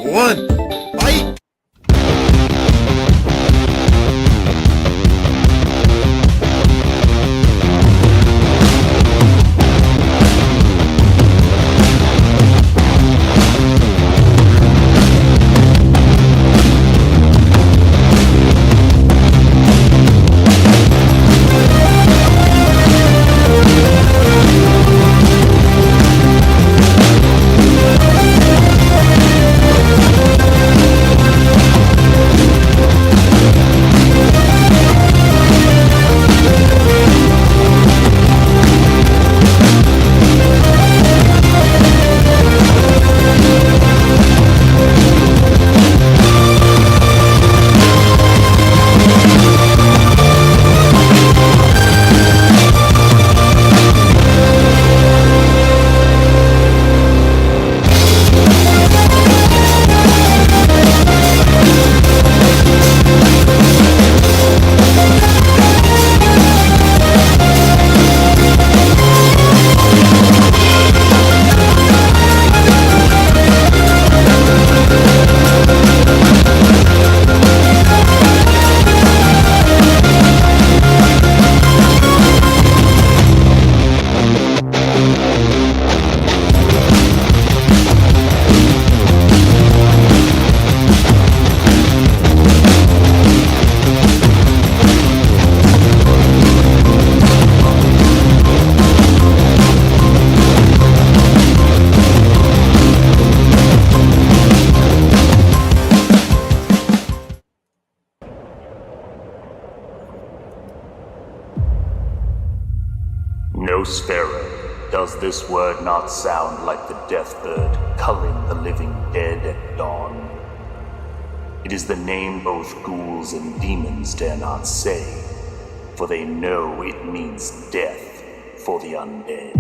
one, fight! No sparrow, does this word not sound like the death bird culling the living dead at dawn? It is the name both ghouls and demons dare not say, for they know it means death for the undead.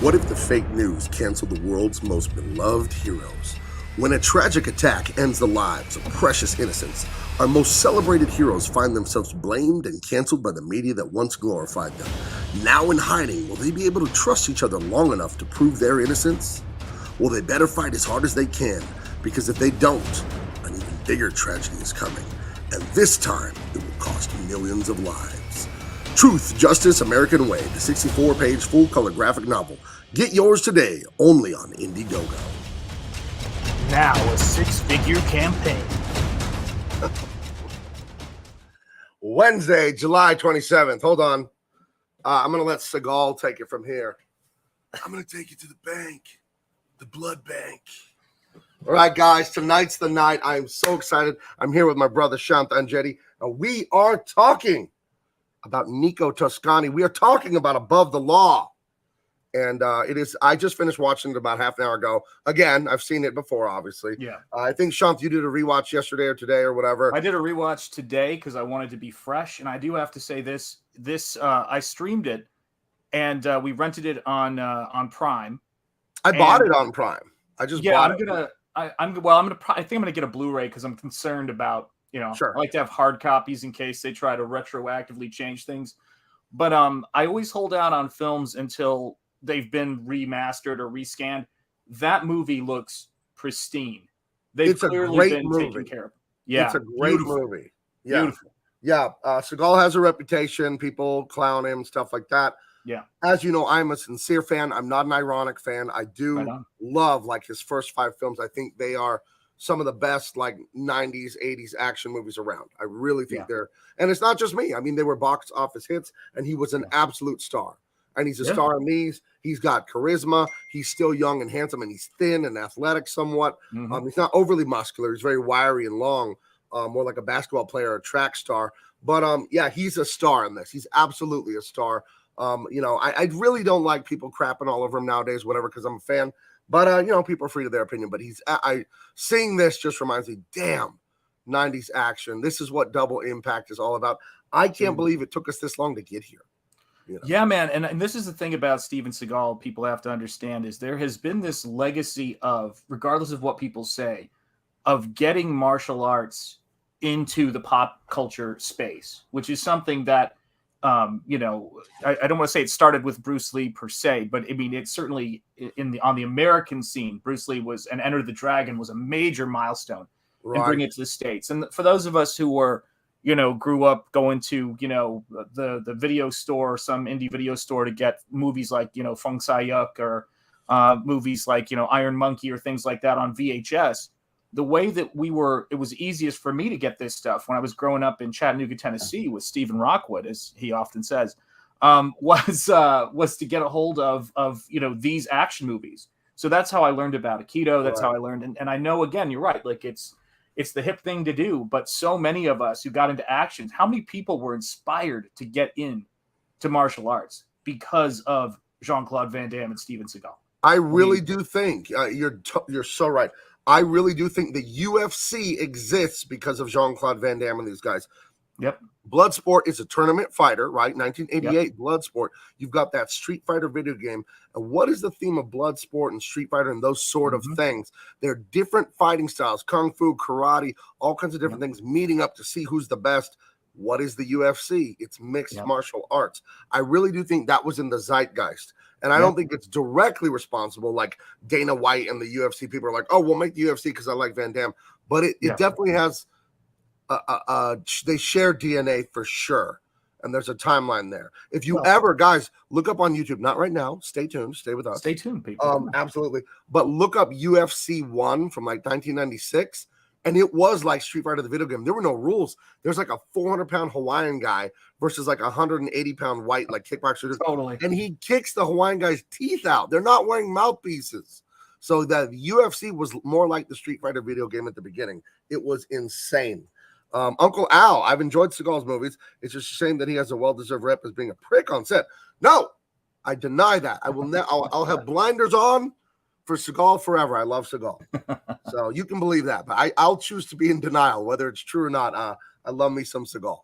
What if the fake news canceled the world's most beloved heroes? When a tragic attack ends the lives of precious innocents, our most celebrated heroes find themselves blamed and canceled by the media that once glorified them. Now in hiding, will they be able to trust each other long enough to prove their innocence? Well, they better fight as hard as they can, because if they don't, an even bigger tragedy is coming. And this time, it will cost millions of lives. Truth, Justice, American Way, the 64-page full-color graphic novel. Get yours today, only on Indiegogo. Now a six-figure campaign. Wednesday, July 27th. Hold on. I'm going to let Seagal take it from here. I'm going to take you to the bank, the blood bank. All right, guys, tonight's the night. I am so excited. I'm here with my brother, Shant Anjeti, and we are talking about Nico Toscani. We are talking about Above the Law. And I just finished watching it about half an hour ago. Again, I've seen it before, obviously. Yeah. I think, Shant, you did a rewatch yesterday or today or whatever. I did a rewatch today because I wanted to be fresh. And I do have to say this I streamed it and we rented it on Prime. I bought it on Prime. I just bought it. I think I'm gonna get a Blu-ray because I'm concerned about, Sure. I like to have hard copies in case they try to retroactively change things. But I always hold out on films until they've been remastered or rescanned. That movie looks pristine. They've clearly been taken care of. Yeah, it's a great movie. Yeah. Beautiful. Yeah. Seagal has a reputation. People clown him, stuff like that. Yeah. As you know, I'm a sincere fan. I'm not an ironic fan. I do love like his first 5 films. I think they are some of the best like 90s, 80s action movies around. I really think Yeah. they're, and it's not just me. I mean, they were box office hits, and he was an absolute star. And he's a Yeah. star in these. He's got charisma. He's still young and handsome, and he's thin and athletic somewhat. He's not overly muscular. He's very wiry and long, more like a basketball player or a track star. But yeah, he's a star in this. He's absolutely a star. You know, I really don't like people crapping all over him nowadays, whatever, because I'm a fan. But you know, people are free to their opinion. But seeing this just reminds me, damn, 90s action. This is what Double Impact is all about. I can't believe it took us this long to get here. You know? Yeah, man. And this is the thing about Steven Seagal people have to understand is there has been this legacy of, regardless of what people say, of getting martial arts into the pop culture space, which is something that, you know, I don't want to say it started with Bruce Lee per se, but I mean, it's certainly on the American scene, Bruce Lee was, and Enter the Dragon was a major milestone in bringing it to the States. And for those of us who were, you know, grew up going to, you know, the video store, some indie video store to get movies like, you know, Feng Sai Yuk or movies like, you know, Iron Monkey or things like that on VHS. The way that it was easiest for me to get this stuff when I was growing up in Chattanooga, Tennessee with Stephen Rockwood, as he often says, was to get a hold of, you know, these action movies. So that's how I learned about Aikido. That's how I learned. And I know, again, you're right. Like it's the hip thing to do, but so many of us who got into actions, how many people were inspired to get in to martial arts because of Jean-Claude Van Damme and Steven Seagal? I really do think you're so right. I really do think the UFC exists because of Jean-Claude Van Damme and these guys. Yep. Bloodsport is a tournament fighter, right? 1988 Bloodsport. You've got that Street Fighter video game. And what is the theme of Bloodsport and Street Fighter and those sort of things? They're different fighting styles, kung fu, karate, all kinds of different things meeting up to see who's the best. What is the UFC? It's mixed martial arts. I really do think that was in the zeitgeist. And I don't think it's directly responsible, like Dana White and the UFC people are like, oh, we'll make the UFC because I like Van Damme. But it definitely has they share DNA for sure. And there's a timeline there. If you ever, guys, look up on YouTube, not right now. Stay tuned. Stay with us. Stay tuned, people. Absolutely. But look up UFC 1 from like 1996. And it was like Street Fighter, the video game. There were no rules. There's like a 400-pound Hawaiian guy versus like a 180-pound white, like kickboxer. Totally. And he kicks the Hawaiian guy's teeth out. They're not wearing mouthpieces. So the UFC was more like the Street Fighter video game at the beginning. It was insane. Uncle Al, I've enjoyed Seagal's movies. It's just a shame that he has a well-deserved rep as being a prick on set. No, I deny that. I will. I'll have blinders on for Seagal forever. I love Seagal, so you can believe that. But I'll choose to be in denial, whether it's true or not. I love me some Seagal.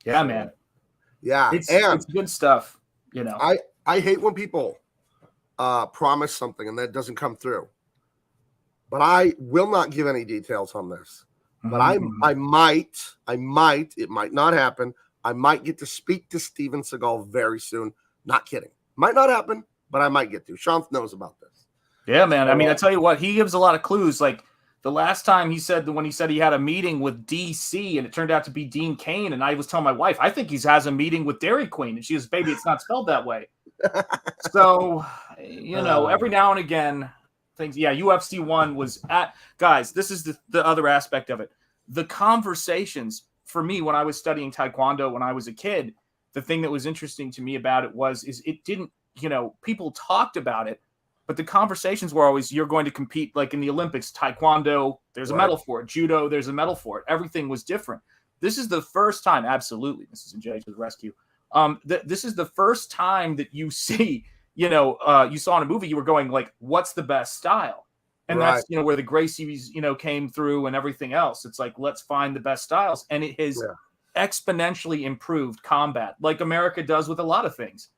Yeah, man. Yeah, it's good stuff. You know, I hate when people promise something and that doesn't come through. But I will not give any details on this. But I might, it might not happen. I might get to speak to Steven Seagal very soon. Not kidding. Might not happen, but I might get to. Sean knows about this. Yeah, man. I mean, I tell you what, he gives a lot of clues. Like the last time when he said he had a meeting with DC and it turned out to be Dean Cain. And I was telling my wife, I think he has a meeting with Dairy Queen. And she goes, baby, it's not spelled that way. So, you know, every now and again, things. Yeah, UFC 1 was guys, this is the other aspect of it. The conversations for me when I was studying Taekwondo when I was a kid, the thing that was interesting to me about it is it didn't, you know, people talked about it, but the conversations were always, you're going to compete like in the Olympics, Taekwondo, there's a medal for it. Judo, there's a medal for it. Everything was different. This is the first time, absolutely, Mrs. and J to the rescue. This is the first time that you see, you know, you saw in a movie, you were going like, what's the best style? And that's, you know, where the Gracies, you know, came through and everything else. It's like, let's find the best styles. And it has exponentially improved combat, like America does with a lot of things.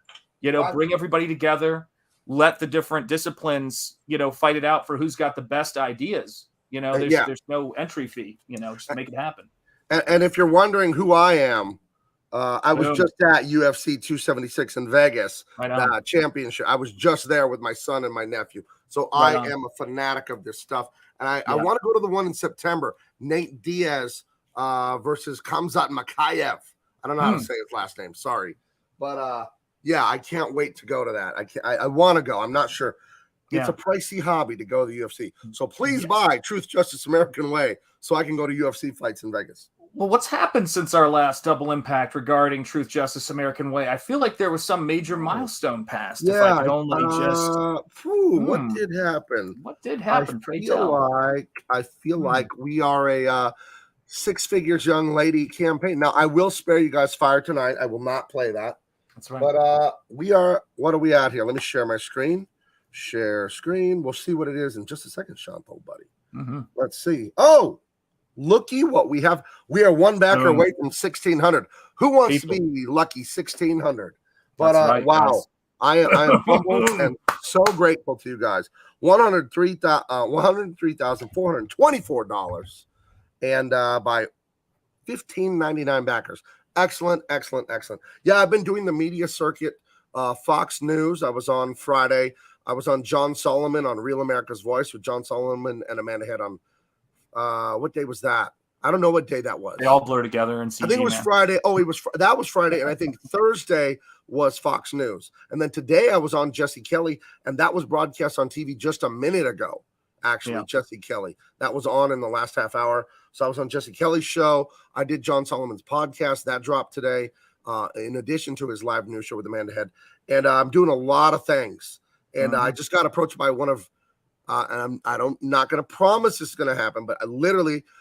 You know, bring everybody together, let the different disciplines, you know, fight it out for who's got the best ideas. You know, there's no entry fee, you know, just to make it happen. And if you're wondering who I am, I was just at UFC 276 in Vegas, championship. I was just there with my son and my nephew. So I am a fanatic of this stuff. And I want to go to the one in September, Nate Diaz versus Khamzat Makayev. I don't know how to say his last name. Sorry. But yeah, I can't wait to go to that. I want to go. I'm not sure. It's a pricey hobby to go to the UFC. So please buy Truth, Justice, American Way so I can go to UFC fights in Vegas. Well, what's happened since our last Double Impact regarding Truth, Justice, American Way? I feel like there was some major milestone passed. Yeah, if I could only just. What did happen? What did happen? I feel like we are a 6 figures young lady campaign. Now I will spare you guys fire tonight. I will not play that. That's right. But we are. What are we at here? Let me share my screen. Share screen. We'll see what it is in just a second, Shanto, buddy. Let's see. Oh. Looky what we have. We are one backer away from 1,600. Who wants to be lucky 1,600? But right, wow, guys. I am humbled and so grateful to you guys. $103,424, and by 1,599 backers. Excellent. Yeah, I've been doing the media circuit. Fox News. I was on Friday. I was on John Solomon on Real America's Voice with John Solomon and Amanda Head on. What day was that? I don't know what day that was. They all blur together in CG, I think it was Friday. Oh, that was Friday, and I think Thursday was Fox News. And then today I was on Jesse Kelly, and that was broadcast on TV just a minute ago. Actually, Jesse Kelly. That was on in the last half hour. So I was on Jesse Kelly's show. I did John Solomon's podcast. That dropped today, in addition to his live news show with Amanda Head. And I'm doing a lot of things. And I just got approached by one of and I'm not going to promise this is going to happen, but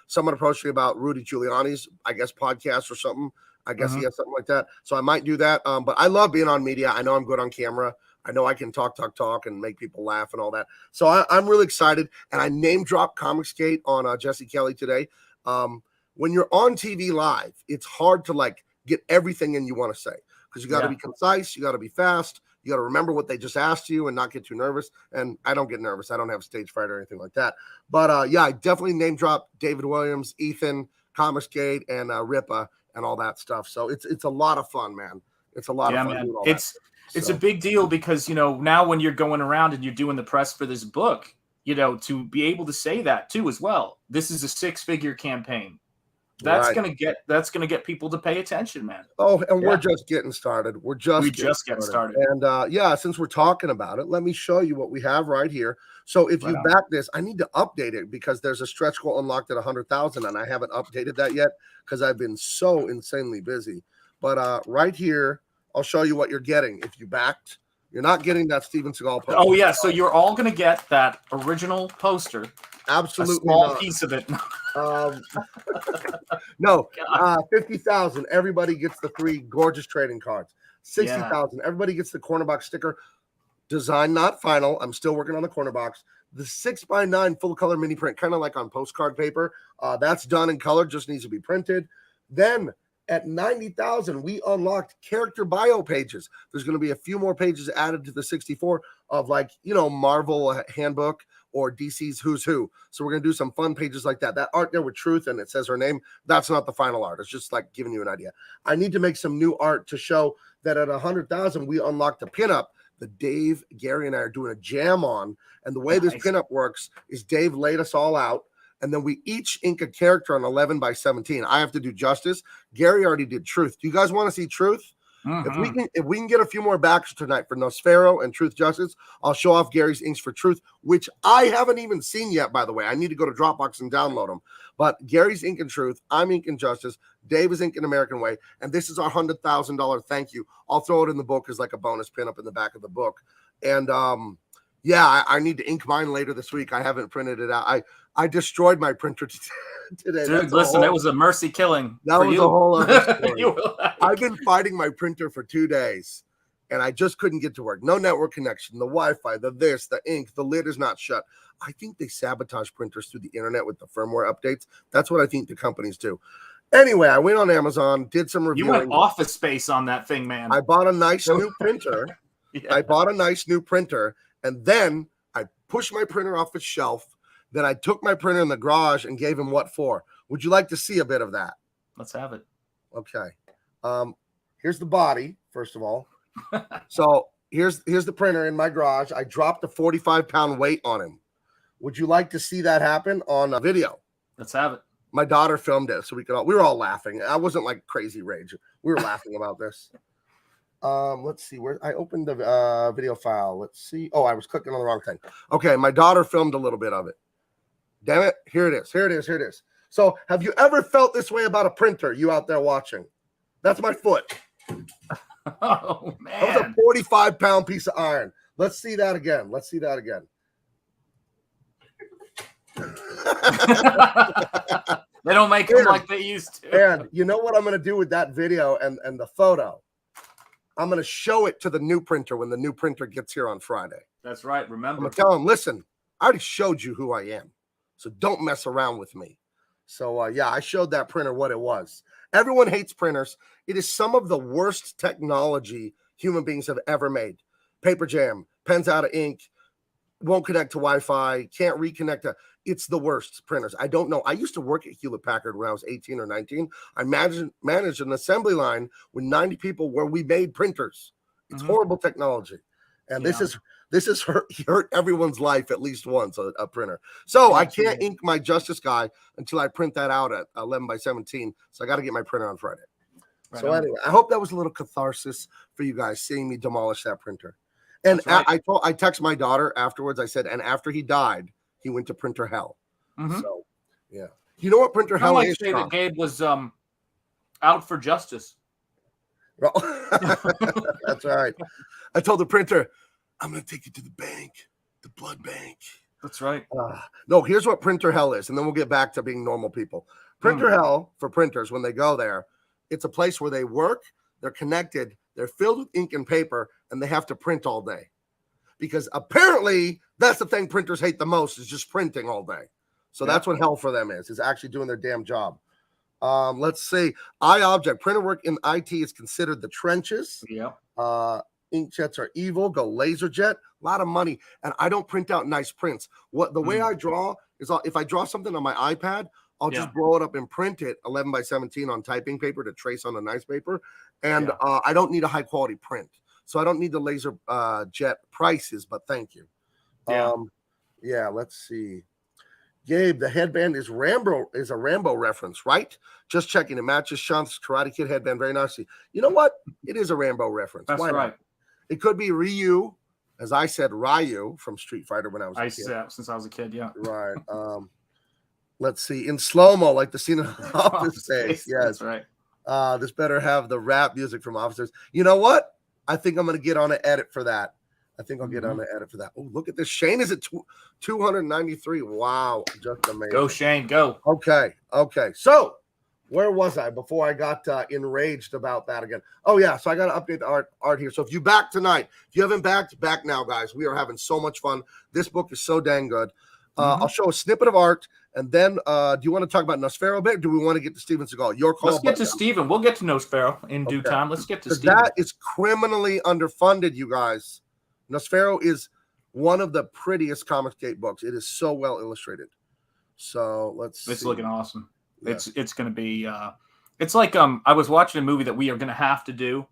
someone approached me about Rudy Giuliani's, I guess, podcast or something. I guess he has something like that. So I might do that. But I love being on media. I know I'm good on camera. I know I can talk and make people laugh and all that. So I'm really excited. And I name dropped Comicsgate on Jesse Kelly today. When you're on TV live, it's hard to get everything in you want to say because you got to be concise. You got to be fast. You got to remember what they just asked you and not get too nervous. And I don't get nervous. I don't have stage fright or anything like that. But I definitely name drop David Williams, Ethan, Comicsgate, and Ripa and all that stuff. So it's a lot of fun, man. It's a lot of fun. Man. It's a big deal because, now when you're going around and you're doing the press for this book, to be able to say that too as well. This is a 6-figure campaign. That's gonna get people to pay attention, man. Oh, and we're just getting started. We're just getting started. And since we're talking about it, let me show you what we have right here. So if you back this, I need to update it because there's a stretch goal unlocked at 100,000, and I haven't updated that yet because I've been so insanely busy. But right here, I'll show you what you're getting if you backed. You're not getting that Steven Seagal poster. Oh yeah, so you're all gonna get that original poster. Absolutely, a small piece of it. No, 50,000. Everybody gets the 3 gorgeous trading cards. 60,000. Everybody gets the corner box sticker. Design not final. I'm still working on the corner box. The 6x9 full color mini print, kind of like on postcard paper. That's done in color. Just needs to be printed. Then at 90,000, we unlocked character bio pages. There's going to be a few more pages added to the 64 of Marvel handbook or DC's Who's Who. So we're going to do some fun pages like that. That art there with Truth and it says her name, that's not the final art. It's just giving you an idea. I need to make some new art to show that at 100,000, we unlocked a pinup that Dave, Gary, and I are doing a jam on. And the way this pinup works is Dave laid us all out, and then we each ink a character on 11x17. I have to do Justice. Gary already did Truth. Do you guys want to see Truth? If we can get a few more backs tonight for Nosfero and Truth Justice, I'll show off Gary's inks for Truth, which I haven't even seen yet, by the way. I need to go to Dropbox and download them. But Gary's ink in Truth, I'm ink in Justice, Dave is ink in American Way, and this is our $100,000 thank you. I'll throw it in the book as a bonus pin up in the back of the book. And I need to ink mine later this week. I haven't printed it out. I destroyed my printer today. Dude, listen, that was a mercy killing. That was a whole other story. I've been fighting my printer for 2 days, and I just couldn't get to work. No network connection, the Wi-Fi, the ink, the lid is not shut. I think they sabotage printers through the internet with the firmware updates. That's what I think the companies do. Anyway, I went on Amazon, did some reviewing. You went Office Space on that thing, man. I bought a nice new printer. And then I pushed my printer off its shelf. Then I took my printer in the garage and gave him what for. Would you like to see a bit of that? Let's have it. Okay. Here's the body, first of all. So here's the printer in my garage. I dropped a 45-pound weight on him. Would you like to see that happen on a video? Let's have it. My daughter filmed it, so we were all laughing. I wasn't crazy rage. We were laughing about this. Let's see where I opened the video file. Let's see. Oh, I was clicking on the wrong thing. Okay, my daughter filmed a little bit of it. Damn it. Here it is. Here it is. Here it is. So have you ever felt this way about a printer, you out there watching? That's my foot. Oh, man. That was a 45-pound piece of iron. Let's see that again. Let's see that again. They don't make them like they used to. And you know what I'm going to do with that video and the photo? I'm going to show it to the new printer when the new printer gets here on Friday. That's right. Remember. I'm going to tell him, listen, I already showed you who I am, so don't mess around with me. So, yeah, I showed that printer what it was. Everyone hates printers. It is some of the worst technology human beings have ever made. Paper jam, pens out of ink, won't connect to Wi-Fi, can't reconnect to. It's the worst printers. I don't know. I used to work at Hewlett-Packard when I was 18 or 19. I managed an assembly line with 90 people where we made printers. It's horrible technology. And this is hurt everyone's life at least once, a printer. So I can't ink my Justice Guy until I print that out at 11 by 17. So I got to get my printer on Friday. Right so on. Anyway, I hope that was a little catharsis for you guys seeing me demolish that printer. And right. I texted my daughter afterwards. I said, and after he died, he went to printer hell. So yeah, you know what printer hell is? Say that Gabe was out for justice. Well, that's right. I told the printer, I'm going to take you to the bank, the blood bank. That's right. No, here's what printer hell is, and then we'll get back to being normal people. Printer hell for printers, when they go there, it's a place where they work, they're connected, they're filled with ink and paper, and they have to print all day. Because apparently that's the thing printers hate the most, is just printing all day. So that's what hell for them is actually doing their damn job. Let's see. iObject, printer work in IT is considered the trenches. Yeah. Inkjets are evil. Go LaserJet. A lot of money. And I don't print out nice prints. The way I draw is if I draw something on my iPad, I'll just blow it up and print it 11 by 17 on typing paper to trace on a nice paper. And I don't need a high quality print. So I don't need the LaserJet prices, but thank you. Yeah, let's see. Gabe, the headband is a Rambo reference, right? Just checking. It matches Sean's Karate Kid headband very nicely. You know what? It is a Rambo reference. That's right. Not? It could be Ryu, as I said, Ryu from Street Fighter when I was a kid. Since I was a kid, yeah. Right. Let's see. In slow-mo, like the scene in Office Space. Yes. That's right. This better have the rap music from Officers. You know what? I think I'm going to get on an edit for that. I think I'll get on an edit for that. Oh, look at this. Shane is at 293. Wow. Just amazing. Go, Shane. Go. Okay. So where was I before I got enraged about that again? Oh, yeah. So I got to update the art here. So if you back tonight, if you haven't back now, guys. We are having so much fun. This book is so dang good. I'll show a snippet of art. And then do you want to talk about Nosferatu a bit? Or do we want to get to Steven Seagal? Your call. Let's get to Steven. We'll get to Nosferatu in due time. Let's get to Steven. That is criminally underfunded, you guys. Nosferatu is one of the prettiest Comicsgate books. It is so well illustrated. So let's see. It's looking awesome. Yeah. It's going to be it's like I was watching a movie that we are going to have to do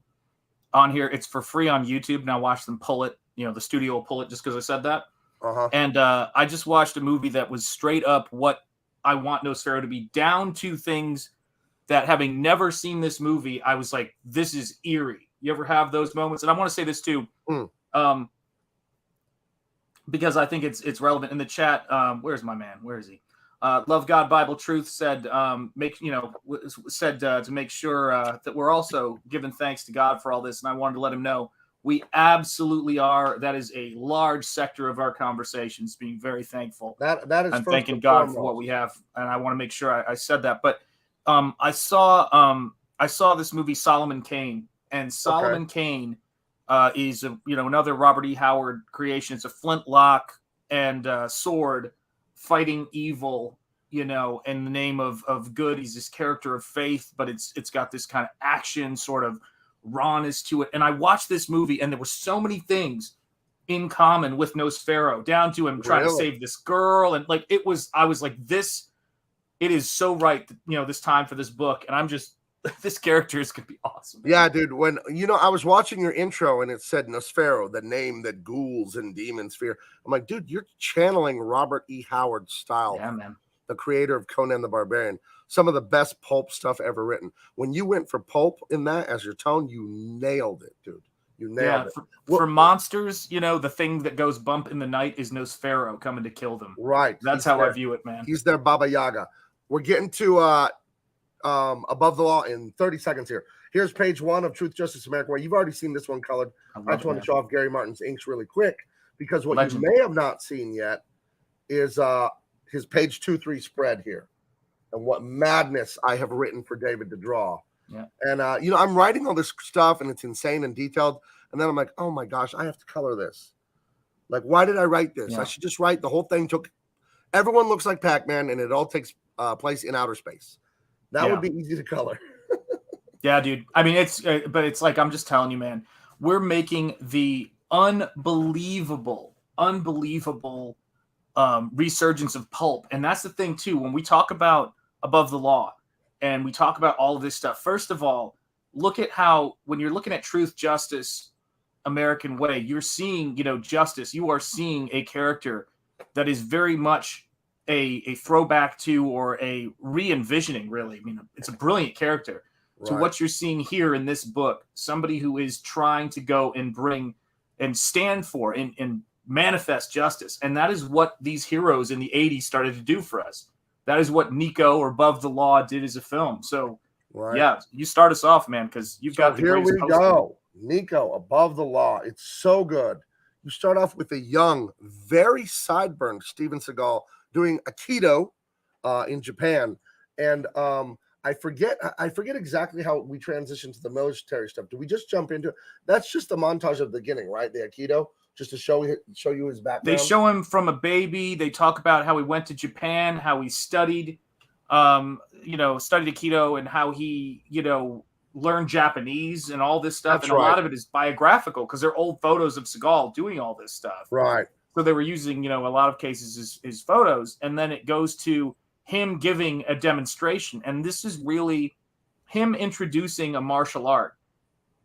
on here. It's for free on YouTube. Now watch them pull it. You know, the studio will pull it just because I said that. And I just watched a movie that was straight up what I want Nosferatu to be, down to things that, having never seen this movie, I was like, this is eerie. You ever have those moments? And I want to say this too. Because I think it's relevant in the chat. Where's my man? Where is he? Love God Bible Truth said to make sure that we're also giving thanks to God for all this, and I wanted to let him know we absolutely are. That is a large sector of our conversations, being very thankful. That is. I'm thanking God for what we have, and I want to make sure I said that. But I saw this movie Solomon Kane, and Solomon Kane is another Robert E. Howard creation. It's a flintlock and sword fighting evil, in the name of good. He's this character of faith, but it's got this kind of action sort of rawness to it. And I watched this movie, and there were so many things in common with Nosferatu, down to him trying to save this girl, and I was like, this, it is so right, this time for this book, and I'm just, this character is gonna be awesome. Yeah, dude. When I was watching your intro and it said Nosferatu, the name that ghouls and demons fear. I'm like, dude, you're channeling Robert E. Howard style. Yeah, man. The creator of Conan the Barbarian. some of the best pulp stuff ever written. When you went for pulp in that as your tone, you nailed it, dude. You nailed it. For monsters, the thing that goes bump in the night is Nosferatu coming to kill them. Right. That's how I view it, man. He's their Baba Yaga. We're getting to Above the Law in 30 seconds here. Here's page 1 of Truth, Justice, America Way. You've already seen this one colored. I just want to show off Gary Martin's inks really quick, because what you may have not seen yet is his page 2-3 spread here, and what madness I have written for David to draw. Yeah. And I'm writing all this stuff, and it's insane and detailed, and then I'm like, oh my gosh, I have to color this. Like, why did I write this? Yeah. I should just write the whole thing. Everyone looks like Pac-Man, and it all takes place in outer space. That would be easy to color. Yeah, dude. I mean, but it's like, I'm just telling you, man, we're making the unbelievable resurgence of pulp. And that's the thing too, when we talk about Above the Law and we talk about all of this stuff, first of all, look at how, when you're looking at Truth, Justice, American Way, you're seeing, Justice, you are seeing a character that is very much a throwback to, or a re-envisioning, really. I mean, it's a brilliant character. Right. To what you're seeing here in this book, somebody who is trying to go and bring and stand for and manifest justice. And that is what these heroes in the 80s started to do for us. That is what Nico or Above the Law did as a film. So, yeah, you start us off, man, because you've got the here greatest we poster. go. Nico, Above the Law. It's so good. You start off with a young, very sideburn Steven Seagal doing Aikido in Japan. And I forget exactly how we transitioned to the military stuff. Do we just jump into it? That's just the montage of the beginning, right? The Aikido, just to show you his background. They show him from a baby. They talk about how he went to Japan, how he studied Aikido, and how he, learned Japanese and all this stuff. That's and a lot of it is biographical, because they're old photos of Seagal doing all this stuff. Right. So they were using, a lot of cases his photos. And then it goes to him giving a demonstration. And this is really him introducing a martial art,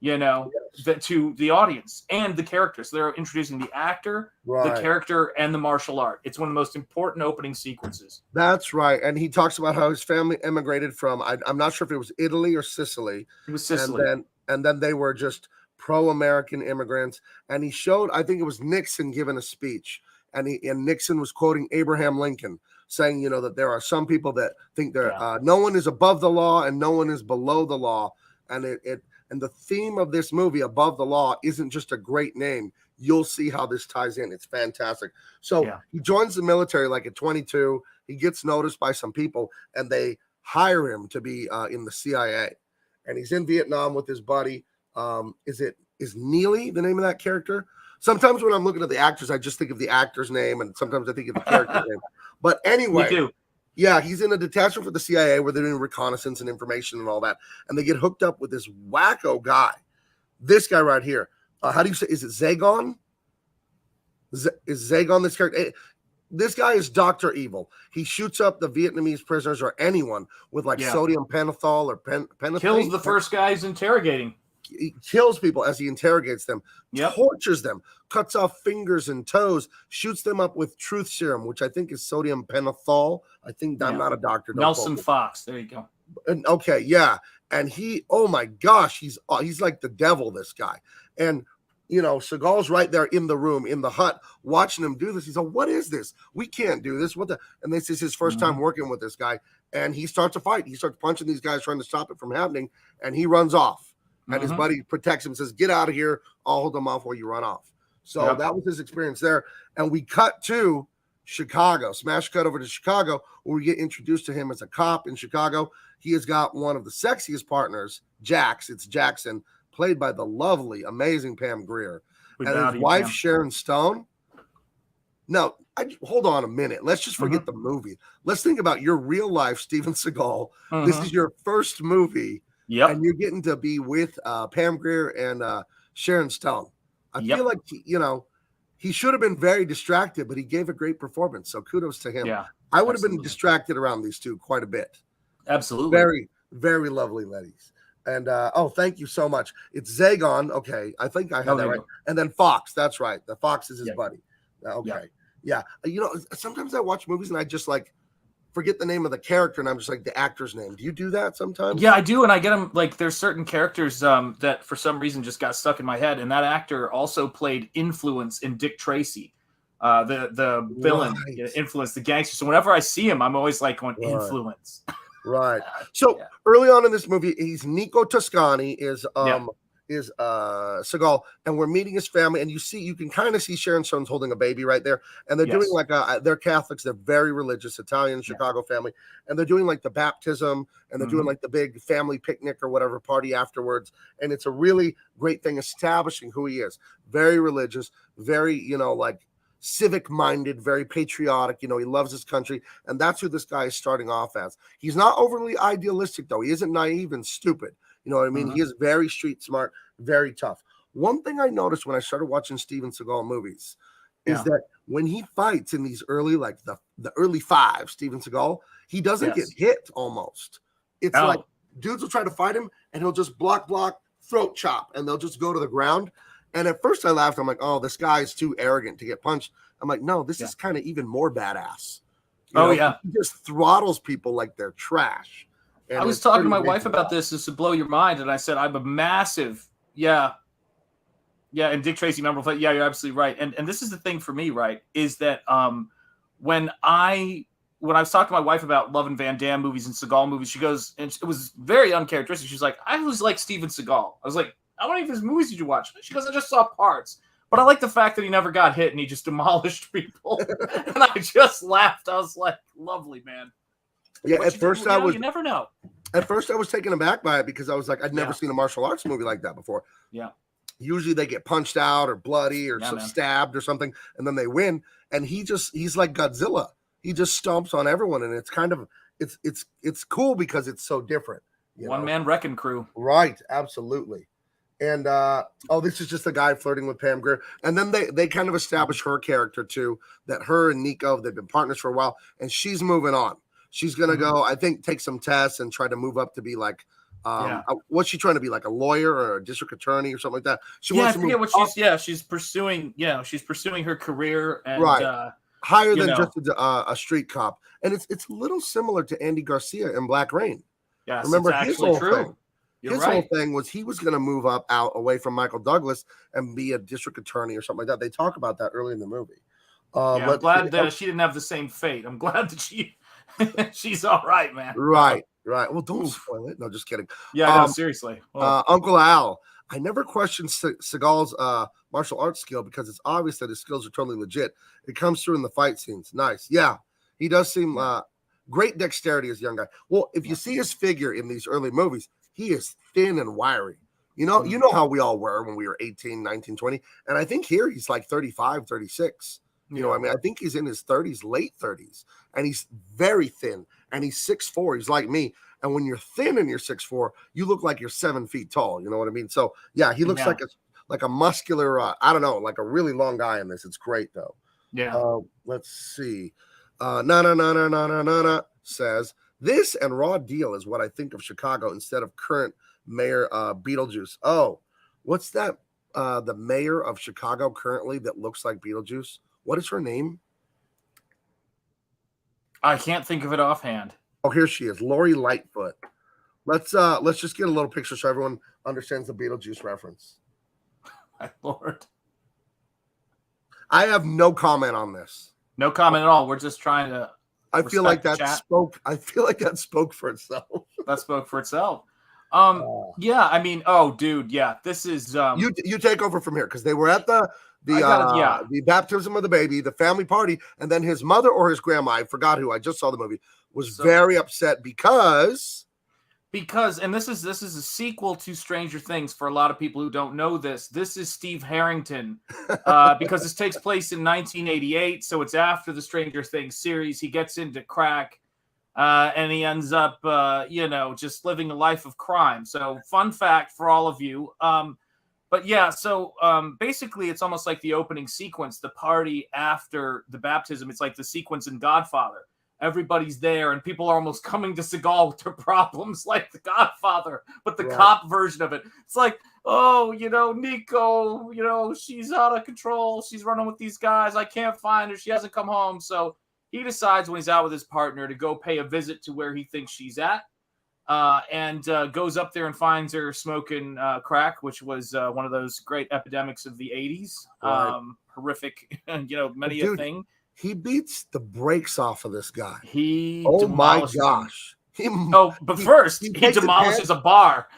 to the audience and the character. So they're introducing the actor, the character, and the martial art. It's one of the most important opening sequences. That's right. And he talks about how his family emigrated from, I'm not sure if it was Italy or Sicily. It was Sicily. And then they were just pro-American immigrants. And he showed, I think it was Nixon giving a speech. And Nixon was quoting Abraham Lincoln, saying, that there are some people that think no one is above the law and no one is below the law. And the theme of this movie, Above the Law, isn't just a great name. You'll see how this ties in. It's fantastic. So he joins the military like at 22. He gets noticed by some people, and they hire him to be in the CIA. And he's in Vietnam with his buddy. Is Neely the name of that character? Sometimes when I'm looking at the actors, I just think of the actor's name, and sometimes I think of the character's name. But anyway, Me too. Yeah, he's in a detachment for the CIA where they're doing reconnaissance and information and all that. And they get hooked up with this wacko guy. This guy right here. How do you say? Is it Seagal? Is Seagal this character? This guy is Dr. Evil. He shoots up the Vietnamese prisoners or anyone with sodium pentothal or pentothal. Kills the first guy he's interrogating. He kills people as he interrogates them, tortures them, cuts off fingers and toes, shoots them up with truth serum, which I think is sodium pentothal. I think I'm not a doctor. Nelson Fox. There you go. And and he, oh my gosh, he's like the devil, this guy. And Seagal's right there in the room, in the hut, watching him do this. He's like, what is this? We can't do this. And this is his first time working with this guy. And he starts a fight. He starts punching these guys, trying to stop it from happening. And he runs off. And his buddy protects him, says, get out of here. I'll hold them off while you run off. So that was his experience there. And we cut to Chicago, smash cut over to Chicago, where we get introduced to him as a cop in Chicago. He has got one of the sexiest partners, Jax. It's Jackson, played by the lovely, amazing Pam Grier. And his wife, Sharon Stone. No, hold on a minute. Let's just forget the movie. Let's think about your real life, Steven Seagal. This is your first movie. Yep. And you're getting to be with Pam Grier and Sharon Stone. I feel like, he should have been very distracted, but he gave a great performance. So kudos to him. Yeah, I would have been distracted around these two quite a bit. Absolutely. Very, very lovely ladies. And, thank you so much. It's Seagal. Okay. I think I had that right. And then Fox. That's right. The Fox is his buddy. Okay. Yeah. Sometimes I watch movies and I just forget the name of the character, and I'm just like the actor's name. Do you do that sometimes? Yeah, I do, and I get them like there's certain characters that for some reason just got stuck in my head, and that actor also played Influence in Dick Tracy, the villain, Right. Influence, the gangster. So whenever I see him, I'm always like going Right. Influence. Right. So Yeah. early on in this movie, he's Nico Toscani is Yeah. Seagal, and we're meeting his family, and you can kind of see Sharon Stone's holding a baby right there, and they're doing Yes. like they're Catholics, they're very religious, Italian Chicago family, and they're doing like the baptism, and they're doing like the big family picnic or whatever party afterwards, and it's a really great thing establishing who he is. Very religious, very like civic minded, very patriotic. He loves his country, and that's who this guy is starting off as. He's not overly idealistic though. He isn't naive and stupid. You know what I mean? He is very street smart, very tough. One thing I noticed when I started watching Steven Seagal movies is that when he fights in these early, like the early five, Steven Seagal, he doesn't get hit almost. It's like dudes will try to fight him and he'll just block, throat chop, and they'll just go to the ground. And at first I laughed. I'm like, oh, this guy is too arrogant to get punched. I'm like, no, this is kind of even more badass. He just throttles people like they're trash. And I was talking to my wife about this just to blow your mind, and I said I'm a massive and Dick Tracy memorable. Yeah, you're absolutely right. And this is the thing for me, right? Is that when I was talking to my wife about loving Van Damme movies and Seagal movies, she goes, and it was very uncharacteristic. She's like, I was like Steven Seagal. I was like, how many of his movies did you watch? She goes, I just saw parts. But I like the fact that he never got hit and he just demolished people. And I just laughed. I was like, lovely, man. Yeah, at first you never know. At first I was taken aback by it because I was like, I'd never seen a martial arts movie like that before. Yeah. Usually they get punched out or bloody or stabbed or something, and then they win. And he's like Godzilla. He just stomps on everyone, and it's kind of it's cool because it's so different. One man wrecking crew. Right, absolutely. And this is just a guy flirting with Pam Grier. And then they kind of establish her character too, that her and Nico, they've been partners for a while, and she's moving on. She's gonna go, I think, take some tests and try to move up to be like, what's she trying to be, like a lawyer or a district attorney or something like that? She wants to move up. She's pursuing. She's pursuing her career and higher than just a street cop. And it's a little similar to Andy Garcia in Black Rain. Yes, remember it's his whole true. thing. His whole thing was he was going to move up out away from Michael Douglas and be a district attorney or something like that. They talk about that early in the movie. I'm glad that she didn't have the same fate. I'm glad that she's all right, man. Right. Well, don't spoil it. No, just kidding. Yeah, no, seriously. Uncle Al. I never questioned Seagal's martial arts skill because it's obvious that his skills are totally legit. It comes through in the fight scenes. Nice. Yeah, he does seem great dexterity as a young guy. Well, if you see his figure in these early movies, he is thin and wiry. You know how we all were when we were 18, 19, 20. And I think here he's like 35, 36. You know, I mean, I think he's in his 30s, late 30s, and he's very thin, and he's 6'4". He's like me. And when you're thin and you're 6'4", you look like you're 7 feet tall. You know what I mean? So yeah, he looks like a muscular, I don't know, like a really long guy in this. It's great though. Yeah. Let's see. Na says this and Raw Deal is what I think of Chicago instead of current mayor Beetlejuice. Oh, what's that? The mayor of Chicago currently that looks like Beetlejuice. What is her name? I can't think of it offhand. Oh, here she is, Lori Lightfoot. Let's just get a little picture so everyone understands the Beetlejuice reference. My Lord. I have no comment on this. No comment at all. We're just trying to. I feel like that spoke for itself. That spoke for itself. Yeah, I mean, dude, yeah, this is you take over from here because they were at the baptism of the baby, the family party, and then his mother or his grandma, I forgot who, I just saw the movie, was very upset because and this is a sequel to Stranger Things for a lot of people who don't know this. This is Steve Harrington because this takes place in 1988, so it's after the Stranger Things series. He gets into crack and he ends up just living a life of crime. So fun fact for all of you. But yeah, so basically it's almost like the opening sequence, the party after the baptism. It's like the sequence in Godfather. Everybody's there and people are almost coming to Seagal with their problems like the Godfather, but the cop version of it. It's like, Nico, she's out of control. She's running with these guys. I can't find her. She hasn't come home. So he decides when he's out with his partner to go pay a visit to where he thinks she's at, and goes up there and finds her smoking crack, which was one of those great epidemics of the 80s. Right. Horrific, many Dude, a thing. He beats the brakes off of this guy. He Oh my demolishes him. gosh. But first, he takes demolishes a bar.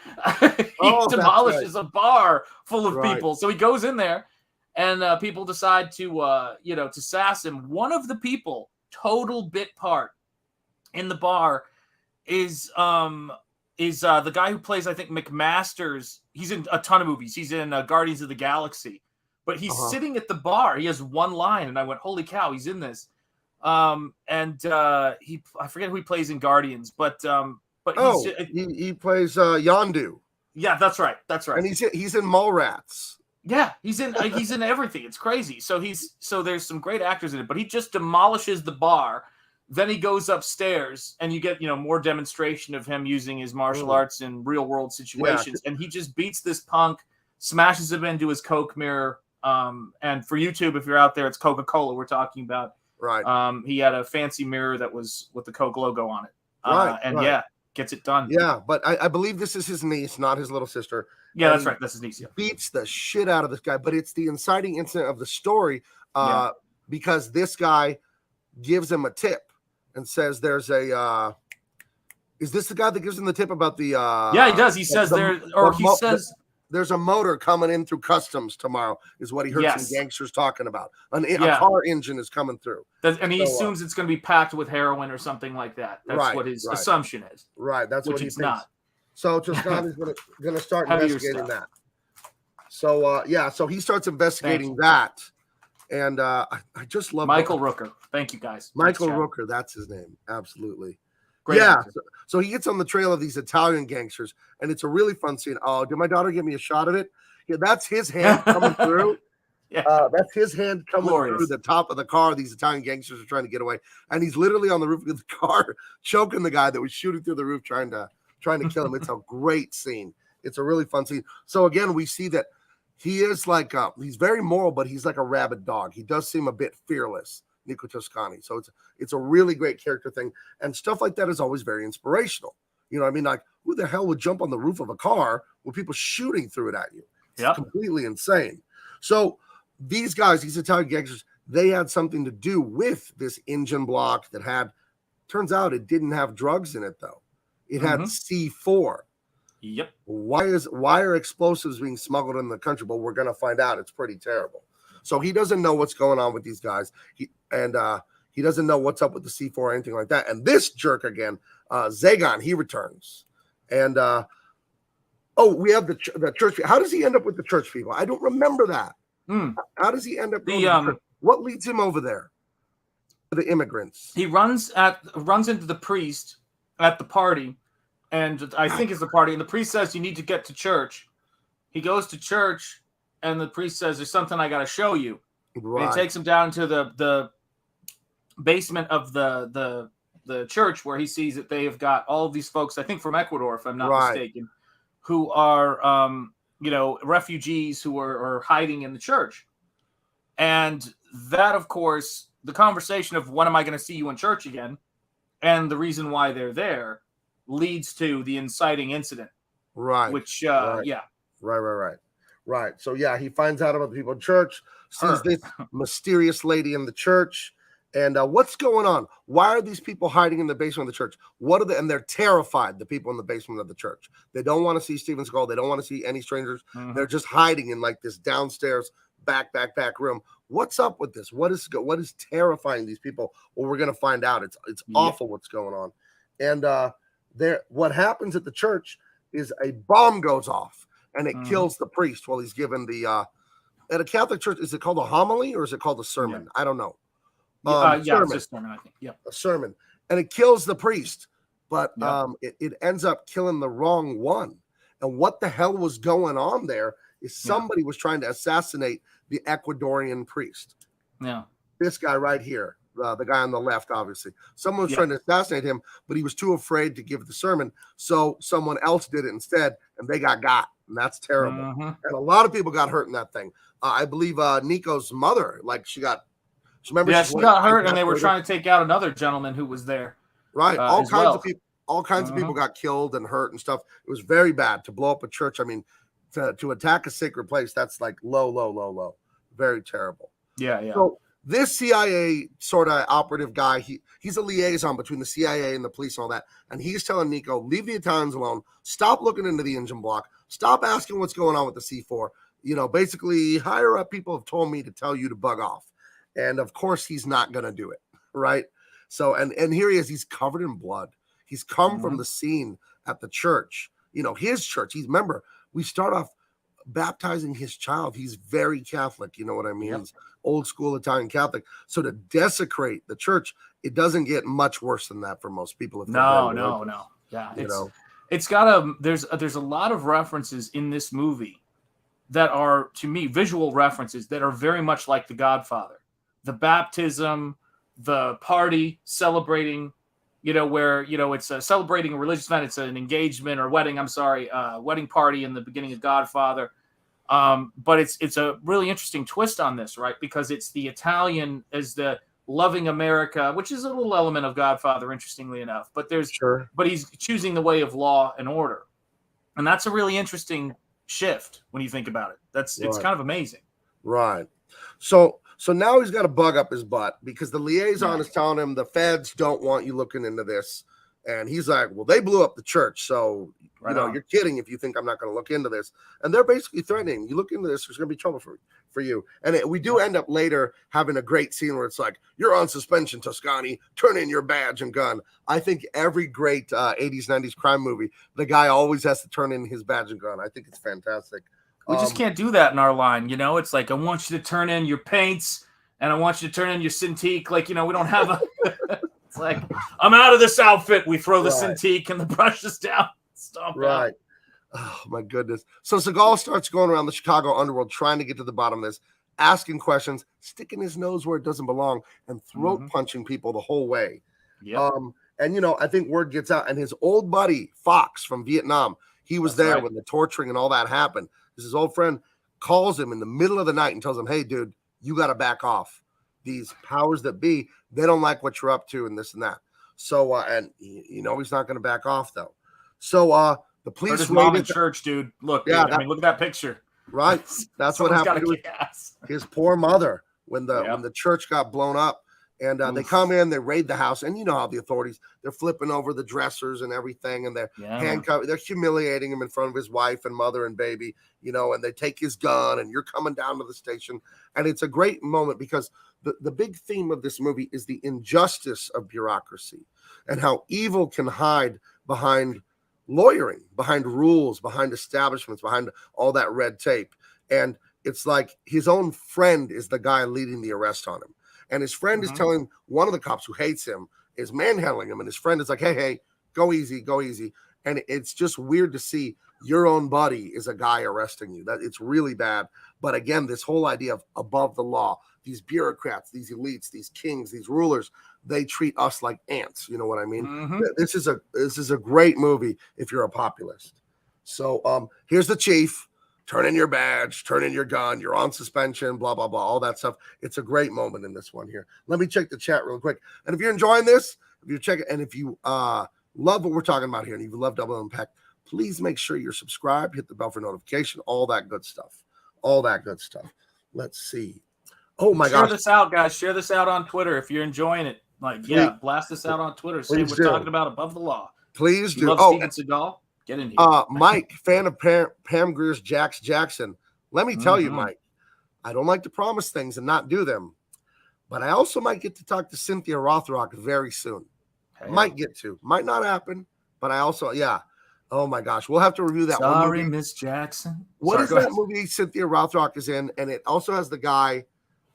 He Oh, that's demolishes right. a bar full of Right. people. So he goes in there, and people decide to sass him. One of the people, total bit part in the bar, is the guy who plays, I think, McMaster's. He's in a ton of movies. He's in Guardians of the Galaxy. But he's sitting at the bar. He has one line, and I went, "Holy cow, he's in this!" I forget who he plays in Guardians, but he plays Yondu. Yeah, that's right. And he's in Mallrats. Yeah, he's in everything. It's crazy. So there's some great actors in it, but he just demolishes the bar. Then he goes upstairs, and you get more demonstration of him using his martial arts in real world situations, and he just beats this punk, smashes him into his Coke mirror. And for YouTube, if you're out there, it's Coca-Cola we're talking about. Right. He had a fancy mirror that was with the Coke logo on it. Gets it done. Yeah, but I believe this is his niece, not his little sister. Yeah, that's right. That's his niece. Yeah. Beats the shit out of this guy, but it's the inciting incident of the story because this guy gives him a tip and says there's a is this the guy that gives him the tip about the yeah, he does. He says there's a motor coming in through customs tomorrow, is what he heard some gangsters talking about. A car engine is coming through. And he assumes it's going to be packed with heroin or something like that. That's what his assumption is. Right. That's what he thinks. Not. So Toscani's going to start investigating that. So, so he starts investigating that. And I just love Michael Rooker. Thank you, guys. Michael Rooker, that's his name. Absolutely. Great actor. So he gets on the trail of these Italian gangsters, and it's a really fun scene. Oh, did my daughter give me a shot of it? Yeah, that's his hand coming through. That's his hand coming through the top of the car. These Italian gangsters are trying to get away, and he's literally on the roof of the car, choking the guy that was shooting through the roof, trying to kill him. It's a great scene. It's a really fun scene. So again, we see that he is like he's very moral, but he's like a rabid dog. He does seem a bit fearless, Nico Toscani. So it's a really great character thing, and stuff like that is always very inspirational. You know what I mean? Like, who the hell would jump on the roof of a car with people shooting through it at you? It's completely insane. So these guys, these Italian gangsters, they had something to do with this engine block that had, turns out it didn't have drugs in it though. It had C4. Yep. Why are explosives being smuggled in the country? But we're gonna find out. It's pretty terrible. So he doesn't know what's going on with these guys. He doesn't know what's up with the C4 or anything like that. And this jerk again, Seagal, he returns. And we have the church. How does he end up with the church people? I don't remember that. How does he end up? What leads him over there? The immigrants. He runs into the priest at the party, and I think it's the party. And the priest says, "You need to get to church." He goes to church, and the priest says, "There's something I got to show you." Right. And he takes him down to the basement of the church, where he sees that they have got all of these folks, I think from Ecuador, if I'm not mistaken, who are refugees who are hiding in the church. And that, of course, the conversation of when am I going to see you in church again, and the reason why they're there, leads to the inciting incident. Right. Which Right. So he finds out about the people in church, sees this mysterious lady in the church, and what's going on? Why are these people hiding in the basement of the church? And they're terrified, the people in the basement of the church. They don't want to see Steven Seagal. They don't want to see any strangers. They're just hiding in like this downstairs back room. What's up with this? What is terrifying these people? Well, we're gonna find out. It's awful what's going on. And what happens at the church is a bomb goes off and it kills the priest while he's given the at a Catholic church. Is it called a homily or is it called a sermon? I don't know. It's a sermon, I think. Yeah, a sermon, and it kills the priest, but it ends up killing the wrong one. And what the hell was going on there is somebody was trying to assassinate the Ecuadorian priest. Yeah, this guy right here, the guy on the left, obviously, someone was trying to assassinate him, but he was too afraid to give the sermon, so someone else did it instead, and they got, and that's terrible. And a lot of people got hurt in that thing. I believe Nico's mother, like she got So remember, Yeah, she got hurt, and they were trying to take out another gentleman who was there. Right, all kinds of people. All kinds Mm-hmm. of people got killed and hurt and stuff. It was very bad to blow up a church. I mean, to attack a sacred place, that's like low. Very terrible. Yeah, yeah. So this CIA sort of operative guy, he's a liaison between the CIA and the police and all that. And he's telling Nico, leave the Italians alone. Stop looking into the engine block. Stop asking what's going on with the C4. You know, basically, higher up people have told me to tell you to bug off. And of course, he's not going to do it, right? So, and here he is. He's covered in blood. He's come from the scene at the church, you know, his church. Remember, we start off baptizing his child. He's very Catholic, you know what I mean? Yep. He's old school Italian Catholic. So to desecrate the church, it doesn't get much worse than that for most people. No. Yeah, it's got there's a lot of references in this movie that are, to me, visual references that are very much like The Godfather. The baptism, the party celebrating, you know, where, you know, it's celebrating a religious event. It's an engagement or wedding. Wedding party in the beginning of Godfather. But it's a really interesting twist on this, right? Because it's the Italian as the loving America, which is a little element of Godfather, interestingly enough. But but he's choosing the way of law and order, and that's a really interesting shift when you think about it. It's kind of amazing, right? So now he's got a bug up his butt because the liaison is telling him the feds don't want you looking into this. And he's like, well, they blew up the church. So, you know, you're kidding if you think I'm not going to look into this. And they're basically threatening, you look into this, there's going to be trouble for you. And we do end up later having a great scene where it's like, you're on suspension, Toscani, turn in your badge and gun. I think every great 80s, 90s crime movie, the guy always has to turn in his badge and gun. I think it's fantastic. We just can't do that in our line, you know? It's like, I want you to turn in your paints, and I want you to turn in your Cintiq. Like, you know, we don't have a... It's like, I'm out of this outfit. We throw the Cintiq and the brushes down. Stomp out. Oh, my goodness. So Seagal starts going around the Chicago underworld trying to get to the bottom of this, asking questions, sticking his nose where it doesn't belong, and throat punching people the whole way. Yep. And, you know, I think word gets out. And his old buddy, Fox from Vietnam, he was there when the torturing and all that happened. His old friend calls him in the middle of the night and tells him, hey, dude, you got to back off. These powers that be, they don't like what you're up to and this and that. So, and you know, he's not going to back off, though. So the police his mom in church, dude. Look, dude, I mean, look at that picture. Right. That's what happened to his poor mother when the church got blown up. And they come in, they raid the house, and you know how the authorities, they're flipping over the dressers and everything, and they're handcuffing, they're humiliating him in front of his wife and mother and baby, you know, and they take his gun, and you're coming down to the station. And it's a great moment because the big theme of this movie is the injustice of bureaucracy and how evil can hide behind lawyering, behind rules, behind establishments, behind all that red tape. And it's like his own friend is the guy leading the arrest on him. And his friend is telling one of the cops who hates him, is manhandling him. And his friend is like, hey, go easy, go easy. And it's just weird to see your own buddy is a guy arresting you. That it's really bad. But again, this whole idea of above the law, these bureaucrats, these elites, these kings, these rulers, they treat us like ants. You know what I mean? This is a great movie if you're a populist. So here's the chief. Turn in your badge, turn in your gun, you're on suspension, blah, blah, blah, all that stuff. It's a great moment in this one here. Let me check the chat real quick. And if you're enjoying this, if you check it, and if you love what we're talking about here, and if you love Double Impact, please make sure you're subscribed, hit the bell for notification, all that good stuff. All that good stuff. Let's see. Oh, my gosh. Share this out, guys. Share this out on Twitter if you're enjoying it. Like, blast this out on Twitter. Say we're talking about Above the Law. Please do. Love Steven Seagal? Get in here. Mike, fan of Pam Greer's Jackson. Let me tell you, Mike, I don't like to promise things and not do them, but I also might get to talk to Cynthia Rothrock very soon. Might get to. Might not happen, but I also, oh my gosh, we'll have to review that one. Sorry, Miss Jackson. What is that movie Cynthia Rothrock is in? And it also has the guy,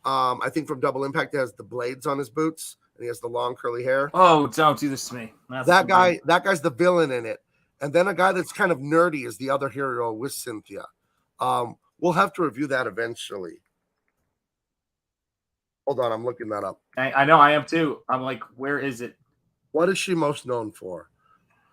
I think from Double Impact, that has the blades on his boots and he has the long curly hair. Oh, don't do this to me. That guy's the villain in it. And then a guy that's kind of nerdy is the other hero with Cynthia. We'll have to review that eventually. Hold on, I'm looking that up. I know, I am too. I'm like, where is it? What is she most known for?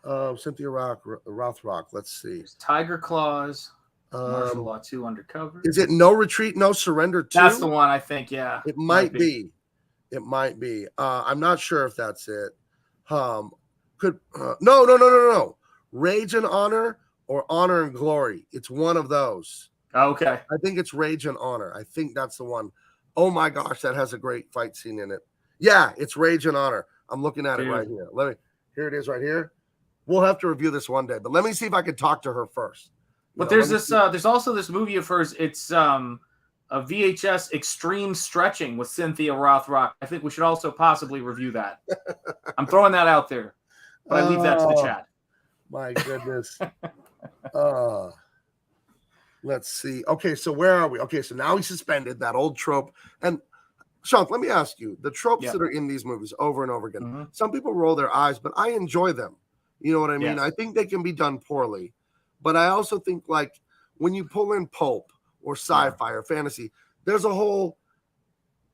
Cynthia Rothrock. Let's see. There's Tiger Claws, Martial Law 2 Undercover. Is it No Retreat, No Surrender 2? That's the one, I think, yeah. It might be. It might be. I'm not sure if that's it. No. Rage and Honor or Honor and Glory. It's one of those. Okay. I think it's Rage and Honor. I think that's the one. Oh my gosh, that has a great fight scene in it. Yeah, it's Rage and Honor. I'm looking at it right here. Here it is right here. We'll have to review this one day, but let me see if I can talk to her first. But there's also this movie of hers. It's a VHS Extreme Stretching with Cynthia Rothrock. I think we should also possibly review that. I'm throwing that out there, but I leave that to the chat. My goodness. Let's see. Okay, so where are we? Okay, so now he's suspended, that old trope. And Sean, let me ask you, the tropes that are in these movies over and over again, some people roll their eyes, but I enjoy them. You know what I mean? Yes. I think they can be done poorly. But I also think, like, when you pull in pulp or sci-fi or fantasy, there's a whole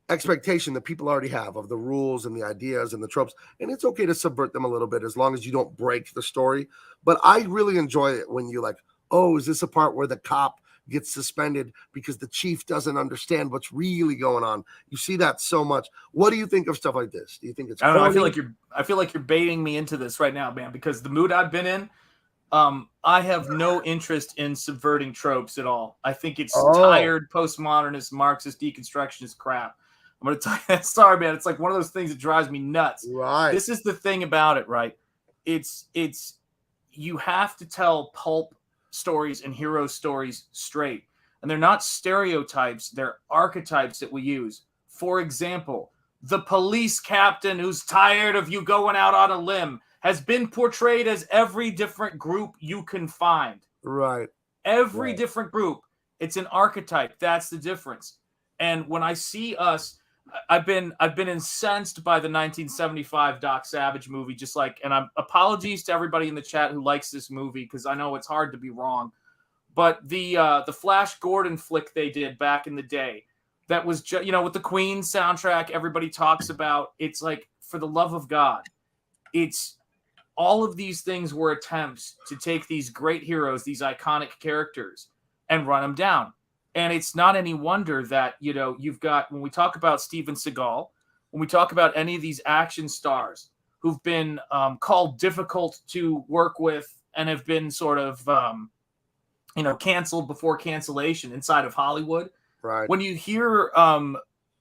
expectation that people already have of the rules and the ideas and the tropes. And it's okay to subvert them a little bit as long as you don't break the story. But I really enjoy it when you like, oh, is this a part where the cop gets suspended because the chief doesn't understand what's really going on? You see that so much. What do you think of stuff like this? Do you think it's? I don't know. I feel like you're baiting me into this right now, man. Because the mood I've been in, I have no interest in subverting tropes at all. I think it's tired postmodernist, Marxist, deconstructionist crap. I'm going to tell you that. Sorry, man. It's like one of those things that drives me nuts. Right. This is the thing about it, right? It's you have to tell pulp stories and hero stories straight. And they're not stereotypes, they're archetypes that we use. For example, the police captain who's tired of you going out on a limb has been portrayed as every different group you can find. Right. Every different group. It's an archetype. That's the difference. And when I see us, I've been incensed by the 1975 Doc Savage movie, just like, and I'm apologies to everybody in the chat who likes this movie because I know it's hard to be wrong. But the Flash Gordon flick they did back in the day, that was just, with the Queen soundtrack everybody talks about. It's like, for the love of God, it's all of these things were attempts to take these great heroes, these iconic characters, and run them down. And it's not any wonder that, you've got, when we talk about Steven Seagal, when we talk about any of these action stars who've been called difficult to work with and have been sort of, canceled before cancellation inside of Hollywood. Right. When you hear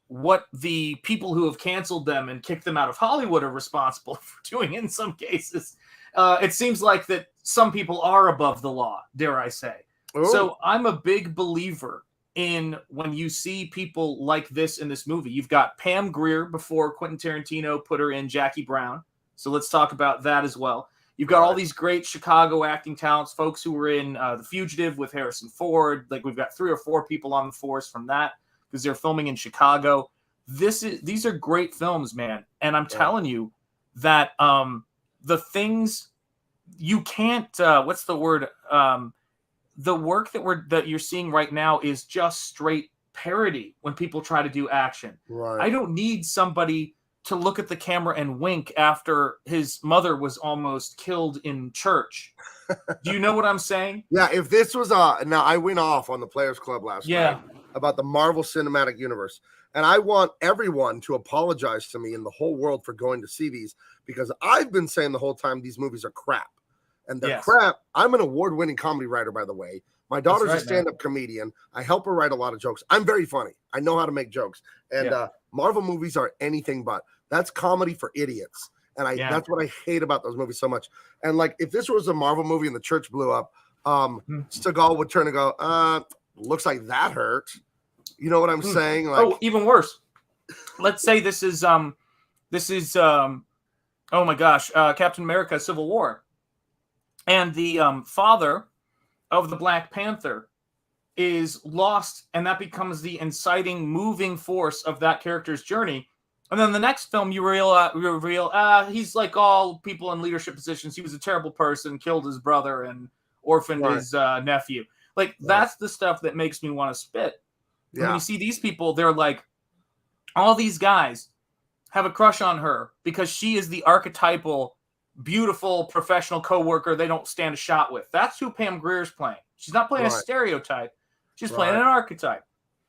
what the people who have canceled them and kicked them out of Hollywood are responsible for doing in some cases, it seems like that some people are above the law, dare I say. Ooh. So I'm a big believer in when you see people like this in this movie. You've got Pam Grier before Quentin Tarantino put her in Jackie Brown. So let's talk about that as well. You've got all these great Chicago acting talents, folks who were in The Fugitive with Harrison Ford. Like, we've got 3 or 4 people on the force from that because they're filming in Chicago. These are great films, man. And I'm telling you that the things you can't what's the word? The work that you're seeing right now is just straight parody when people try to do action. Right. I don't need somebody to look at the camera and wink after his mother was almost killed in church. Do you know what I'm saying? Yeah, if this was now I went off on the Players Club last night about the Marvel Cinematic Universe. And I want everyone to apologize to me in the whole world for going to see these, because I've been saying the whole time these movies are crap. And they're crap. I'm an award-winning comedy writer, by the way. My daughter's a stand-up comedian. I help her write a lot of jokes. I'm very funny. I know how to make jokes. And Marvel movies are anything but. That's comedy for idiots. And that's what I hate about those movies so much. And like, if this was a Marvel movie and the church blew up, Seagal would turn and go, looks like that hurt. You know what I'm saying? Like, even worse. Let's say this is oh my gosh, Captain America: Civil War. And the father of the Black Panther is lost, and that becomes the inciting, moving force of that character's journey. And then the next film, you reveal he's like all people in leadership positions. He was a terrible person, killed his brother, and orphaned his nephew. Like, that's the stuff that makes me want to spit. Yeah. When you see these people, they're like, all these guys have a crush on her because she is the archetypal, beautiful professional coworker they don't stand a shot with. That's who Pam Grier's playing. She's not playing a stereotype. She's playing an archetype.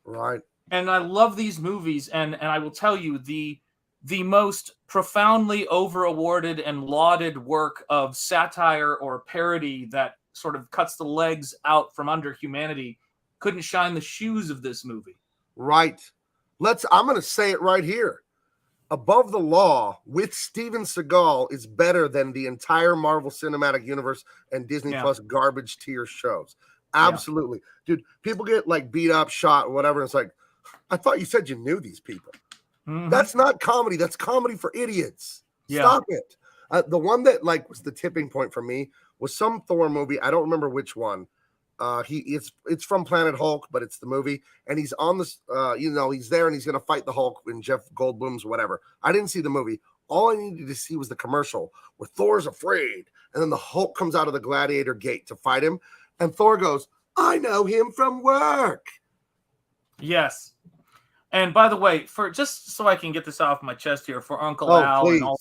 Right. And I love these movies, and I will tell you, the the most profoundly over-awarded and lauded work of satire or parody that sort of cuts the legs out from under humanity couldn't shine the shoes of this movie. Right. I'm going to say it right here. Above the Law with Steven Seagal is better than the entire Marvel Cinematic Universe and Disney Plus garbage tier shows. Absolutely. Dude, people get like beat up, shot, whatever. It's like, I thought you said you knew these people. That's not comedy. That's comedy for idiots. Stop it. The one that like was the tipping point for me was some Thor movie. I don't remember which one. It's from Planet Hulk, but it's the movie, and he's on this. He's there and he's gonna fight the Hulk in Jeff Goldblum's whatever. I didn't see the movie. All I needed to see was the commercial where Thor's afraid, and then the Hulk comes out of the Gladiator Gate to fight him, and Thor goes, "I know him from work." Yes. And by the way, for just so I can get this off my chest here, for Uncle Al please, and all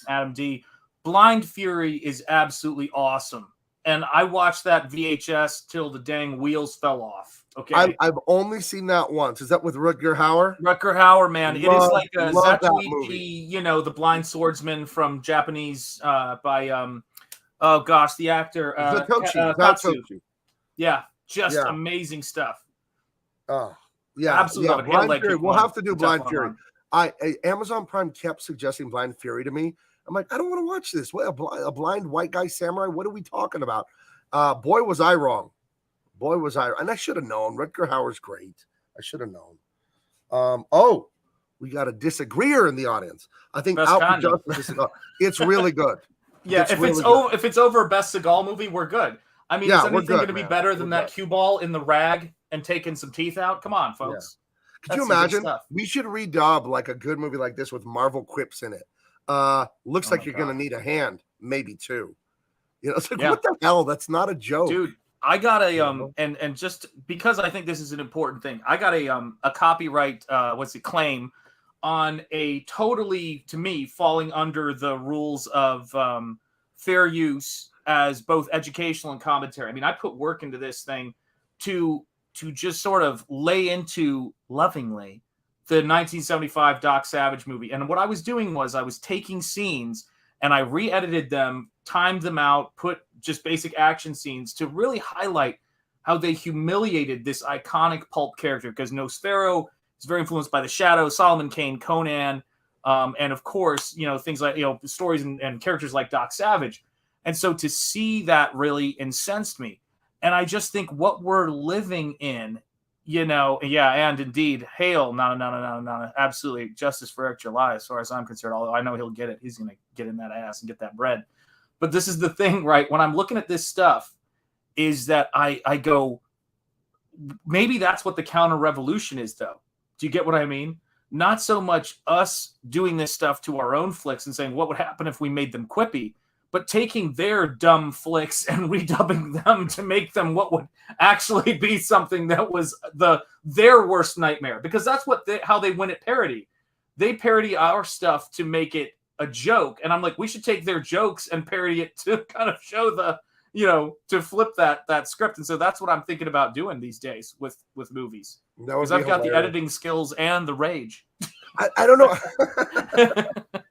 Adam D, Blind Fury is absolutely awesome. And I watched that VHS till the dang wheels fell off. Okay, I've only seen that once. Is that with Rutger Hauer? Rutger Hauer, man, it is like a Zatoichi, the blind swordsman from Japanese by the actor Zatoichi. Yeah, just amazing stuff. Oh, yeah, absolutely. Blind Fury. We'll have to do Blind Fury. Amazon Prime kept suggesting Blind Fury to me. I'm like, I don't want to watch this. What, a blind white guy samurai? What are we talking about? Boy, was I wrong. And I should have known. Rutger Hauer's great. I should have known. We got a disagreeer in the audience. I think Out for Justice, it's really good. If it's over a Best Seagal movie, we're good. I mean, is anything going to be better than that cue ball in the rag and taking some teeth out? Come on, folks. Could you imagine? We should redub like a good movie like this with Marvel quips in it. Looks like you're going to need a hand, maybe two. It's like, what the hell? That's not a joke. Dude, I got a, and just because I think this is an important thing, I got a copyright, claim on a totally, to me, falling under the rules of fair use as both educational and commentary. I mean, I put work into this thing to just sort of lay into lovingly the 1975 Doc Savage movie. And what I was doing was I was taking scenes and I re-edited them, timed them out, put just basic action scenes to really highlight how they humiliated this iconic pulp character. Because Nosferatu is very influenced by The Shadow, Solomon Kane, Conan, and of course, things like, stories and characters like Doc Savage. And so to see that really incensed me. And I just think what we're living in, and indeed, hail, no, absolutely, justice for Eric July, as far as I'm concerned, although I know he'll get it. He's going to get in that ass and get that bread. But this is the thing, right? When I'm looking at this stuff, is that I go, maybe that's what the counter-revolution is, though. Do you get what I mean? Not so much us doing this stuff to our own flicks and saying, what would happen if we made them quippy? But taking their dumb flicks and redubbing them to make them what would actually be something that was their worst nightmare. Because that's how they win at parody. They parody our stuff to make it a joke. And I'm like, we should take their jokes and parody it to kind of show to flip that script. And so that's what I'm thinking about doing these days with movies. Because I've got the editing skills and the rage. I don't know.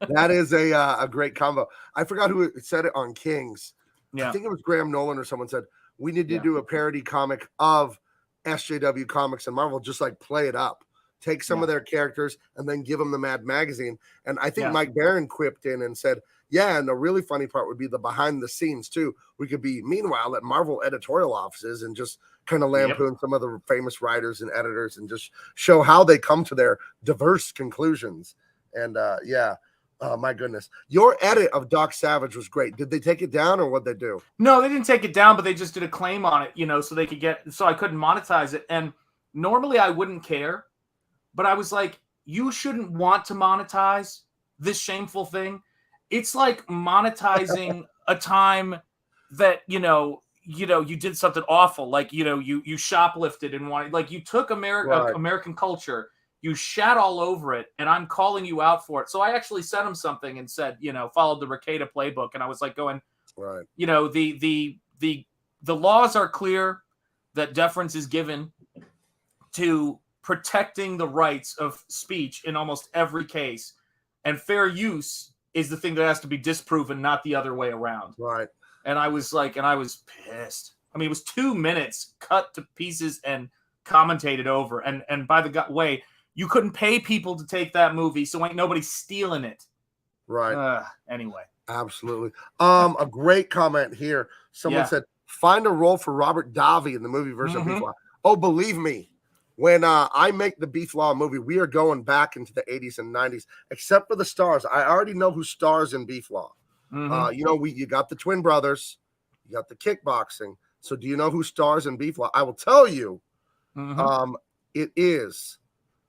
That is a great combo. I forgot who said it on Kings. I think it was Graham Nolan or someone said, we need to do a parody comic of SJW Comics and Marvel, just like play it up. Take some of their characters and then give them the Mad Magazine. And I think Mike Barron quipped in and said, and the really funny part would be the behind the scenes too. We could be meanwhile at Marvel editorial offices and just kind of lampoon some of the famous writers and editors and just show how they come to their diverse conclusions. And my goodness, your edit of Doc Savage was great. Did they take it down or what'd they do? No, they didn't take it down, but they just did a claim on it, so they could so I couldn't monetize it. And normally I wouldn't care, but I was like, you shouldn't want to monetize this shameful thing. It's like monetizing a time that, you did something awful, like, you shoplifted and wanted, like, you took American culture, you shat all over it, and I'm calling you out for it. So I actually sent him something and said, followed the Rekieta playbook, and I was like going, right, the laws are clear that deference is given to protecting the rights of speech in almost every case. and fair use is the thing that has to be disproven, not the other way around. Right. And I was pissed. I mean, it was 2 minutes cut to pieces and commentated over. And by the way, you couldn't pay people to take that movie, so ain't nobody stealing it. Right. Anyway. Absolutely. A great comment here. Someone said, find a role for Robert Davi in the movie version of Beef Law. Oh, believe me, when I make the Beef Law movie, we are going back into the 80s and 90s, except for the stars. I already know who stars in Beef Law. You got the twin brothers, you got the kickboxing. So do you know who stars in Beef Law? I will tell you. It is,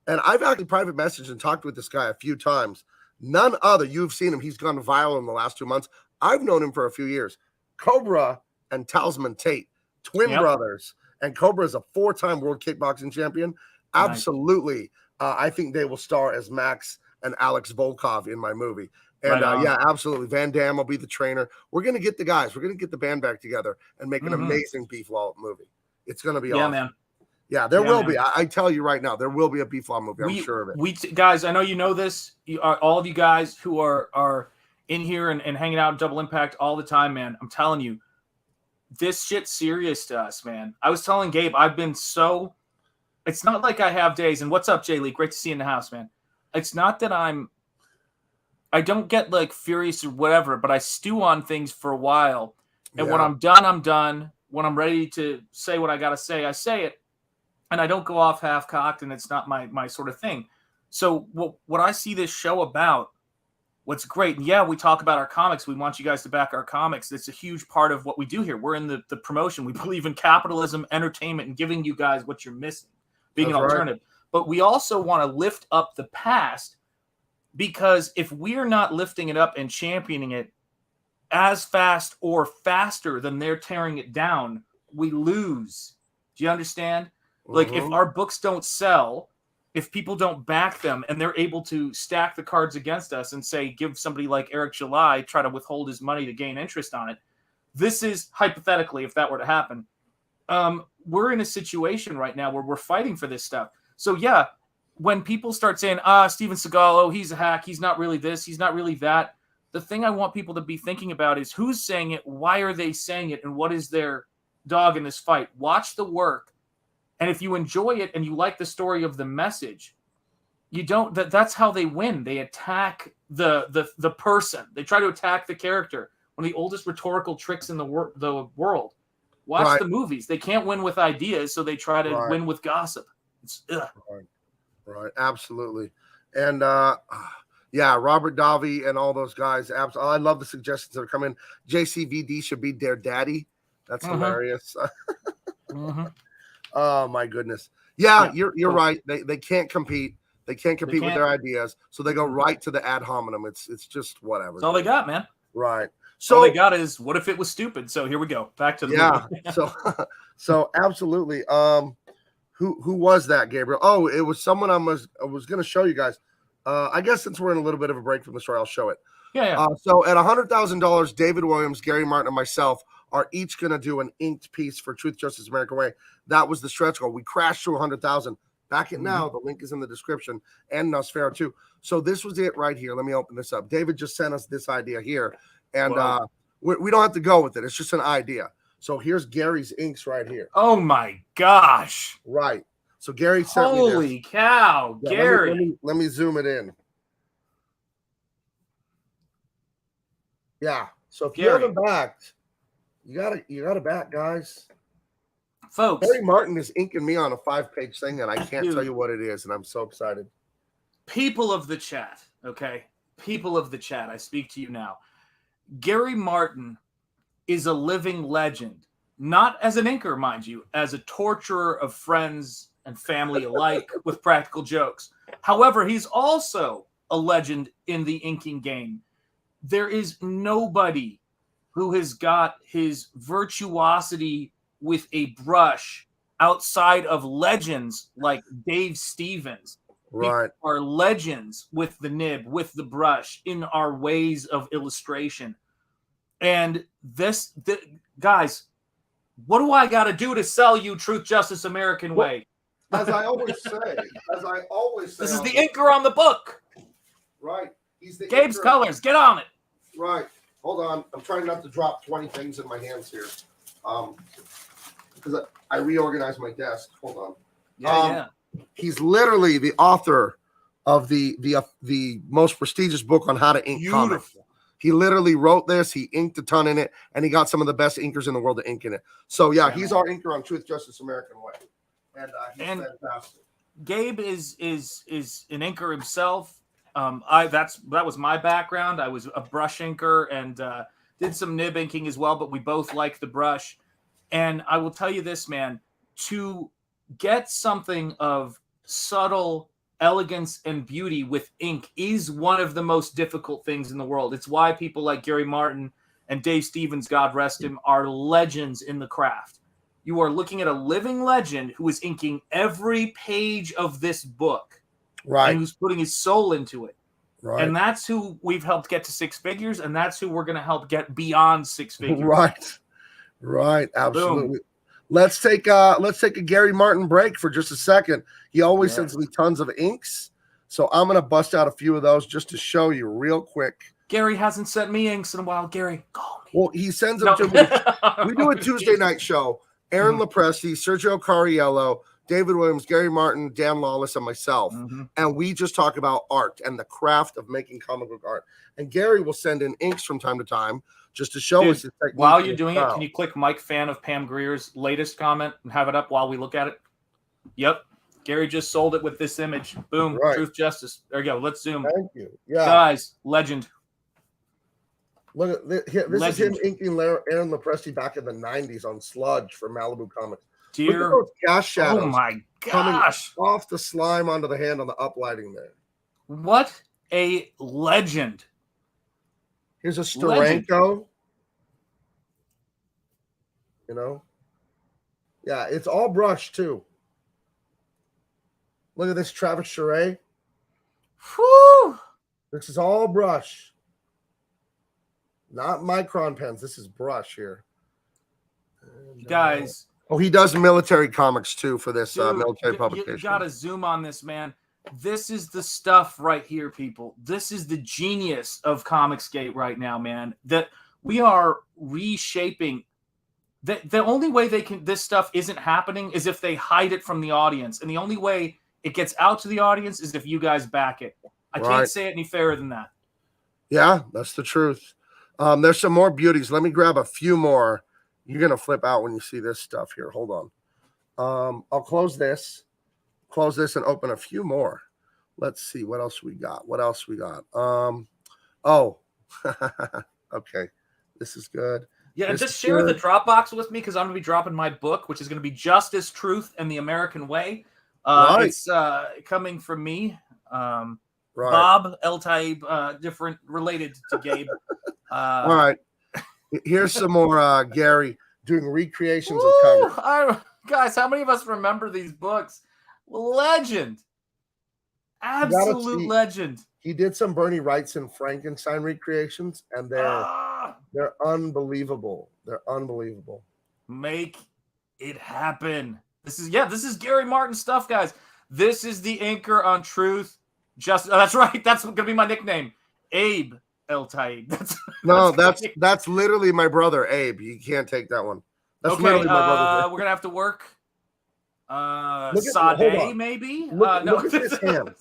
and I've actually private messaged and talked with this guy a few times. None other. You've seen him. He's gone viral in the last 2 months. I've known him for a few years. Cobra and Talisman Tate, twin brothers. And Cobra is a 4-time world kickboxing champion. Absolutely. I think they will star as Max and Alex Volkov in my movie. And absolutely. Van Damme will be the trainer. We're going to get the guys. We're going to get the band back together and make an amazing Beef Law movie. It's going to be awesome. Man. Yeah, there will be. I tell you right now, there will be a Beef Law movie. I'm sure of it. Guys, I know you know this. All of you guys who are in here and hanging out in Double Impact all the time, man. I'm telling you, this shit's serious to us, man. I was telling Gabe, I've been so. It's not like I have days. And what's up, Jay Lee? Great to see you in the house, man. It's not that I don't get like furious or whatever, but I stew on things for a while. And when I'm done, I'm done. When I'm ready to say what I got to say, I say it. And I don't go off half-cocked, and it's not my sort of thing. So what I see this show about, what's great, and we talk about our comics. We want you guys to back our comics. It's a huge part of what we do here. We're in the promotion. We believe in capitalism, entertainment, and giving you guys what you're missing, being an alternative. But we also want to lift up the past, because if we're not lifting it up and championing it as fast or faster than they're tearing it down, we lose. Do you understand? Like, if our books don't sell, if people don't back them and they're able to stack the cards against us and say, give somebody like Eric July, try to withhold his money to gain interest on it. This is hypothetically, if that were to happen. We're in a situation right now where we're fighting for this stuff. So when people start saying, Steven Seagal, oh, he's a hack, he's not really this, he's not really that. The thing I want people to be thinking about is who's saying it, why are they saying it, and what is their dog in this fight? Watch the work. And if you enjoy it and you like the story of the message, you don't. That's how they win. They attack the person. They try to attack the character. One of the oldest rhetorical tricks in the world. Watch the movies. They can't win with ideas, so they try to win with gossip. It's right. Absolutely. And Robert Davi and all those guys. Absolutely. I love the suggestions that are coming. JCVD should be their daddy. That's hilarious. Oh my goodness. You're right. They can't compete. They can't compete with their ideas. So they go right to the ad hominem. It's just whatever. That's all they got, man. Right. So all they got is what if it was stupid? So here we go. Back to the movie. so absolutely. Who was that, Gabriel? Oh, it was someone I was gonna show you guys. I guess since we're in a little bit of a break from the story, I'll show it. So at $100,000, David Williams, Gary Martin, and myself are each going to do an inked piece for Truth, Justice, American Way. That was the stretch goal. We crashed through 100,000. Back it now. The link is in the description, and Nosferatu too. So this was it right here. Let me open this up. David just sent us this idea here, and we don't have to go with it. It's just an idea. So here's Gary's inks right here. Oh my gosh! Right. So Gary sent me this. Holy cow, Gary! Let me zoom it in. Yeah. So if you haven't backed, you gotta back, guys. Folks, Gary Martin is inking me on a 5-page thing, and I can't tell you what it is, and I'm so excited. People of the chat, okay? People of the chat, I speak to you now. Gary Martin is a living legend, not as an inker, mind you, as a torturer of friends and family alike with practical jokes. However, he's also a legend in the inking game. There is nobody who has got his virtuosity with a brush outside of legends like Dave Stevens. Right. People are legends with the nib, with the brush, in our ways of illustration. And guys, what do I got to do to sell you Truth, Justice, American Way? As I always say, this is the inker on the book. Right. He's the Gabe's inker. colors. Get on it. Right. Hold on. I'm trying not to drop 20 things in my hands here. Because I reorganized my desk. Hold on. Yeah. He's literally the author of the most prestigious book on how to ink comics. He literally wrote this. He inked a ton in it, and he got some of the best inkers in the world to ink in it. So yeah, he's our inker on Truth, Justice, American Way, and he's fantastic. Gabe is an inker himself. That was my background. I was a brush inker and did some nib inking as well, but we both like the brush. And I will tell you this, man, to get something of subtle elegance and beauty with ink is one of the most difficult things in the world. It's why people like Gary Martin and Dave Stevens, God rest him, are legends in the craft. You are looking at a living legend who is inking every page of this book, right? And who's putting his soul into it, right? And that's who we've helped get to six figures, and that's who we're going to help get beyond six figures. Right, absolutely. Boom. Let's take a Gary Martin break for just a second. He always sends me tons of inks, so I'm gonna bust out a few of those just to show you real quick. Gary hasn't sent me inks in a while. Gary, call me. Well, he sends them to me. We do a Tuesday night show. Aaron Lopresti, Sergio Cariello, David Williams, Gary Martin, Dan Lawless, and myself, and we just talk about art and the craft of making comic book art. And Gary will send in inks from time to time just to show us his technique. While you're doing it, can you click Mike Fan of Pam Greer's latest comment and have it up while we look at it? Yep. Gary just sold it with this image. Boom. Right. Truth, Justice. There you go. Let's zoom. Thank you. Yeah. Guys, legend. Look at this. This is him inking Aaron Lopresti back in the 90s on Sludge for Malibu Comics. Look at those gas shadows. Oh my gosh. Coming off the slime onto the hand on the uplighting there. What a legend. Here's a Steranko. You know? Yeah, it's all brush too. Look at this Travis Charest. Whew. This is all brush. Not micron pens. This is brush here. And, guys. Oh, he does military comics too for this military publication. You got to zoom on this, man. This is the stuff right here, people. This is the genius of Comicsgate right now, man. That we are reshaping. The only way this stuff isn't happening is if they hide it from the audience. And the only way it gets out to the audience is if you guys back it. I can't say it any fairer than that. Yeah, that's the truth. There's some more beauties. Let me grab a few more. You're going to flip out when you see this stuff here. Hold on. I'll close this and open a few more. Let's see what else we got. Okay. This is good. Yeah, and just share the Dropbox with me because I'm going to be dropping my book, which is going to be Justice, Truth, and the American Way. It's coming from me, Bob El Taib, different, related to Gabe. All right. Here's some more Gary doing recreations of comics. Guys, how many of us remember these books? Legend. Absolute legend. He did some Bernie Wrightson Frankenstein recreations, and they're unbelievable. They're unbelievable. Make it happen. This is Gary Martin stuff, guys. This is the inker on Truth. That's right. That's going to be my nickname. Abe El Taib. That's literally my brother, Abe. You can't take that one. That's literally my brother. We're going to have to work. Sade, maybe? Look at this hand.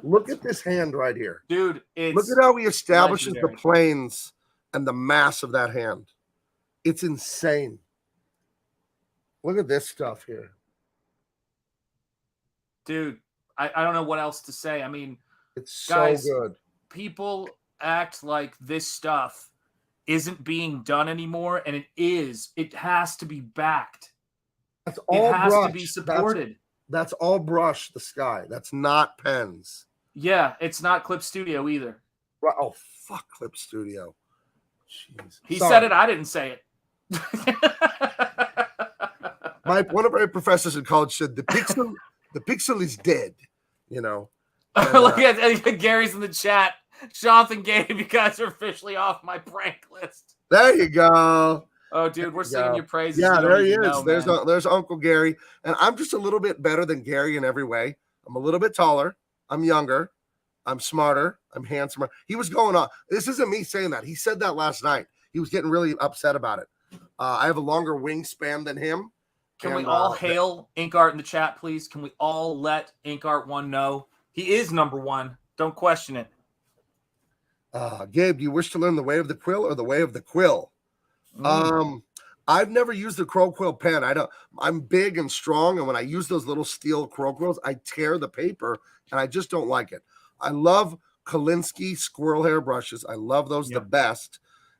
Look at this hand right here. Dude, look at how he establishes the planes and the mass of that hand. It's insane. Look at this stuff here. Dude, I don't know what else to say. I mean, it's guys, so good. People act like this stuff isn't being done anymore, and it is. It has to be backed. That's all brush. It has to be supported. That's all brush, the sky. That's not pens. Yeah, it's not Clip Studio either. Right. Oh, fuck Clip Studio. Jeez. He said it. I didn't say it. One of my professors in college said the pixel is dead. You know. Look at Gary's in the chat. Jonathan Gabe, you guys are officially off my prank list. There you go. Oh, dude, we're singing your praises. Yeah, there he is. There's Uncle Gary. And I'm just a little bit better than Gary in every way. I'm a little bit taller. I'm younger. I'm smarter. I'm handsomer. He was going on. This isn't me saying that. He said that last night. He was getting really upset about it. I have a longer wingspan than him. Can we all hail Ink Art in the chat, please? Can we all let Ink Art 1 know he is number one? Don't question it. Gabe, do you wish to learn the way of the quill or the way of the quill? I've never used a crow quill pen. I'm big and strong, and when I use those little steel crow quills, I tear the paper, and I just don't like it. I love Kolinsky squirrel hair brushes. I love those the best,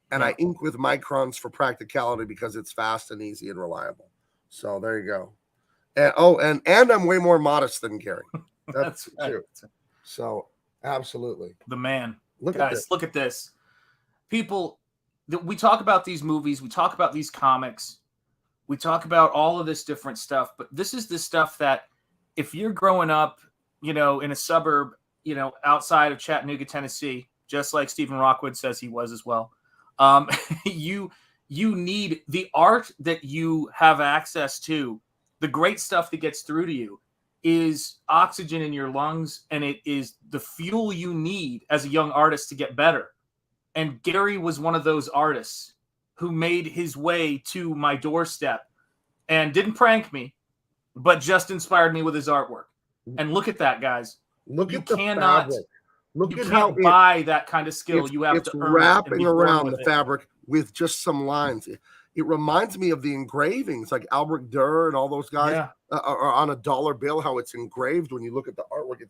and I ink with microns for practicality because it's fast and easy and reliable. So there you go. And I'm way more modest than Gary. That's right. True. So absolutely, the man. Look at this. People, we talk about these movies, we talk about these comics, we talk about all of this different stuff, but this is the stuff that if you're growing up, in a suburb, outside of Chattanooga, Tennessee, just like Stephen Rockwood says he was as well, you need the art that you have access to. The great stuff that gets through to you is oxygen in your lungs, and it is the fuel you need as a young artist to get better. And Gary was one of those artists who made his way to my doorstep and didn't prank me, but just inspired me with his artwork. And look at that, guys. Look you at the cannot fabric. Look you at can't how buy that kind of skill. You have to earn wrapping it around the fabric with just some lines. It reminds me of the engravings, like Albert Durr and all those guys are on a dollar bill. How it's engraved when you look at the artwork,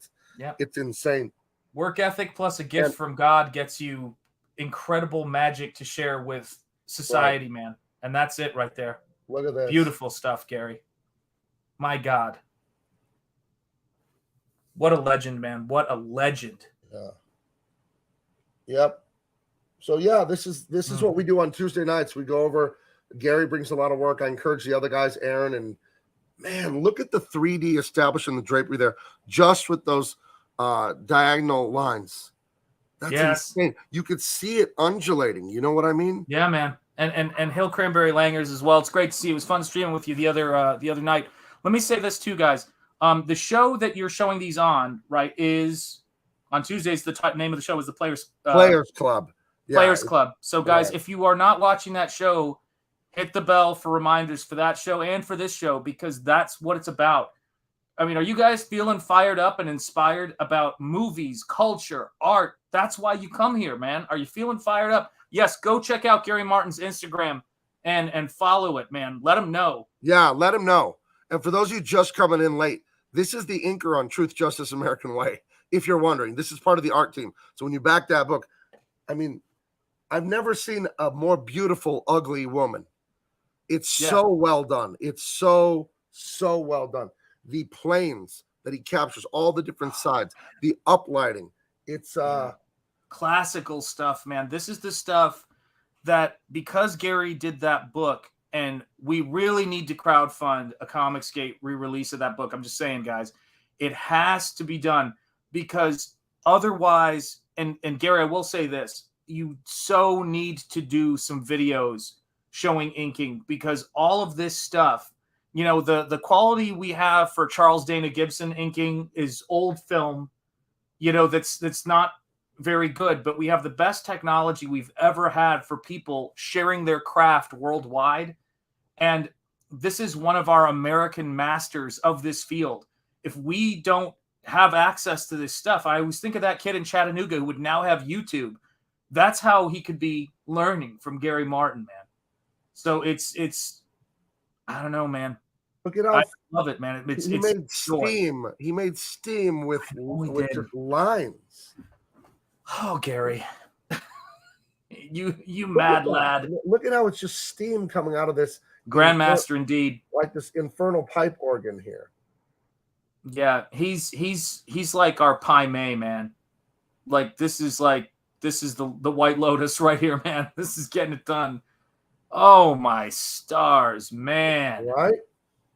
it's insane. Work ethic plus a gift from God gets you incredible magic to share with society, man. And that's it right there. Look at this. Beautiful stuff, Gary. My God. What a legend, man. What a legend. Yeah. Yep. So yeah, this is what we do on Tuesday nights. We go over. Gary brings a lot of work. I encourage the other guys, Aaron, and man, look at the 3D establishing the drapery there, just with those diagonal lines. That's insane. You could see it undulating. You know what I mean? Yeah, man. And Hill Cranberry Langers as well. It's great to see. It was fun streaming with you the other night. Let me say this too, guys. The show that you're showing these on, right, is on Tuesdays. The name of the show is the Players Club. Players Club. So, guys, if you are not watching that show, hit the bell for reminders for that show and for this show, because that's what it's about. I mean, are you guys feeling fired up and inspired about movies, culture, art? That's why you come here, man. Are you feeling fired up? Yes, go check out Gary Martin's Instagram and follow it, man. Let him know. Yeah, let him know. And for those of you just coming in late, this is the inker on Truth, Justice, American Way. If you're wondering, this is part of the art team. So when you back that book, I mean, I've never seen a more beautiful, ugly woman. It's so well done. It's so well done. The planes that he captures, all the different sides, the uplighting. It's classical stuff, man. This is the stuff that, because Gary did that book, and we really need to crowdfund a Comicsgate re-release of that book. I'm just saying, guys, it has to be done, because otherwise, and Gary, I will say this, you so need to do some videos showing inking, because all of this stuff, the quality we have for Charles Dana Gibson inking is old film, that's not very good, but we have the best technology we've ever had for people sharing their craft worldwide. And this is one of our American masters of this field. If we don't have access to this stuff, I always think of that kid in Chattanooga who would now have YouTube. That's how he could be learning from Gary Martin, man. So it's I don't know, man. Look at how I love it, man. He made steam. He made steam with just lines. Oh, Gary. you mad lad. Look at how it's just steam coming out of this. Grandmaster indeed. Like this infernal pipe organ here. Yeah, he's like our Pai Mei, man. Like this is the White Lotus right here, man. This is getting it done. Oh my stars, man. Right?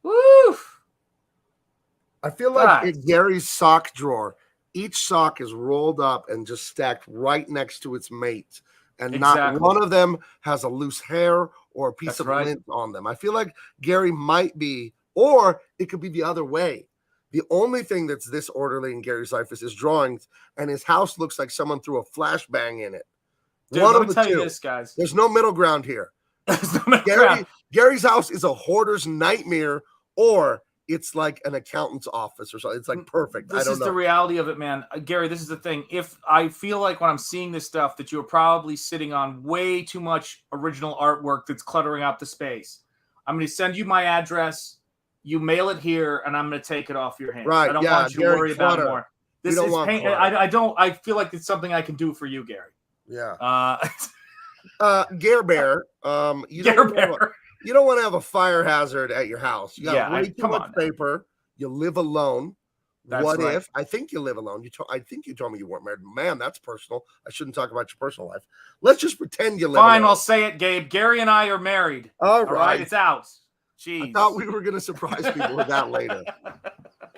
Woo! I feel like in Gary's sock drawer, each sock is rolled up and just stacked right next to its mate. And not one of them has a loose hair or a piece of lint on them. I feel like Gary might be, or it could be the other way. The only thing that's this orderly in Gary's life is his drawings, and his house looks like someone threw a flashbang in it. Dude, One let of me the tell you two. this, guys. There's no middle ground here. There's no middle ground. Gary's house is a hoarder's nightmare, or it's like an accountant's office or something. It's like perfect. This is the reality of it, man. Gary, this is the thing. If I feel like when I'm seeing this stuff that you're probably sitting on way too much original artwork that's cluttering up the space, I'm going to send you my address. You mail it here, and I'm going to take it off your hands. Right, I don't want you to worry about it more. This is pain. I feel like it's something I can do for you, Gary. Yeah. Gare Bear. You don't want to have a fire hazard at your house. You got way too much paper. You live alone. What if? I think you live alone. I think you told me you weren't married. Man, that's personal. I shouldn't talk about your personal life. Let's just pretend you live alone. Fine, I'll say it, Gabe. Gary and I are married. All right. It's out. Jeez. I thought we were going to surprise people with that later.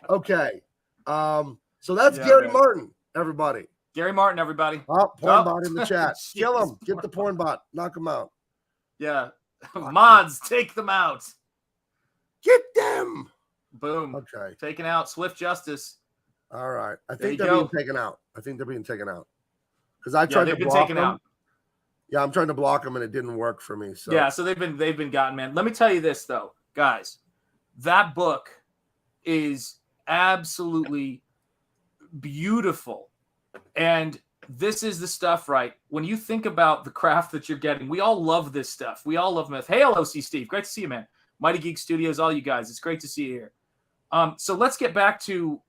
Okay. So that's Gary Martin, everybody. Gary Martin, everybody. Oh, porn bot in the chat. Kill him. Get the porn bot. Knock him out. Yeah. Mods, take them out. Get them. Boom. Okay. Taken out. Swift justice. All right. I think they're being taken out. Because I tried to block them. Out. Yeah, I'm trying to block them and it didn't work for me. So yeah, so they've been gotten, man. Let me tell you this though, guys. That book is absolutely beautiful. And this is the stuff, right? When you think about the craft that you're getting, we all love this stuff. We all love myth. Hey, LOC Steve. Great to see you, man. Mighty Geek Studios, all you guys. It's great to see you here. So let's get back to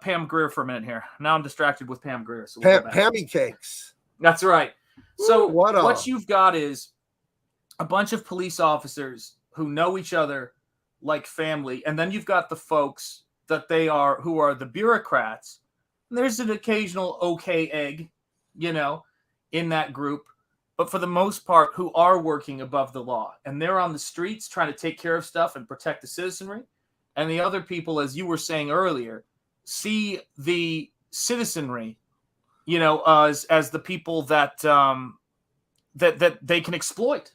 Pam Grier for a minute here. Now I'm distracted with Pam Grier. So Pammy cakes. That's right. So what you've got is a bunch of police officers who know each other like family. And then you've got the folks who are the bureaucrats. And there's an occasional okay egg, in that group. But for the most part, who are working above the law. And they're on the streets trying to take care of stuff and protect the citizenry. And the other people, as you were saying earlier, see the citizenry, as the people that that they can exploit,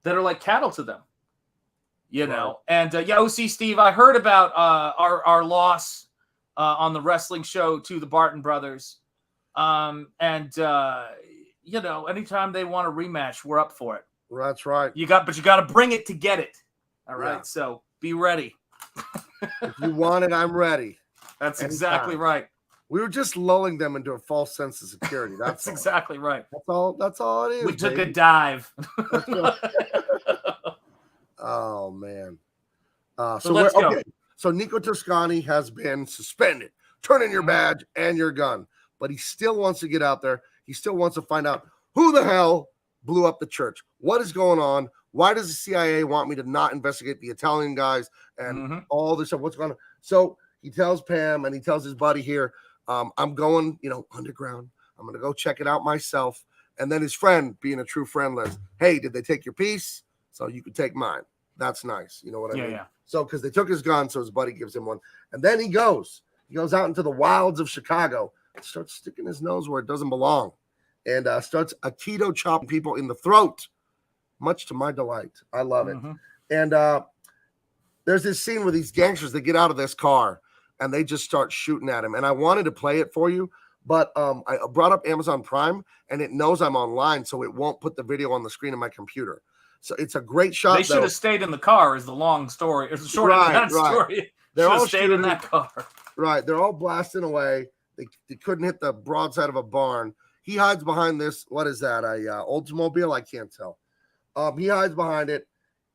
that are like cattle to them, know. And OC Steve, I heard about our loss on the wrestling show to the Barton brothers, and anytime they want a rematch, we're up for it. That's right. But you got to bring it to get it. All right, yeah. So be ready. If you want it, I'm ready. That's exactly right. We were just lulling them into a false sense of security. That's exactly right. That's all it is. We took a dive. Oh man. Let's go. Okay. So Nico Toscani has been suspended. Turn in your badge and your gun. But he still wants to get out there. He still wants to find out who the hell blew up the church. What is going on? Why does the CIA want me to not investigate the Italian guys and all this stuff? What's going on? So he tells Pam and he tells his buddy here, I'm going, underground. I'm going to go check it out myself. And then his friend, being a true friend, says, hey, did they take your piece? So you could take mine. That's nice. You know what I mean? Yeah. So because they took his gun, so his buddy gives him one. And then he goes out into the wilds of Chicago, starts sticking his nose where it doesn't belong, and starts Aikido chopping people in the throat, much to my delight. I love it. And there's this scene where these gangsters, they get out of this car and they just start shooting at him. And I wanted to play it for you, but I brought up Amazon Prime and it knows I'm online, so it won't put the video on the screen of my computer. So it's a great shot. They should have stayed in the car is the long story. It's the short of that story. They're all stayed in that car. Right. They're all blasting away. They couldn't hit the broadside of a barn. He hides behind this. What is that? A Oldsmobile? I can't tell. He hides behind it.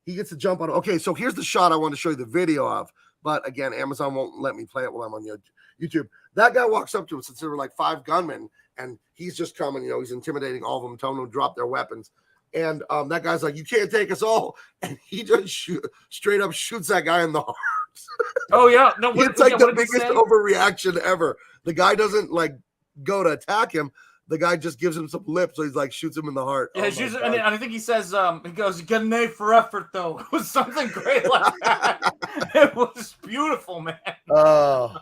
He gets to jump on it. Okay, so here's the shot I want to show you the video of. But again, Amazon won't let me play it while I'm on YouTube. That guy walks up to him since there were like 5 gunmen, and he's just coming. He's intimidating all of them, telling them to drop their weapons. And that guy's like, you can't take us all. And he just straight up shoots that guy in the heart. Oh, yeah. No, it's like the biggest overreaction ever. The guy doesn't go to attack him. The guy just gives him some lip, so he's shoots him in the heart. Yeah, and I think he says, he goes, "Get an A for effort," though. It was something great like that. It was beautiful, man. Oh,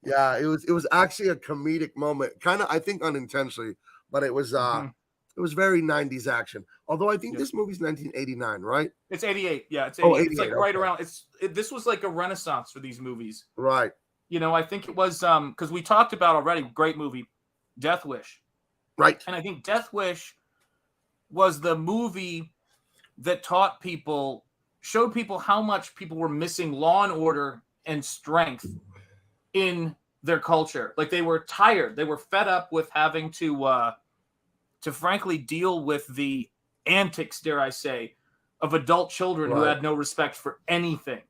yeah, it was actually a comedic moment, kind of, I think, unintentionally, but it was it was very 90s action. Although I think this movie's 1989, right? It's 88. Yeah, it's 88. It's right around. This was like a renaissance for these movies. Right. I think it was because we talked about already, great movie, Death Wish. Right. And I think Death Wish was the movie that showed people how much people were missing law and order and strength in their culture. Like they were tired. They were fed up with having to frankly deal with the antics, dare I say, of adult children who had no respect for anything.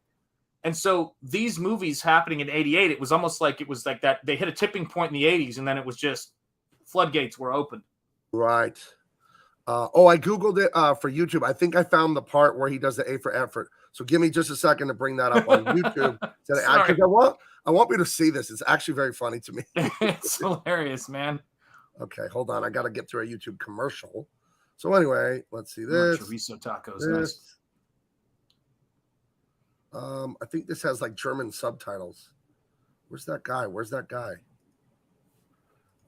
And so these movies happening in 88, it was almost like that. They hit a tipping point in the 80s, and then it was just floodgates were opened. Right. I Googled it for YouTube. I think I found the part where he does the A for effort. So give me just a second to bring that up on YouTube. I want me to see this. It's actually very funny to me. It's hilarious, man. Okay, hold on. I got to get through a YouTube commercial. So anyway, let's see this. Chorizo tacos, nice. I think this has like German subtitles. Where's that guy?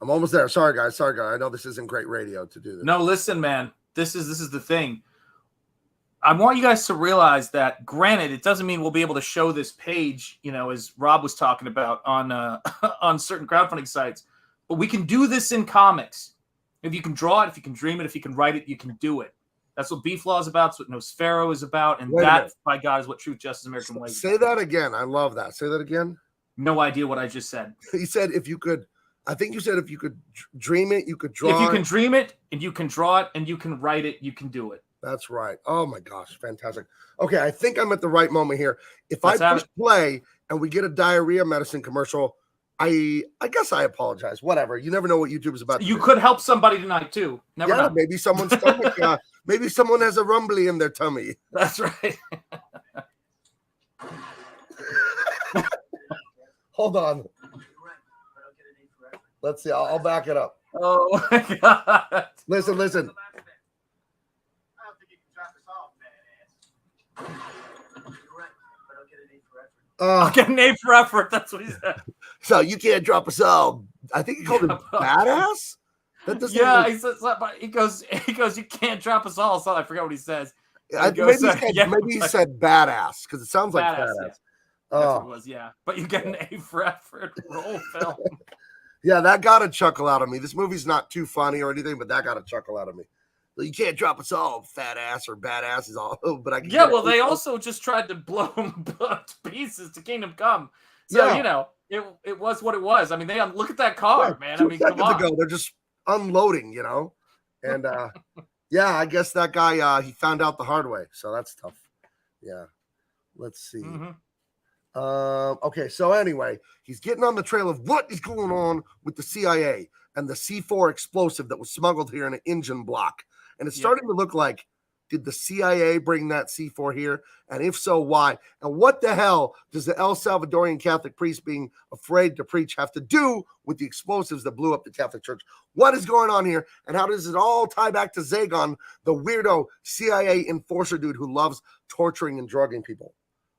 I'm almost there. Sorry, guys. I know this isn't great radio to do this. No, listen, man. This is the thing. I want you guys to realize that, granted, it doesn't mean we'll be able to show this page, as Rob was talking about on on certain crowdfunding sites, but we can do this in comics. If you can draw it, if you can dream it, if you can write it, you can do it. That's what Beef Law is about. That's what Nosferatu is about. And that, by God, is what Truth, Justice, American Way is. Say that again. I love that. Say that again. No idea what I just said. He said if you could, I think you said if you could dream it, you could draw it. If you can dream it, and you can draw it, and you can write it, you can do it. That's right. Oh, my gosh. Fantastic. Okay, I think I'm at the right moment here. If I push play and we get a diarrhea medicine commercial, I guess I apologize. Whatever. You never know what YouTube is about. You could help somebody tonight, too. Never know. Maybe someone's stomach, maybe someone has a rumbly in their tummy. That's right. Hold on. Let's see. I'll back it up. Oh, my God. Listen. I'll get an A for effort. That's what he said. So you can't drop us all. I think he called him badass. He goes. You can't drop us all. So I forgot what he says. Maybe he said badass because it sounds like badass. Yeah. That's what it was. Yeah, but you get an A for effort. Roll film. Yeah, that got a chuckle out of me. This movie's not too funny or anything, but that got a chuckle out of me. You can't drop us all, fat ass or badass is all. But I can. Yeah, well, they also just tried to blow him to pieces to Kingdom Come. So it was what it was. I mean, look at that car, man. I mean, come on. They're just unloading, and I guess that guy he found out the hard way, so that's tough. Yeah, let's see. Mm-hmm. Okay, so anyway, he's getting on the trail of what is going on with the CIA and the C4 explosive that was smuggled here in an engine block. And it's starting to look like, did the CIA bring that C4 here? And if so, why? And what the hell does the El Salvadorian Catholic priest being afraid to preach have to do with the explosives that blew up the Catholic Church? What is going on here? And how does it all tie back to Seagal, the weirdo CIA enforcer dude who loves torturing and drugging people?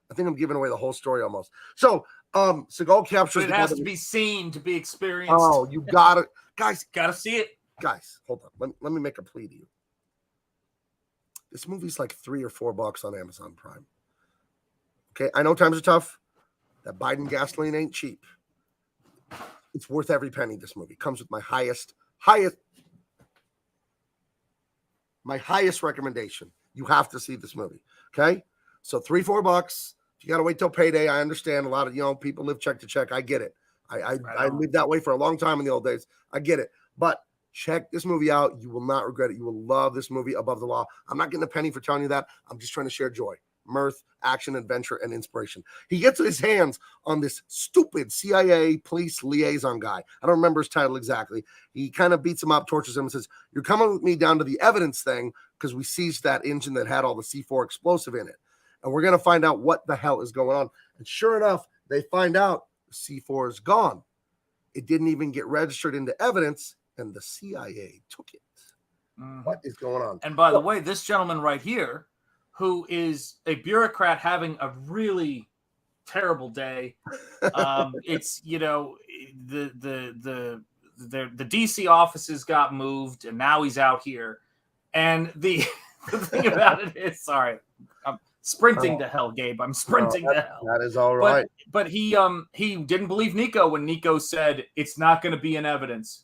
I think I'm giving away the whole story almost. So, Seagal captures. But it has to be seen to be experienced. Oh, you got it. Guys. Got to see it. Guys, hold on. Let me make a plea to you. This movie's like $3 or $4 on Amazon Prime. Okay, I know times are tough. That Biden gasoline ain't cheap. It's worth every penny. This movie comes with my highest recommendation. You have to see this movie. Okay, so $3, $4. You got to wait till payday. I understand a lot of people live check to check. I get it. I lived that way for a long time in the old days. I get it, but. Check this movie out. You will not regret it. You will love this movie, Above the Law. I'm not getting a penny for telling you that. I'm just trying to share joy, mirth, action, adventure, and inspiration. He gets his hands on this stupid CIA police liaison guy. I don't remember his title exactly. He kind of beats him up, tortures him, and says, "You're coming with me down to the evidence thing because we seized that engine that had all the C4 explosive in it. And we're going to find out what the hell is going on." And sure enough, they find out the C4 is gone. It didn't even get registered into evidence. And the CIA took it. Mm-hmm. What is going on? And by the way, this gentleman right here, who is a bureaucrat having a really terrible day, it's the DC offices got moved, and now he's out here. And the thing about it is, sorry, sprinting to hell, Gabe. I'm sprinting to hell. That is all right. But he didn't believe Nico when Nico said it's not going to be in evidence.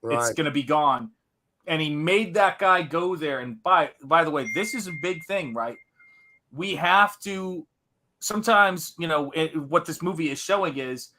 Right. It's going to be gone. And he made that guy go there. And by the way, this is a big thing, right? We have to sometimes, what this movie is showing is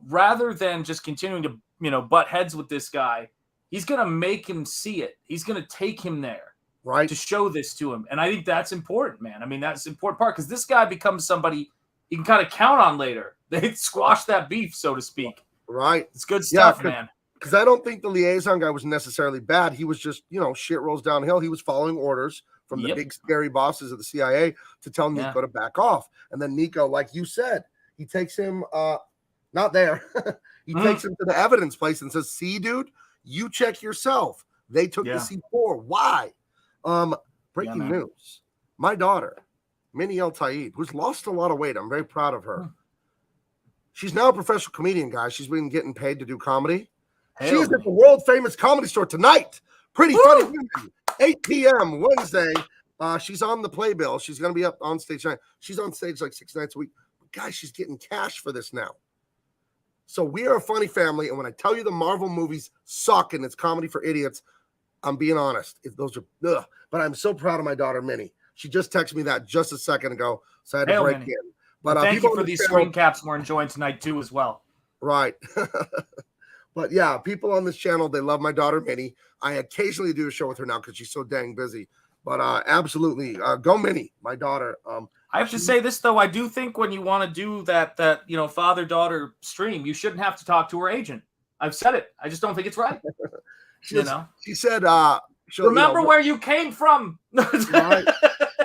rather than just continuing to, butt heads with this guy, he's going to make him see it. He's going to take him there. Right. To show this to him. And I think that's important, man. I mean, that's an important part because this guy becomes somebody you can kind of count on later. They squash that beef, so to speak. Right. It's good stuff, man. Because I don't think the liaison guy was necessarily bad. He was just, shit rolls downhill. He was following orders from the big scary bosses of the CIA to tell Nico to back off. And then Nico, like you said, he takes him not there. He takes him to the evidence place and says, see, dude, you check yourself. They took the C4. Why? Breaking news. My daughter, Minnie El Taib, who's lost a lot of weight. I'm very proud of her. She's now a professional comedian, guys. She's been getting paid to do comedy. She is at the world famous Comedy Store tonight. Pretty Funny Women, 8 p.m. Wednesday. She's on the playbill. She's going to be up on stage tonight. She's on stage like 6 nights a week. But guys, she's getting cash for this now. So we are a funny family. And when I tell you the Marvel movies suck and it's comedy for idiots, I'm being honest. Those are, but I'm so proud of my daughter, Minnie. She just texted me that just a second ago. So I had to break in. But thank you for these screen caps we're enjoying tonight too, as well. Right. But yeah, people on this channel, they love my daughter, Minnie. I occasionally do a show with her now because she's so dang busy. But absolutely, go Minnie, my daughter. I have to say this though, I do think when you want to do that father-daughter stream, you shouldn't have to talk to her agent. I've said it. I just don't think it's right. She said, remember where you came from. Right.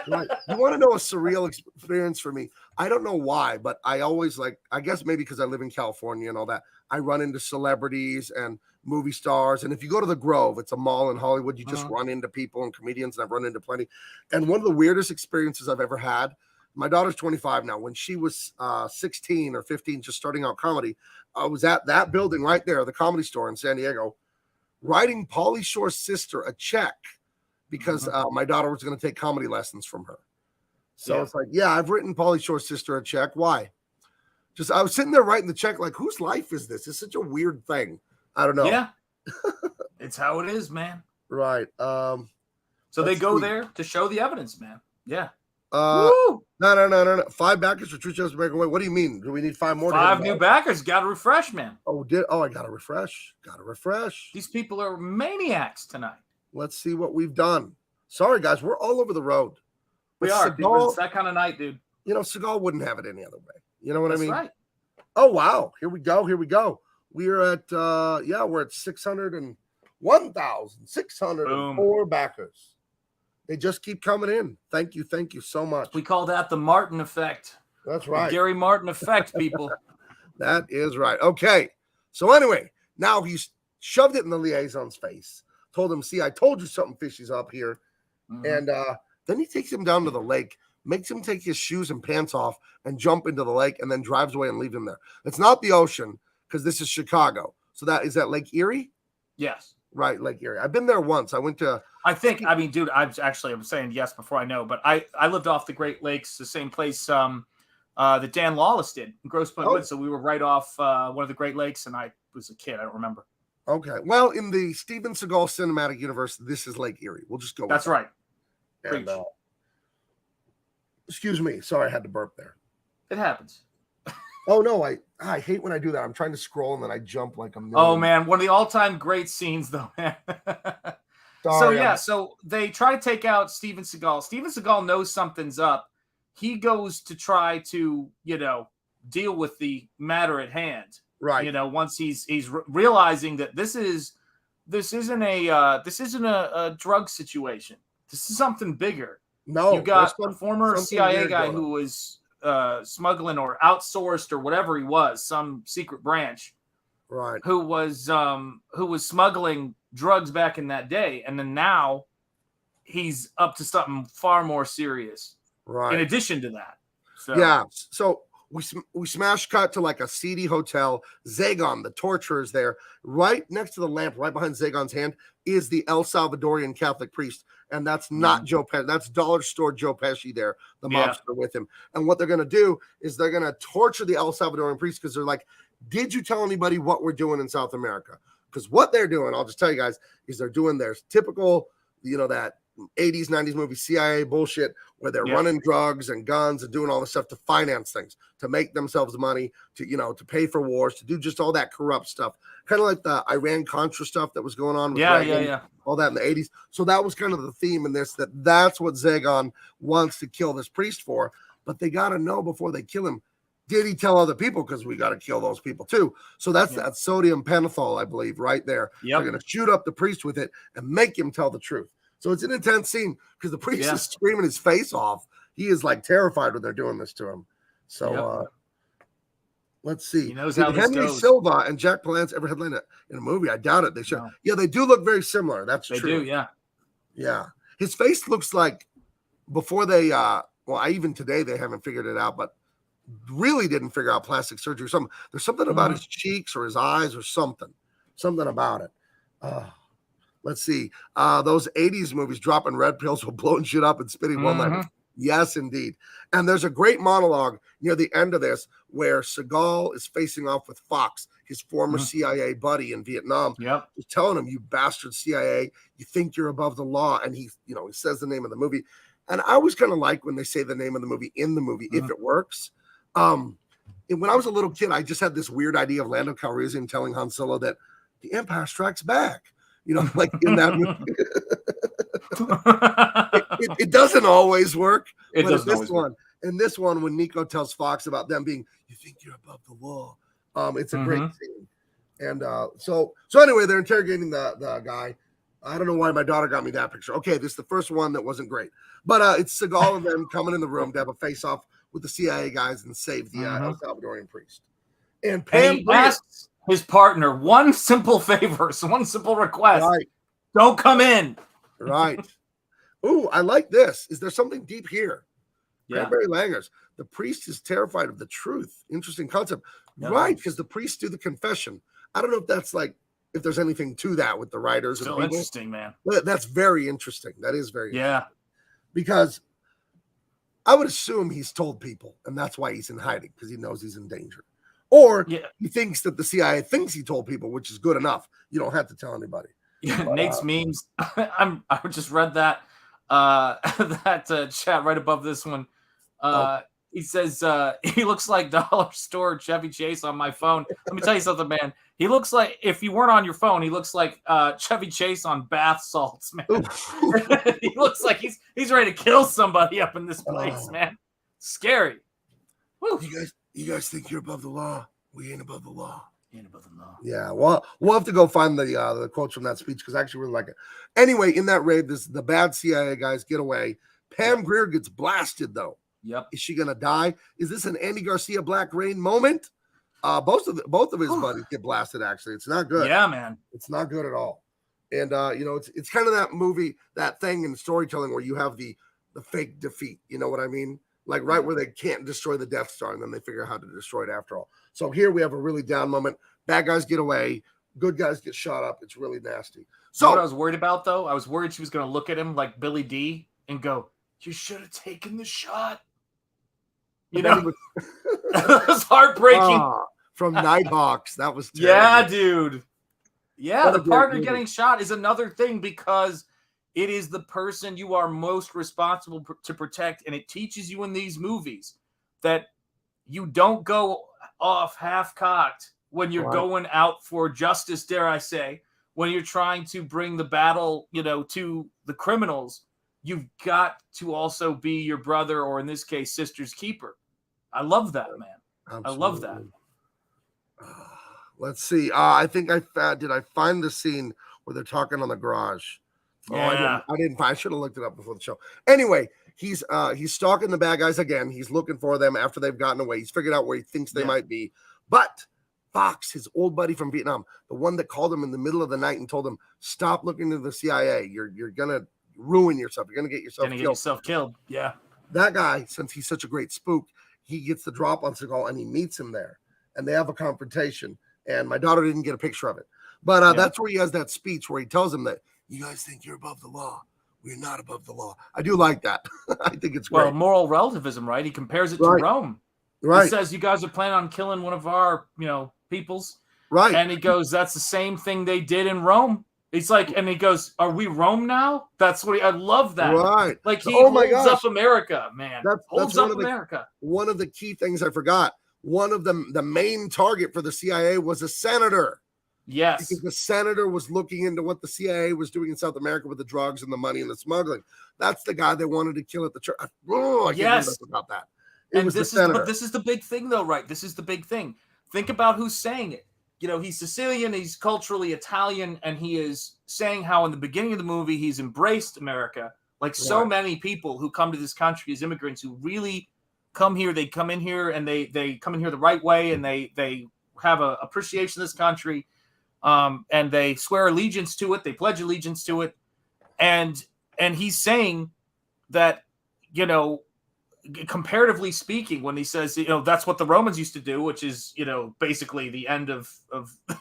You want to know a surreal experience for me? I don't know why, but I always I guess maybe because I live in California and all that, I run into celebrities and movie stars. And if you go to the Grove, it's a mall in Hollywood, you just run into people and comedians, and I've run into plenty. And one of the weirdest experiences I've ever had, my daughter's 25 now. When she was 16 or 15, just starting out comedy, I was at that building right there, the Comedy Store in San Diego, writing Pauly Shore's sister a check because my daughter was going to take comedy lessons from her. So it's like, I've written Pauly Shore's sister a check. Why? Just I was sitting there writing the check like, whose life is this? It's such a weird thing. I don't know. Yeah. It's how it is, man. Right. So they go there to show the evidence, man. Yeah. No. 5 backers for True Justice Breakaway. What do you mean? Do we need 5 more? 5 new backers. Got to refresh, man. I got to refresh. These people are maniacs tonight. Let's see what we've done. Sorry, guys. We're all over the road. We are. Seagal, it's that kind of night, dude. Seagal wouldn't have it any other way. You know what I mean? Right. Oh, wow. Here we go. We're at, we're at 1,604 backers. They just keep coming in. Thank you so much. We call that the Martin effect. That's right. The Gary Martin effect, people. That is right. Okay. So anyway, now he's shoved it in the liaison's face. Told him, see, I told you something fishy's up here. And then he takes him down to the lake, makes him take his shoes and pants off and jump into the lake, and then drives away and leaves him there. It's not the ocean because this is Chicago. So is that Lake Erie? Yes. Right, Lake Erie. I've been there once. I went to... dude, I'm saying yes before I know, but I lived off the Great Lakes, the same place that Dan Lawless did in Grosse Pointe Woods. So we were right off one of the Great Lakes, and I was a kid. I don't remember. Okay. Well, in the Steven Seagal cinematic universe, this is Lake Erie. We'll just go with That's right. And, excuse me. Sorry, I had to burp there. It happens. Oh, no. I hate when I do that. I'm trying to scroll, and then I jump like a million. Oh, man. One of the all-time great scenes, though, man. So they try to take out Steven Seagal. Steven Seagal knows something's up. He goes to try to, deal with the matter at hand. Right. Once he's realizing that this isn't a drug situation. This is something bigger. No, you got a former CIA guy who was smuggling or outsourced or whatever he was, some secret branch, right? Who was smuggling drugs back in that day, and then now he's up to something far more serious. Right. In addition to that, So we smash cut to like a seedy hotel. Zagon, the torturer, is there. Right next to the lamp, right behind Zagon's hand, is the El Salvadorian Catholic priest. And that's not Joe Pesci. That's dollar store Joe Pesci there, the mobster with him. And what they're going to do is they're going to torture the El Salvadorian priest because they're like, did you tell anybody what we're doing in South America? Because what they're doing, I'll just tell you guys, is they're doing their typical, that 80s, 90s movie CIA bullshit where they're running drugs and guns and doing all this stuff to finance things, to make themselves money, to, to pay for wars, to do just all that corrupt stuff. Kind of like the Iran-Contra stuff that was going on with Reagan, all that in the 80s. So that was kind of the theme in this, that's what Zagon wants to kill this priest for. But they got to know before they kill him, did he tell other people? Because we got to kill those people too. So that's that sodium pentothal, I believe, right there. They're going to shoot up the priest with it and make him tell the truth. So it's an intense scene because the priest is screaming his face off. He is like terrified when they're doing this to him. So let's see. He knows how Did Henry Silva and Jack Palance ever headline it in a movie? I doubt it. They should. No. Yeah, they do look very similar. That's true. They do, yeah. Yeah. His face looks like before they even today they haven't figured it out, but really didn't figure out plastic surgery or something. There's something about his cheeks or his eyes or something about it. Let's see. Those 80s movies, dropping red pills while blowing shit up and spitting one-liners. Yes, indeed. And there's a great monologue near the end of this where Seagal is facing off with Fox, his former CIA buddy in Vietnam. Yep. He's telling him, you bastard CIA, you think you're above the law. And he says the name of the movie. And I always kind of like when they say the name of the movie in the movie, if it works. And when I was a little kid, I just had this weird idea of Lando Calrissian telling Han Solo that the Empire Strikes Back. Like in that movie. it doesn't always work. In this one, when Nico tells Fox about them being, you think you're above the law, it's a great scene. And so anyway, they're interrogating the guy. I don't know why my daughter got me that picture. Okay, this is the first one that wasn't great. But it's Seagal and them coming in the room to have a face-off with the CIA guys and save the El Salvadorian priest. And Pam asks his partner one simple favor, one simple request. Right. Don't come in. Right. Ooh, I like this. Is there something deep here? Yeah. Cranberry Langers. The priest is terrified of the truth. Interesting concept. Yeah. Right, because the priests do the confession. I don't know if that's if there's anything to that with the writers. Still interesting, man. But that's very interesting. That is very interesting. Because I would assume he's told people, and that's why he's in hiding, because he knows he's in danger. Or he thinks that the CIA thinks he told people, which is good enough. You don't have to tell anybody. Yeah, Nate's memes. I just read that chat right above this one. He says he looks like dollar store Chevy Chase on my phone. Let me tell you something, man. He looks like, if you weren't on your phone, he looks like Chevy Chase on bath salts, man. He looks like he's ready to kill somebody up in this place, man. Scary. Woo. You guys think you're above the law? We ain't above the law. Yeah, well, we'll have to go find the quotes from that speech because I actually really like it. Anyway, in that raid, the bad CIA guys get away. Pam Grier gets blasted though. Yep. Is she gonna die? Is this an Andy Garcia Black Rain moment? Both of his buddies get blasted. Actually, it's not good. Yeah, man, it's not good at all. And it's kind of that movie, that thing in storytelling where you have the fake defeat. You know what I mean? Like right where they can't destroy the Death Star, and then they figure out how to destroy it after all. So here we have a really down moment. Bad guys get away. Good guys get shot up. It's really nasty. So you know what I was worried about, though? I was worried she was going to look at him like Billy D and go, you should have taken the shot. It was heartbreaking. From Nighthawks. That was terrible. Yeah, dude. Yeah, the partner getting shot is another thing because it is the person you are most responsible to protect, and it teaches you in these movies that you don't go off half-cocked when you're going out for justice, dare I say, when you're trying to bring the battle, to the criminals. You've got to also be your brother, or in this case, sister's keeper. I love that, man. Absolutely. I love that. Let's see. I think did I find the scene where they're talking on the garage? Yeah. I didn't. I should have looked it up before the show. Anyway, he's stalking the bad guys again. He's looking for them after they've gotten away. He's figured out where he thinks they might be. But Fox, his old buddy from Vietnam, the one that called him in the middle of the night and told him, "Stop looking to the CIA. You're gonna ruin yourself. You're gonna get yourself killed." Yeah. That guy, since he's such a great spook, he gets the drop on Seagal and he meets him there, and they have a confrontation. And my daughter didn't get a picture of it, but that's where he has that speech where he tells him that you guys think you're above the law. We're not above the law. I do like that. I think it's great. Well, moral relativism, right? He compares it to Rome. Right. He says, you guys are planning on killing one of our, peoples. Right. And he goes, that's the same thing they did in Rome. It's like, and he goes, are we Rome now? That's what I love that. Right. Like he holds up America, man. That's holds up America. One of the key things I forgot. One of them, the main target for the CIA was a senator. Yes. Because the senator was looking into what the CIA was doing in South America with the drugs and the money and the smuggling. That's the guy they wanted to kill at the church. Oh, I can't believe about that. But this is the big thing, though, right? This is the big thing. Think about who's saying it. He's Sicilian, he's culturally Italian, and he is saying how in the beginning of the movie he's embraced America. Like so many people who come to this country as immigrants who really come here, they come in here and they come in here the right way, and they have an appreciation of this country. And they swear allegiance to it. They pledge allegiance to it. And he's saying that, comparatively speaking, when he says, that's what the Romans used to do, which is, basically the end of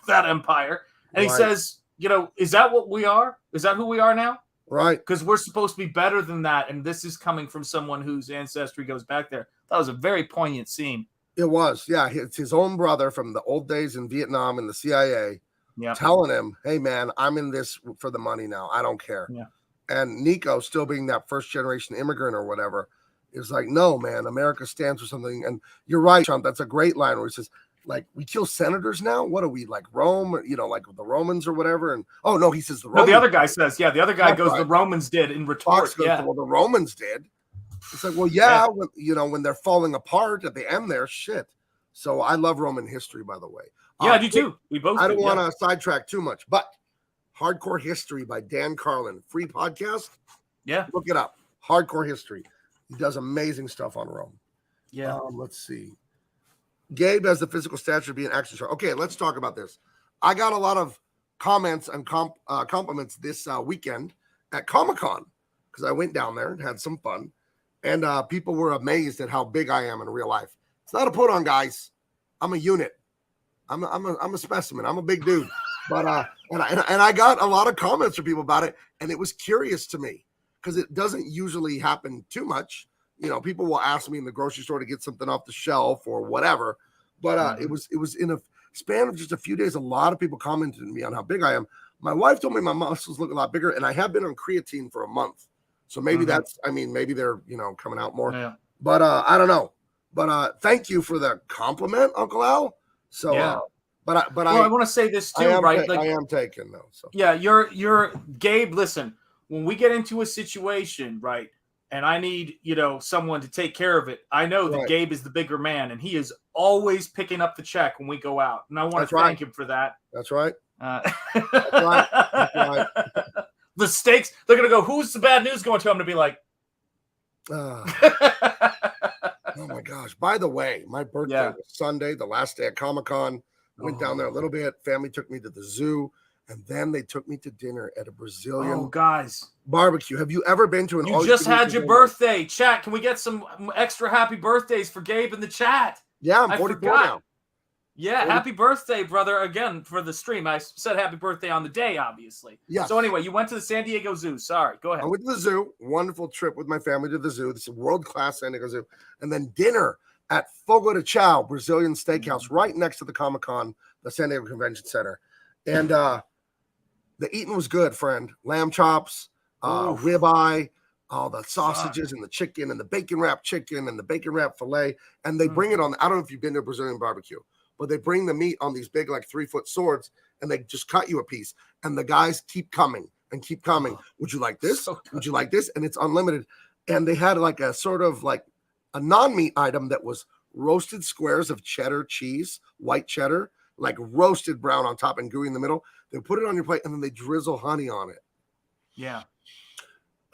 that empire. And he says, is that what we are? Is that who we are now? Right. Because we're supposed to be better than that. And this is coming from someone whose ancestry goes back there. That was a very poignant scene. It was. Yeah. It's his own brother from the old days in Vietnam and the CIA. Yeah. Telling him, hey, man, I'm in this for the money now. I don't care. Yeah. And Nico, still being that first generation immigrant or whatever, is like, no, man, America stands for something. And you're right, Sean. That's a great line where he says, like, we kill senators now? What are we, like Rome, like the Romans or whatever? And oh, no, he says the Romans. No, the other guy says, the other guy goes, the Romans did in retort. Goes, well, the Romans did. It's like, well, when they're falling apart at the end there, shit. So I love Roman history, by the way. Yeah, I do too. We both. I don't want to sidetrack too much, but Hardcore History by Dan Carlin, free podcast. Yeah, look it up. Hardcore History. He does amazing stuff on Rome. Yeah. Let's see. Gabe has the physical stature to be an action star. Okay, let's talk about this. I got a lot of comments and compliments this weekend at Comic-Con because I went down there and had some fun, and people were amazed at how big I am in real life. It's not a put on, guys. I'm a unit. I'm a specimen. I'm a big dude, but and I got a lot of comments from people about it, and it was curious to me because it doesn't usually happen too much. People will ask me in the grocery store to get something off the shelf or whatever, but it was in a span of just a few days. A lot of people commented to me on how big I am. My wife told me my muscles look a lot bigger, and I have been on creatine for a month, so maybe maybe they're coming out more. Yeah. But I don't know. But thank you for the compliment, Uncle Al. So, yeah. I want to say this too, right? I am taken though. So yeah, you're Gabe. Listen, when we get into a situation, right, and I need someone to take care of it, I know that Gabe is the bigger man, and he is always picking up the check when we go out, and I want to thank him for that. That's right. That's right. The stakes. They're gonna go. Who's the bad news going to? I'm gonna be like. Oh my gosh. By the way, my birthday was Sunday, the last day at Comic-Con. Went down there a little bit. Family took me to the zoo, and then they took me to dinner at a Brazilian barbecue. Have you ever been to an You just had your birthday. Chat, can we get some extra happy birthdays for Gabe in the chat? Yeah, I'm 44 now. Yeah, happy birthday, brother. Again, for the stream. I said happy birthday on the day, obviously. Yeah. So anyway, you went to the San Diego Zoo. Sorry, go ahead. I went to the zoo. Wonderful trip with my family to the zoo. This is world-class San Diego Zoo. And then dinner at Fogo de Chao, Brazilian steakhouse, right next to the Comic-Con, the San Diego Convention Center. And the eating was good, friend. Lamb chops, ribeye, all the sausages and the chicken and the bacon wrap chicken and the bacon wrap filet. And they bring it on. I don't know if you've been to a Brazilian barbecue, but they bring the meat on these big, like 3-foot swords, and they just cut you a piece. And the guys keep coming and keep coming. Would you like this? Would you like this? And it's unlimited. And they had like a sort of like a non-meat item that was roasted squares of cheddar cheese, white cheddar, like roasted brown on top and gooey in the middle. They put it on your plate, and then they drizzle honey on it. Yeah.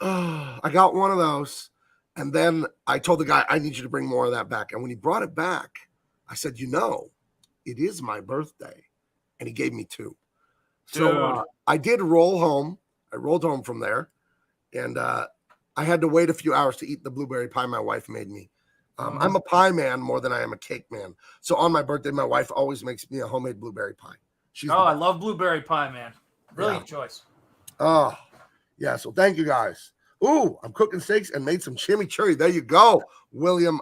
Oh, I got one of those. And then I told the guy, I need you to bring more of that back. And when he brought it back, I said, it is my birthday. And he gave me 2. So I did roll home. I rolled home from there. And I had to wait a few hours to eat the blueberry pie my wife made me. I'm a pie man more than I am a cake man. So on my birthday, my wife always makes me a homemade blueberry pie. I love blueberry pie, man. Brilliant choice. Oh, yeah. So thank you guys. Ooh, I'm cooking steaks and made some chimichurri. There you go, William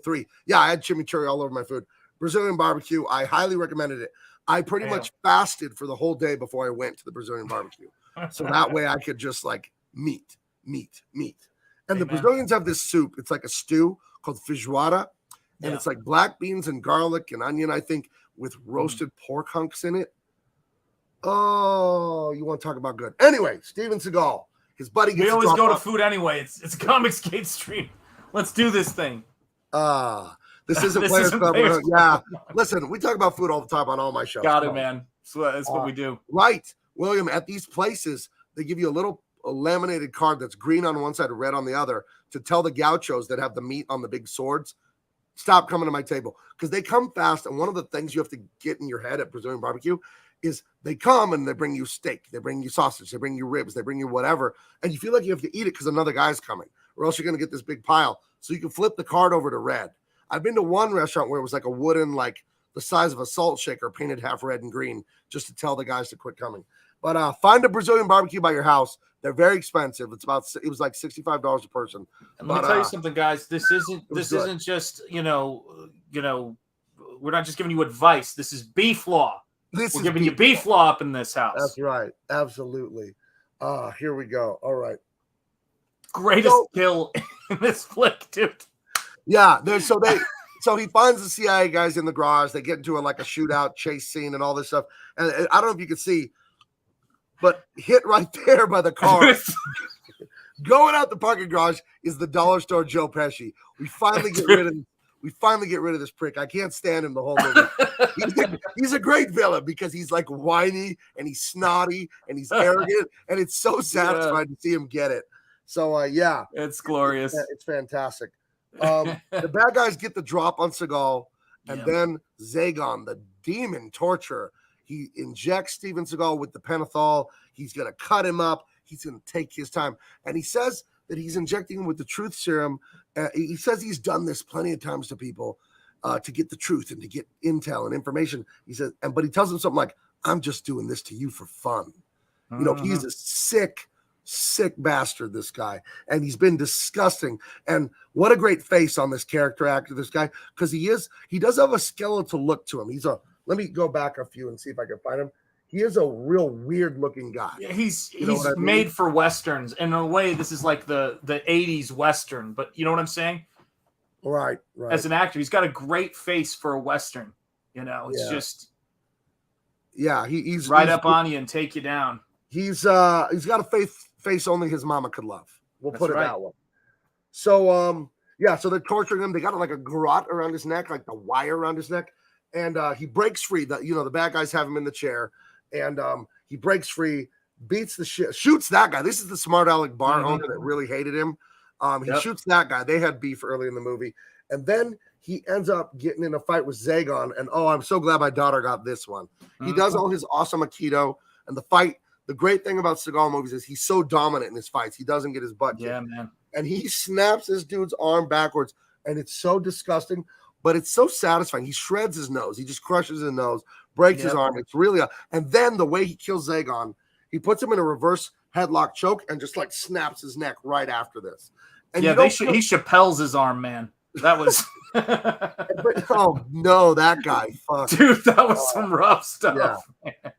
03. Yeah, I had chimichurri all over my food. Brazilian barbecue. I highly recommended it. I pretty much fasted for the whole day before I went to the Brazilian barbecue. So that way I could just like meat. And the Brazilians have this soup. It's like a stew called feijoada. And it's like black beans and garlic and onion, I think, with roasted pork hunks in it. Oh, you want to talk about good. Anyway, Steven Seagal. His buddy gets We always go to food anyway. It's Comics Gate Stream. Let's do this thing. This isn't Players Club. Yeah. Listen, we talk about food all the time on all my shows. Got it, man. That's what we do. Right. William, at these places, they give you a laminated card that's green on one side and red on the other to tell the gauchos that have the meat on the big swords, stop coming to my table. Because they come fast, and one of the things you have to get in your head at Brazilian barbecue is they come and they bring you steak, they bring you sausage, they bring you ribs, they bring you whatever, and you feel like you have to eat it because another guy's coming, or else you're going to get this big pile. So you can flip the card over to red. I've been to one restaurant where it was like a wooden, like the size of a salt shaker, painted half red and green, just to tell the guys to quit coming. But find a Brazilian barbecue by your house. They're very expensive. It was like $65 a person. And let me tell you something, guys. This isn't just we're not just giving you advice. This is beef law. We're giving you beef law up in this house. That's right. Absolutely. Here we go. All right. Greatest kill in this flick, dude. Yeah. So he finds the CIA guys in the garage. They get into a shootout chase scene and all this stuff. And I don't know if you can see, but hit right there by the car. Going out the parking garage is the dollar store Joe Pesci. We finally get rid of this prick. I can't stand him the whole movie. He's a great villain because he's like whiny and he's snotty and he's arrogant, and it's so satisfying to see him get it. So it's glorious. It's fantastic. The bad guys get the drop on Seagal, and then Zagon, the demon torturer, he injects Steven Seagal with the pentothal. He's gonna cut him up. He's gonna take his time, and he says that he's injecting him with the truth serum. He says he's done this plenty of times to people to get the truth and to get intel and information. He says, but he tells him something like, "I'm just doing this to you for fun." You know, he's a sick bastard, this guy, and he's been disgusting. And what a great face on this character actor, this guy, because he does have a skeletal look to him. Let me go back a few and see if I can find him. He is a real weird looking guy. Yeah, he's made for Westerns. In a way, this is like the 80s Western, but you know what I'm saying? Right. As an actor, he's got a great face for a Western. It's just he's up on you and take you down. He's got a face only his mama could love. We'll put it that way. So so they're torturing him. They got like a garrote around his neck, like the wire around his neck, and he breaks free. The bad guys have him in the chair, and he breaks free, beats the shit, shoots that guy. This is the smart aleck bar owner that really hated him. He shoots that guy. They had beef early in the movie, and then he ends up getting in a fight with Zagon. And I'm so glad my daughter got this one. He does all his awesome Aikido, and the fight. The great thing about Seagal movies is he's so dominant in his fights. He doesn't get his butt kicked. Yeah, man. And he snaps this dude's arm backwards, and it's so disgusting, but it's so satisfying. He shreds his nose. He just crushes his nose, breaks his arm. It's really and then the way he kills Zagon, he puts him in a reverse headlock choke and just like snaps his neck right after this. And he Chappelle's his arm, man. That was oh no, that guy. Fuck. Dude, that was some rough stuff.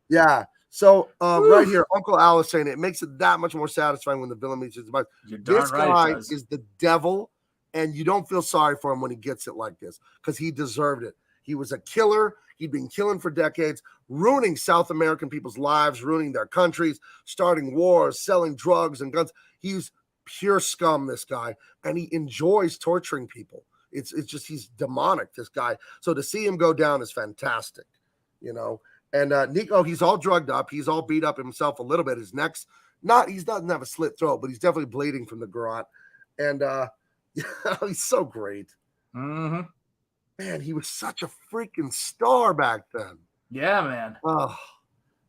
Yeah. So right here, Uncle Al is saying it makes it that much more satisfying when the villain meets his demise. This guy is the devil, and you don't feel sorry for him when he gets it like this because he deserved it. He was a killer. He'd been killing for decades, ruining South American people's lives, ruining their countries, starting wars, selling drugs and guns. He's pure scum, this guy, and he enjoys torturing people. It's just he's demonic, this guy. So to see him go down is fantastic, And Nico, he's all drugged up. He's all beat up himself a little bit. His neck's he doesn't have a slit throat, but he's definitely bleeding from the garrote. And he's so great. Mm-hmm. Man, he was such a freaking star back then. Yeah, man. Oh,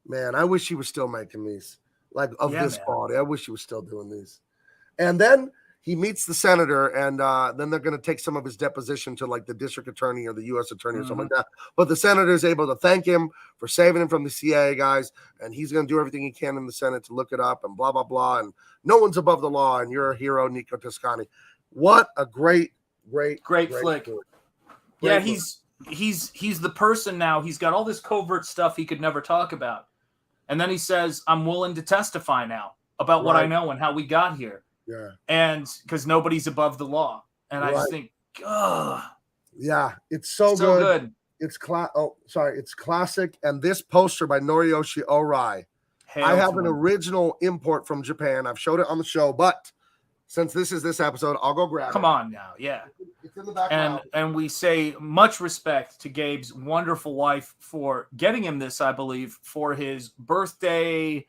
man, I wish he was still making these, this quality. I wish he was still doing these. And then he meets the senator, and then they're going to take some of his deposition to like the district attorney or the U.S. attorney or something like that. But the senator is able to thank him for saving him from the CIA guys, and he's going to do everything he can in the Senate to look it up and blah, blah, blah. And no one's above the law, and you're a hero, Nico Toscani. What a great flick. Great Yeah, flick. he's the person now. He's got all this covert stuff he could never talk about. And then he says, I'm willing to testify now about what I know and how we got here. Yeah. And because nobody's above the law. And I just think, yeah, it's so good. It's it's classic. And this poster by Noriyoshi Orai, I have an original import from Japan. I've showed it on the show, but since this is this episode, I'll go grab it. Come on now, yeah. It's in the background. And we say much respect to Gabe's wonderful wife for getting him this, I believe, for his birthday.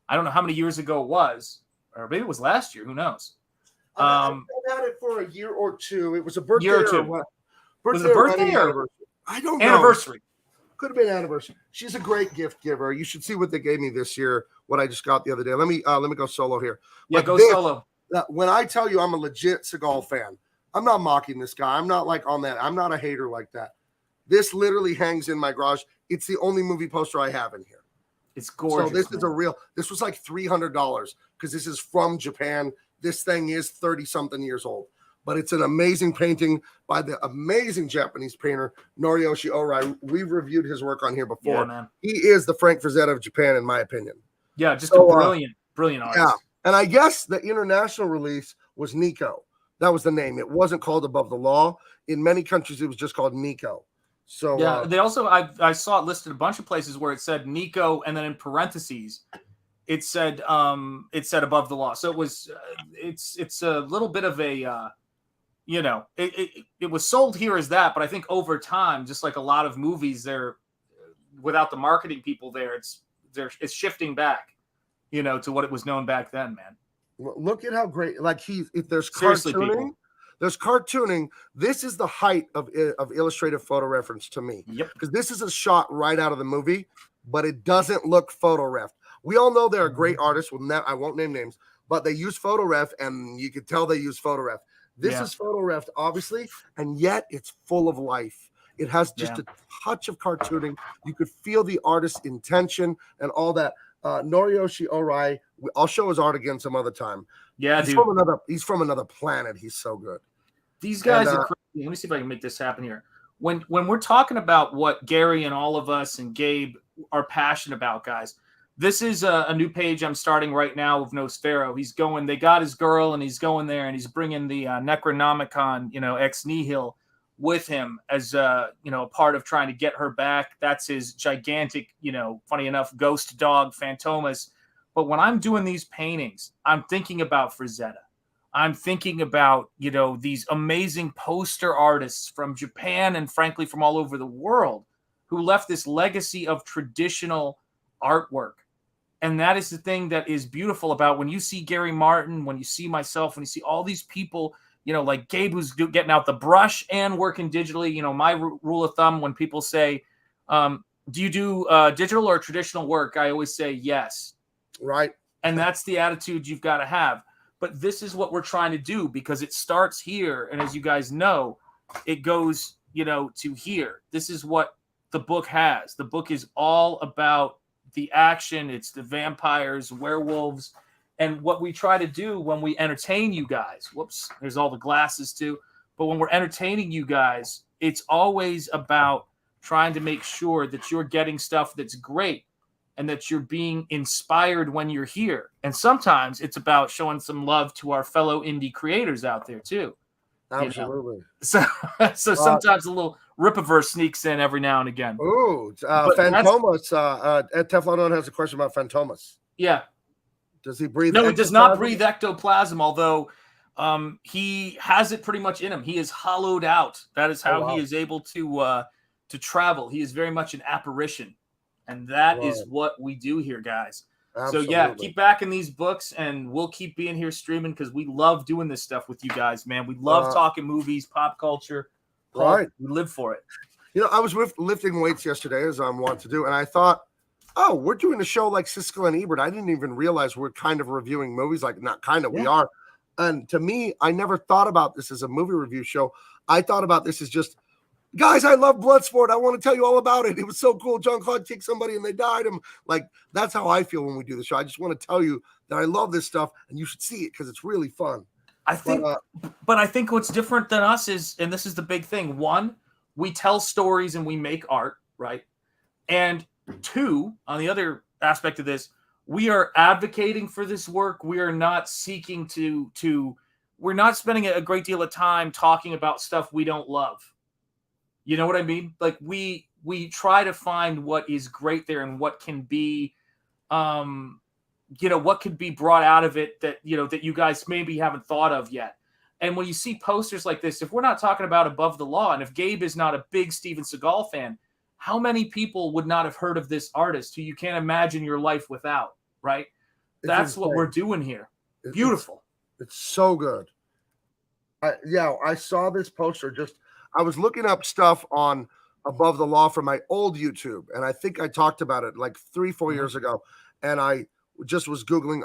I don't know how many years ago it was. Or maybe it was last year. Who knows? I've had it for a year or two. It was a birthday year or two. Was it a birthday or anniversary? I don't know. Anniversary. Could have been anniversary. She's a great gift giver. You should see what they gave me this year. What I just got the other day. Let me go solo here. Yeah, but go solo. When I tell you I'm a legit Seagal fan, I'm not mocking this guy. I'm not like on that. I'm not a hater like that. This literally hangs in my garage. It's the only movie poster I have in here. It's gorgeous. So this is a real. This was like $300 because this is from Japan. This thing is 30-something years old, but it's an amazing painting by the amazing Japanese painter Noriyoshi Orai. We've reviewed his work on here before. Yeah, man. He is the Frank Frazetta of Japan, in my opinion. Yeah, just a brilliant artist. Yeah, and I guess the international release was Nico. That was the name. It wasn't called Above the Law. In many countries, it was just called Nico. So yeah, they also I saw it listed a bunch of places where it said Nico, and then in parentheses it said Above the Law. So it was it's a little bit of a it was sold here as that, but I think over time, just like a lot of movies, they're without the marketing people there, it's shifting back, to what it was known back then, man. Look at how great, like if there's Seriously, cartooning. people. There's cartooning. This is the height of illustrative photo reference to me. Yep. Because this is a shot right out of the movie, but it doesn't look photo ref. We all know there are great artists. I won't name names, but they use photo ref, and you could tell they use photo ref. This is photo ref, obviously, and yet it's full of life. It has just a touch of cartooning. You could feel the artist's intention and all that. Noriyoshi Orai. I'll show his art again some other time. Yeah, he's from another planet. He's so good. These guys are crazy. Let me see if I can make this happen here. When we're talking about what Gary and all of us and Gabe are passionate about, guys, this is a new page I'm starting right now with Nosfero. They got his girl, and he's going there, and he's bringing the Necronomicon, ex nihil with him as a part of trying to get her back. That's his gigantic, funny enough, ghost dog Phantomas. But when I'm doing these paintings, I'm thinking about Frazetta. I'm thinking about, these amazing poster artists from Japan and frankly from all over the world who left this legacy of traditional artwork. And that is the thing that is beautiful about when you see Gary Martin, when you see myself, when you see all these people, like Gabe, who's getting out the brush and working digitally. My rule of thumb when people say, do you do digital or traditional work? I always say yes. Right. And that's the attitude you've got to have. But this is what we're trying to do because it starts here. And as you guys know, it goes, to here. This is what the book has. The book is all about the action. It's the vampires, werewolves. And what we try to do when we entertain you guys, whoops, there's all the glasses too. But when we're entertaining you guys, it's always about trying to make sure that you're getting stuff that's great and that you're being inspired when you're here. And sometimes it's about showing some love to our fellow indie creators out there too. Absolutely. So sometimes a little Ripaverse sneaks in every now and again. Ooh, Phantomas. Teflon has a question about Phantomas. Yeah. Does he breathe? No, he does not breathe ectoplasm, although he has it pretty much in him. He is hollowed out. That is how he is able to travel. He is very much an apparition. And that is what we do here, guys. Absolutely. So, yeah, keep backing these books, and we'll keep being here streaming because we love doing this stuff with you guys, man. We love talking movies, pop culture. Right. We live for it. I was lifting weights yesterday, as I want to do, and I thought, oh, we're doing a show like Siskel and Ebert. I didn't even realize we're kind of reviewing movies. Like, not kind of, we are. And to me, I never thought about this as a movie review show. I thought about this as just, guys, I love Bloodsport. I want to tell you all about it. It was so cool. John Claude kicked somebody and they died. Like, that's how I feel when we do the show. I just want to tell you that I love this stuff and you should see it because it's really fun. I think, but I think what's different than us is, and this is the big thing. One, we tell stories and we make art, right? And two, on the other aspect of this, we are advocating for this work. We are not seeking we're not spending a great deal of time talking about stuff we don't love. You know what I mean? Like we try to find what is great there and what can be, what could be brought out of it that you guys maybe haven't thought of yet. And when you see posters like this, if we're not talking about Above the Law, and if Gabe is not a big Steven Seagal fan, how many people would not have heard of this artist who you can't imagine your life without, right? That's what we're doing here. Beautiful. It's so good. I saw this poster. I was looking up stuff on Above the Law from my old YouTube, and I think I talked about it like 3-4 years ago. And I just was Googling,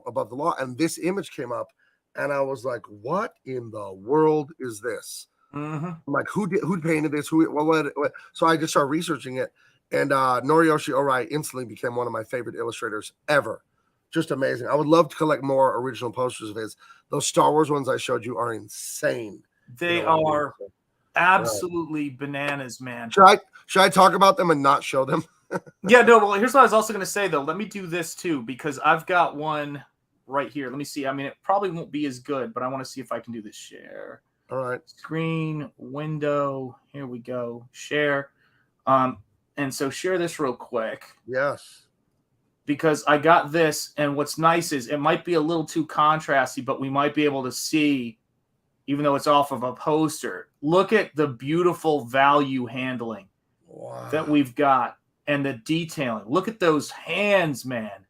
Above the Law, and this image came up, and I was like, "What in the world is this?" I'm like, who painted this? So I just started researching it, and Noriyoshi Orai instantly became one of my favorite illustrators ever. Just amazing. I would love to collect more original posters of his. Those Star Wars ones I showed you are insane. They are absolutely bananas, man. Should I talk about them and not show them? Yeah, no. Well, here's what I was also going to say, though. Let me do this too, because I've got one right here. Let me see. I mean, it probably won't be as good, but I want to see if I can do this. Share. All right. Screen, window. Here we go. Share. And so share this real quick. Yes. Because I got this, and what's nice is it might be a little too contrasty, but we might be able to see, even though it's off of a poster, look at the beautiful value handling that we've got and the detailing. Look at those hands, man.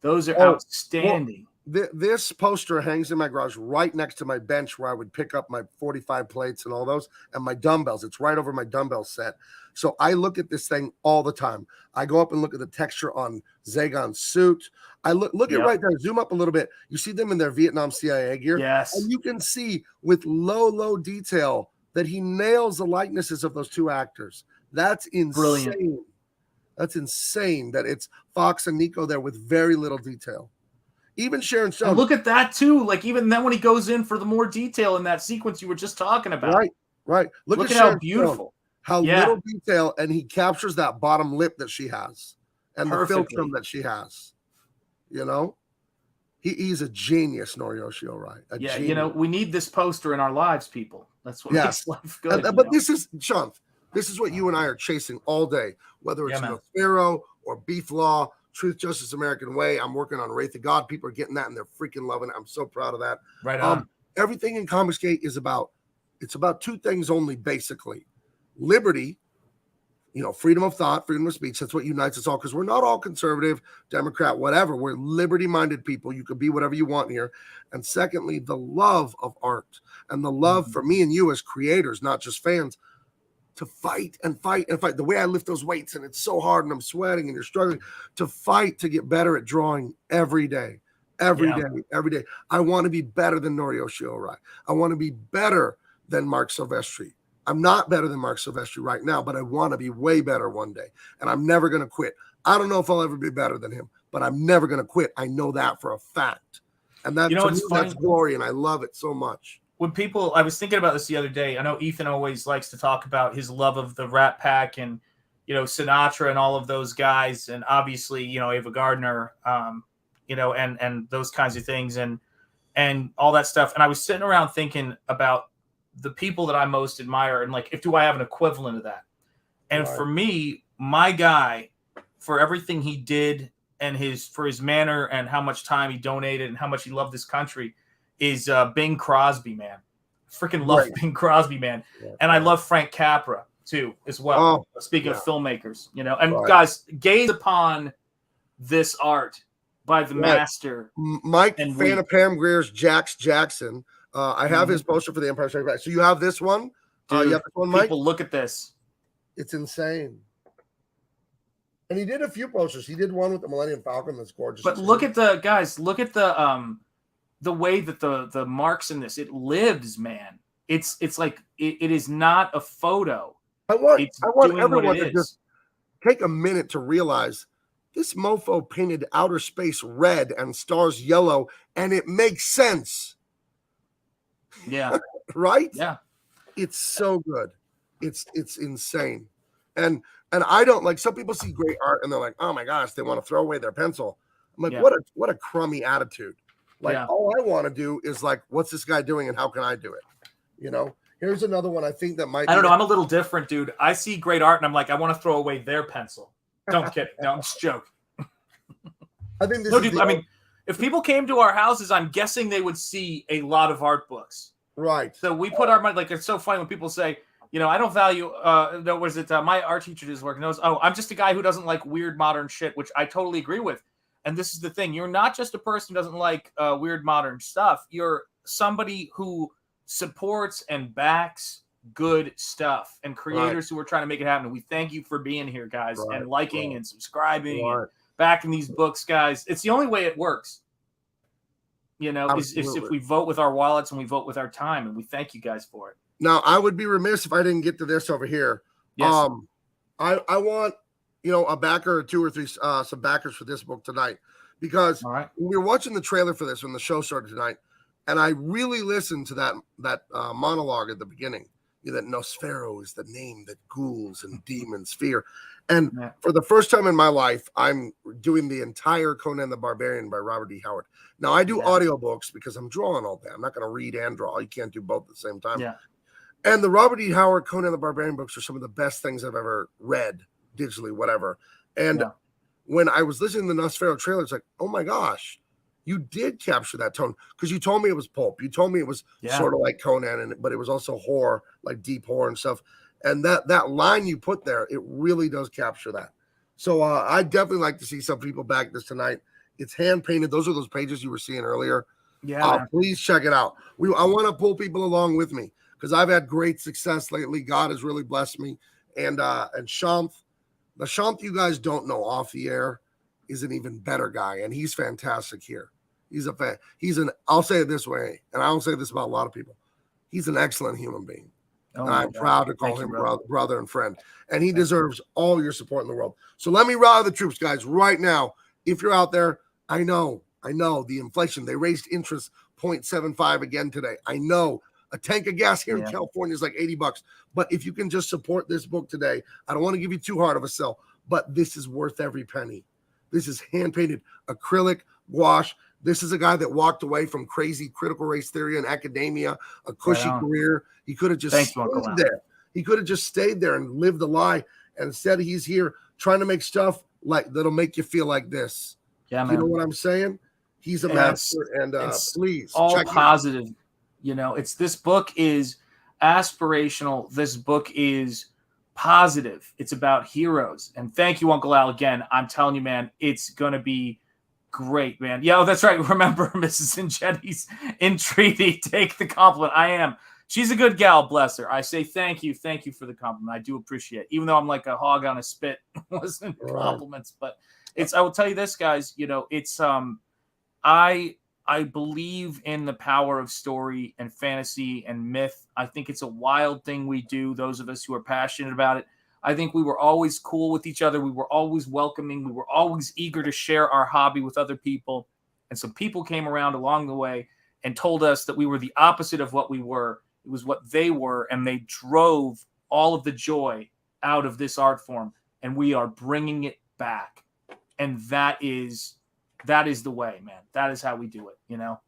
Those are outstanding. Well, this poster hangs in my garage right next to my bench where I would pick up my 45 plates and all those and my dumbbells. It's right over my dumbbell set. So I look at this thing all the time. I go up and look at the texture on Zagon's suit. I look at right there, zoom up a little bit. You see them in their Vietnam CIA gear. Yes. And you can see with low detail that he nails the likenesses of those two actors. That's insane. Brilliant. That's insane that it's Fox and Nico there with very little detail. Even Sharon Stone. And look at that too. Like even then when he goes in for the more detail in that sequence you were just talking about. Right. Look at how beautiful. Stone. How little detail, and he captures that bottom lip that she has and the filtrum that she has. You know? He's a genius, Noriyoshi Orai. Genius. We need this poster in our lives, people. That's what makes life good. But this is, Sean, this is what you and I are chasing all day, whether it's Pharaoh or Beef Law, Truth, Justice, American Way. I'm working on Wraith of God. People are getting that and they're freaking loving it. I'm so proud of that. Right on. Everything in Comicsgate is about two things only, basically. Liberty, freedom of thought, freedom of speech. That's what unites us all, because we're not all conservative, Democrat, whatever. We're liberty-minded people. You could be whatever you want here. And secondly, the love of art and the love for me and you as creators, not just fans, to fight and fight and fight. The way I lift those weights and it's so hard and I'm sweating and you're struggling, to fight to get better at drawing every day. Every day. I want to be better than Noriyoshi Orai. I want to be better than Mark Silvestri. I'm not better than Mark Silvestri right now, but I want to be way better one day. And I'm never going to quit. I don't know if I'll ever be better than him, but I'm never going to quit. I know that for a fact. And that, to me, that's glory, and I love it so much. When I was thinking about this the other day. I know Ethan always likes to talk about his love of the Rat Pack and, Sinatra and all of those guys. And obviously, Ava Gardner, and those kinds of things and all that stuff. And I was sitting around thinking about the people that I most admire and do I have an equivalent of that? And for me, my guy, for everything he did and for his manner and how much time he donated and how much he loved this country is Bing Crosby, man. Freaking love Bing Crosby, man. And I love Frank Capra too, as well. Speaking of filmmakers, and guys, gaze upon this art by the master. Mike, fan of Pam Grier's Jackson. I have his poster for The Empire Strikes Back. So you have this one? Dude, you have this one, Mike? People, look at this. It's insane. And he did a few posters. He did one with the Millennium Falcon that's gorgeous. But look at the the way that the marks in this, it lives, man. It's like it is not a photo. It's I want doing what everyone it to just is. take a minute to realize this mofo painted outer space red and stars yellow, and it makes sense, Yeah. right? Yeah. It's so good. It's insane. And I don't like, some people see great art and they're like, oh my gosh, they want to throw away their pencil. I'm like, Yeah. what a crummy attitude. Like, Yeah. all I want to do is like, what's this guy doing and how can I do it? You know, here's another one I think that might I don't be know. I'm a little different, dude. I see great art and I'm like, I want to throw away their pencil. Don't kid. No, I'm just joking. I think this No, is dude. the, I mean, if people came to our houses, I'm guessing they would see a lot of art books. right. So we put our money, like, it's so funny when people say, you know, I don't value, no, was it my art teacher does work knows, oh, I'm just a guy who doesn't like weird modern shit, which I totally agree with. And this is the thing. You're not just a person who doesn't like weird modern stuff. You're somebody who supports and backs good stuff and creators who are trying to make it happen. And we thank you for being here, guys, and liking and subscribing and backing these books, guys. It's the only way it works. You know, is if we vote with our wallets and we vote with our time, and we thank you guys for it. Now, I would be remiss if I didn't get to this over here. Yes. I want, you know, a backer or two or three, some backers for this book tonight, because All right. we were watching the trailer for this when the show started tonight, and I really listened to that monologue at the beginning. You know, that Nosfero is the name that ghouls and demons fear. And for the first time in my life, I'm doing the entire Conan the Barbarian by Robert D. Howard. Now, I do audiobooks because I'm drawing all day. I'm not going to read and draw. You can't do both at the same time. Yeah. And the Robert D. Howard Conan the Barbarian books are some of the best things I've ever read, digitally, whatever. And when I was listening to the Nosferatu trailer, it's like, oh my gosh, you did capture that tone, because you told me it was pulp. You told me it was sort of like Conan, but it was also horror, like deep horror and stuff. And that line you put there, it really does capture that. So I definitely like to see some people back this tonight. It's hand painted. Those are those pages you were seeing earlier. Yeah. Please check it out. I want to pull people along with me, because I've had great success lately. God has really blessed me. And Shanth, the Shanth you guys don't know off the air is an even better guy, and he's fantastic here. He's a fan. I'll say it this way, and I don't say this about a lot of people. He's an excellent human being. And I'm proud to call him brother and friend. And he deserves all your support in the world. So let me rally the troops, guys, right now. If you're out there, I know the inflation. They raised interest 0.75 again today. I know a tank of gas here in California is like $80. But if you can just support this book today, I don't want to give you too hard of a sell, but this is worth every penny. This is hand-painted acrylic gouache. This is a guy that walked away from crazy critical race theory and academia, a cushy career. He could have just stayed there. He could have just stayed there and lived a lie. And instead, he's here trying to make stuff like that'll make you feel like this. Yeah, man. You know what I'm saying? He's a master. And please, all check positive. You know, this book is aspirational. This book is positive. It's about heroes. And thank you, Uncle Al. Again, I'm telling you, man, it's gonna be great, man. Yeah, that's right. Remember, Mrs. Ingetti's entreaty. Take the compliment. I am. She's a good gal, bless her. I say thank you for the compliment. I do appreciate it, even though I'm like a hog on a spit. Wasn't compliments, but I will tell you this, guys. You know, it's I believe in the power of story and fantasy and myth. I think it's a wild thing we do. Those of us who are passionate about it. I think we were always cool with each other. We were always welcoming. We were always eager to share our hobby with other people. And some people came around along the way and told us that we were the opposite of what we were. It was what they were, and they drove all of the joy out of this art form, and we are bringing it back. And that is the way, man. That is how we do it, you know?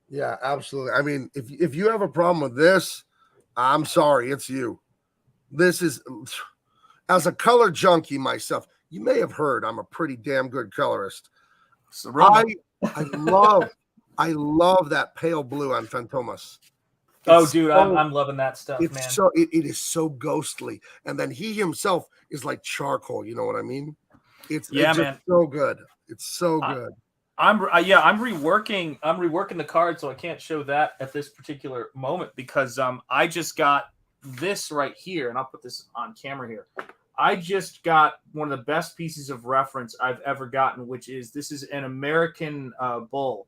Yeah, absolutely. I mean, if you have a problem with this, I'm sorry, it's you. This is, as a color junkie myself, you may have heard I'm a pretty damn good colorist. I love that pale blue on Fantomas. Dude, I'm loving that stuff, man. It is so ghostly. And then he himself is like charcoal. You know what I mean? It's man. So good. It's so good. I'm reworking the card, so I can't show that at this particular moment because I just got this right here, and I'll put this on camera here. I just got one of the best pieces of reference I've ever gotten, which is this is an American bull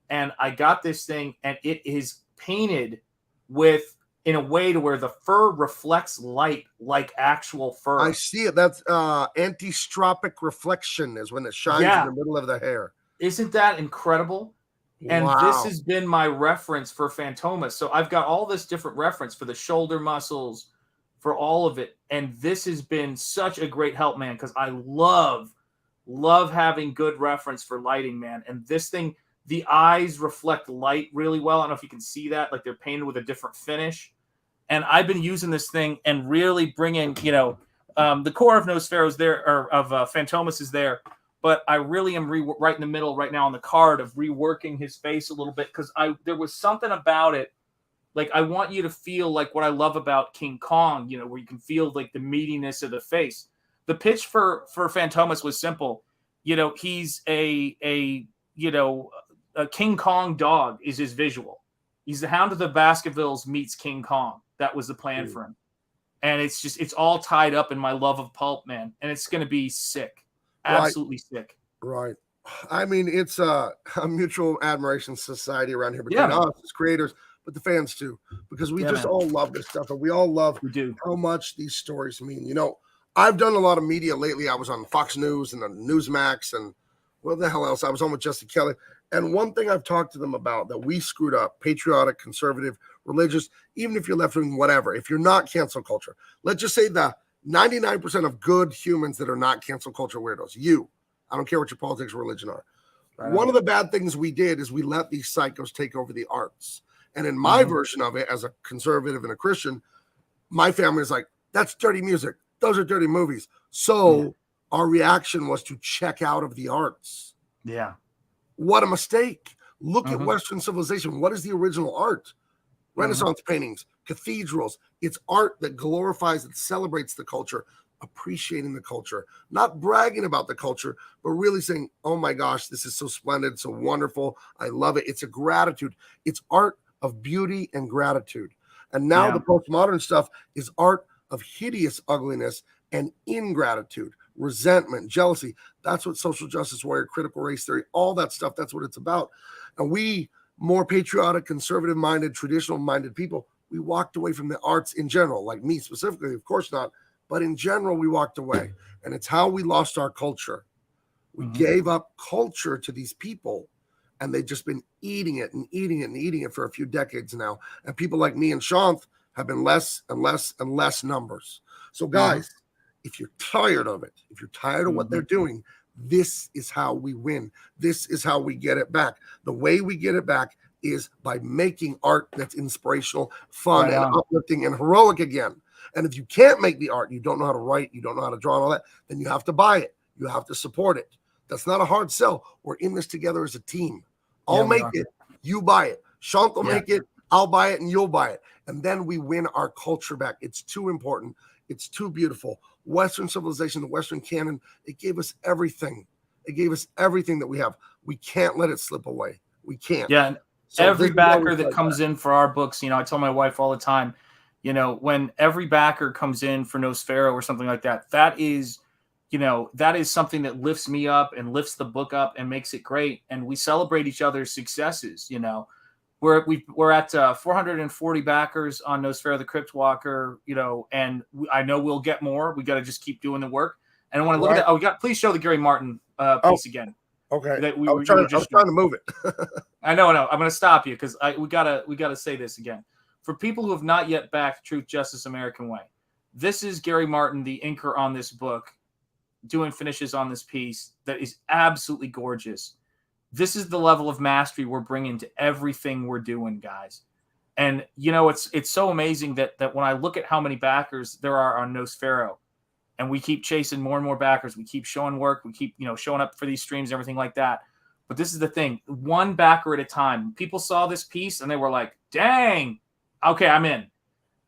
and I got this thing, and it is painted with in a way to where the fur reflects light like actual fur. I see it. That's antistropic reflection is when it shines in the middle of the hair. Isn't that incredible? And this has been my reference for Fantomas. So I've got all this different reference for the shoulder muscles, for all of it. And this has been such a great help, man, because I love having good reference for lighting, man. And this thing, the eyes reflect light really well. I don't know if you can see that. Like they're painted with a different finish. And I've been using this thing and really bringing, the core of Nosfero's there, or of Fantomas is there. But I really am right in the middle right now on the card of reworking his face a little bit, because there was something about it. Like, I want you to feel like what I love about King Kong, where you can feel like the meatiness of the face. The pitch for Fantomas was simple. He's a King Kong dog is his visual. He's the Hound of the Baskervilles meets King Kong. That was the plan for him. And it's all tied up in my love of pulp, man. And it's going to be sick. Absolutely sick. Right. I mean, it's a mutual admiration society around here between us as creators, but the fans too, because we all love this stuff, and we all love how much these stories mean. I've done a lot of media lately. I was on Fox News and on Newsmax and what the hell else. I was on with Jesse Kelly. And one thing I've talked to them about that we screwed up, patriotic, conservative, religious, even if you're left wing, whatever, if you're not cancel culture, let's just say the 99% of good humans that are not cancel culture weirdos, I don't care what your politics or religion are. Right. One of the bad things we did is we let these psychos take over the arts. And in my version of it, as a conservative and a Christian, my family is like, that's dirty music. Those are dirty movies. So our reaction was to check out of the arts. Yeah. What a mistake. Look at Western civilization. What is the original art? Renaissance paintings, cathedrals. It's art that glorifies and celebrates the culture, appreciating the culture, not bragging about the culture, but really saying, oh my gosh, this is so splendid, so wonderful. I love it. It's a gratitude. It's art of beauty and gratitude. And now the postmodern stuff is art of hideous ugliness and ingratitude, resentment, jealousy. That's what social justice warrior, critical race theory, all that stuff, that's what it's about. And we, more patriotic, conservative-minded, traditional-minded people, we walked away from the arts in general, like me specifically, of course not, but in general, we walked away. And it's how we lost our culture. We gave up culture to these people, and they've just been eating it and eating it and eating it for a few decades now. And people like me and Shanth have been less and less and less numbers. So guys, if you're tired of it, if you're tired of what they're doing, this is how we win. This is how we get it back. The way we get it back is by making art that's inspirational, fun, and uplifting and heroic again. And if you can't make the art, you don't know how to write, you don't know how to draw and all that, then you have to buy it. You have to support it. That's not a hard sell. We're in this together as a team. I'll make it, you buy it. Shant will make it, I'll buy it, and you'll buy it. And then we win our culture back. It's too important. It's too beautiful. Western civilization, the Western canon, it gave us everything. It gave us everything that we have. We can't let it slip away. We can't. Yeah. And so every backer that comes in for our books, I tell my wife all the time, when every backer comes in for Nosfero or something like that, that is something that lifts me up and lifts the book up and makes it great. And we celebrate each other's successes. We're at 440 backers on Nosfero the Crypt Walker, and I know we'll get more. We got to just keep doing the work. And I want to look at that. Please show the Gary Martin piece again. Okay. I was trying to move it. I know. I'm going to stop you because we gotta say this again. For people who have not yet backed Truth, Justice, American Way, this is Gary Martin, the inker on this book, doing finishes on this piece that is absolutely gorgeous. This is the level of mastery we're bringing to everything we're doing, guys. And, it's so amazing that when I look at how many backers there are on Nosfero, and we keep chasing more and more backers, we keep showing work, we keep, showing up for these streams and everything like that. But this is the thing, one backer at a time. People saw this piece and they were like, dang, okay, I'm in.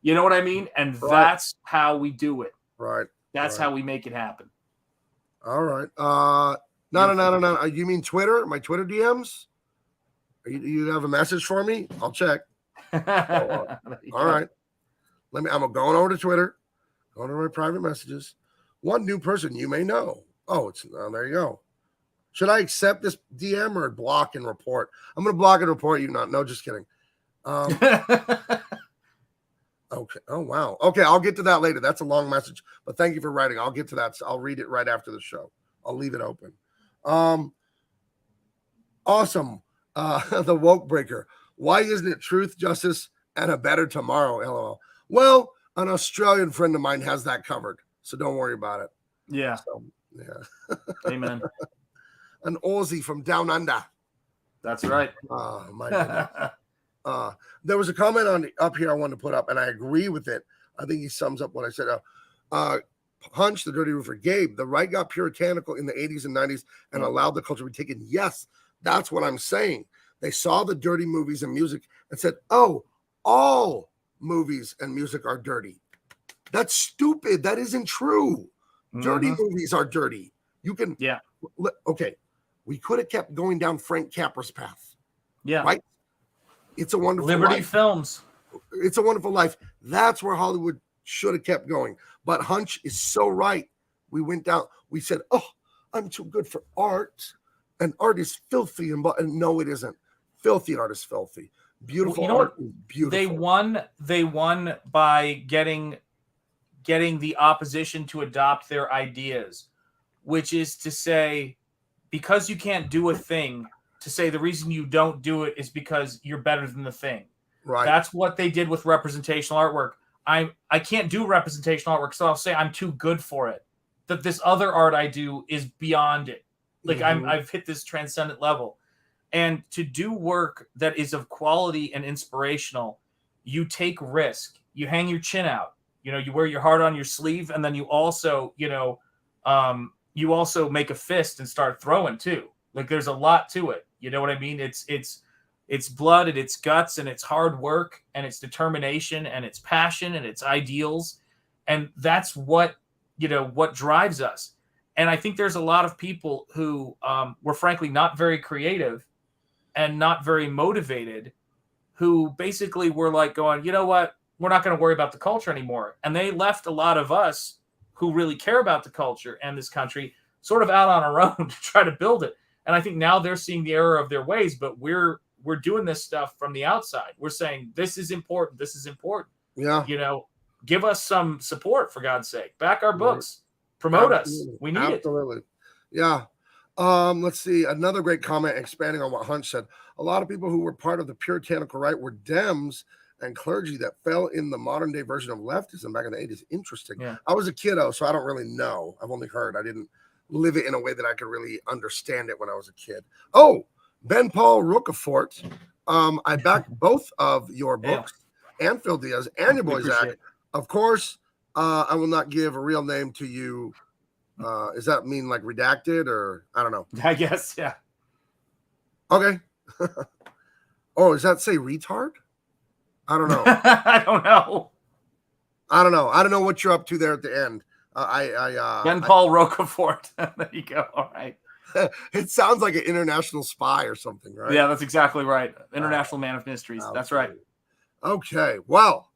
You know what I mean? And that's how we do it. Right. That's how we make it happen. All right. No. You mean Twitter? My Twitter DMs? You have a message for me? I'll check. All right. I'm going over to Twitter, going to my private messages. One new person you may know. Oh, there you go. Should I accept this DM or block and report? I'm going to block and report you. Not. No, just kidding. Okay. Oh, wow. Okay, I'll get to that later. That's a long message, but thank you for writing. I'll get to that. So I'll read it right after the show. I'll leave it open. Awesome. The woke breaker. Why isn't it truth, justice, and a better tomorrow? LOL. Well, an Australian friend of mine has that covered, so don't worry about it. Yeah. So, yeah. Amen. An Aussie from down under. That's right. Oh, my goodness. There was a comment on up here I wanted to put up, and I agree with it. I think he sums up what I said. Punch, the Dirty Roofer, Gabe, the right got puritanical in the 80s and 90s and allowed the culture to be taken. Yes, that's what I'm saying. They saw the dirty movies and music and said, oh, all movies and music are dirty. That's stupid. That isn't true. Dirty movies are dirty. You can, okay. We could have kept going down Frank Capra's path. Yeah. Right? It's a Wonderful Liberty Life. Films. It's a Wonderful Life. That's where Hollywood should have kept going. But Hunch is so right. We went down. We said, oh, I'm too good for art. And art is filthy. And no, it isn't. Filthy art is filthy. Beautiful art is beautiful. They won by getting the opposition to adopt their ideas, which is to say, because you can't do a thing, to say the reason you don't do it is because you're better than the thing. Right. That's what they did with representational artwork. I can't do representational artwork, so I'll say I'm too good for it. That this other art I do is beyond it. Like I've hit this transcendent level. And to do work that is of quality and inspirational, you take risk. You hang your chin out. You know, you wear your heart on your sleeve, and then you also, you also make a fist and start throwing too. Like there's a lot to it. You know what I mean? It's blood and it's guts and it's hard work and it's determination and it's passion and it's ideals. And that's what drives us. And I think there's a lot of people who were frankly not very creative and not very motivated, who basically were like going, you know what? We're not going to worry about the culture anymore. And they left a lot of us who really care about the culture and this country sort of out on our own to try to build it. And I think now they're seeing the error of their ways, but we're doing this stuff from the outside. We're saying, this is important. This is important. Yeah. Give us some support, for God's sake. Back our books. Promote us. We need it. Absolutely. Yeah. Let's see. Another great comment expanding on what Hunch said. A lot of people who were part of the puritanical right were Dems and clergy that fell in the modern day version of leftism back in the 80s. Interesting. Yeah. I was a kiddo, so I don't really know. I've only heard. I didn't live it in a way that I could really understand it when I was a kid. Oh, Ben Paul Roquefort. I backed both of your books and Phil Diaz and your boy Zach. Of course, I will not give a real name to you. Does that mean like redacted or I don't know? I guess, yeah. Okay. Oh, does that say retard? I don't know. I don't know. I don't know what you're up to there at the end. Ben Paul Roquefort. There you go. All right. It sounds like an international spy or something, right? Yeah, that's exactly right. International man of mysteries. That's right. Okay. Well,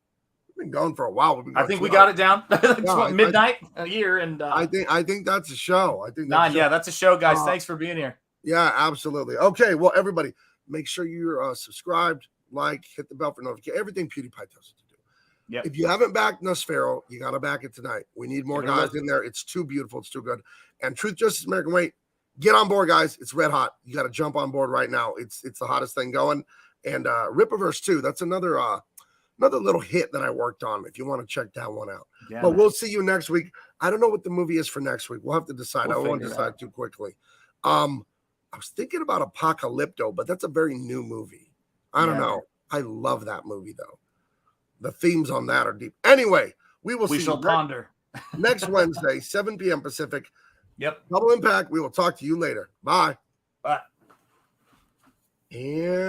we've been going for a while. I think we got it down. It's midnight a year, and I think that's a show. That's a show, guys. Thanks for being here. Yeah, absolutely. Okay. Well, everybody, make sure you're subscribed, like, hit the bell for notification. Everything PewDiePie tells us to do. Yep. If you haven't backed Nosfero, you got to back it tonight. We need more guys in there. It's too beautiful. It's too good. And Truth, Justice, American Way. Get on board, guys. It's red hot. You got to jump on board right now. It's the hottest thing going. And Rippaverse too. That's another little hit that I worked on. If you want to check that one out. Yeah, but we'll see you next week. I don't know what the movie is for next week. We'll have to decide. I don't want to decide too quickly. I was thinking about Apocalypto, but that's a very new movie. I don't know. I love that movie though. The themes on that are deep. Anyway, we shall ponder next Wednesday, 7 p.m. Pacific. Yep. Double Impact. We will talk to you later. Bye. Bye. And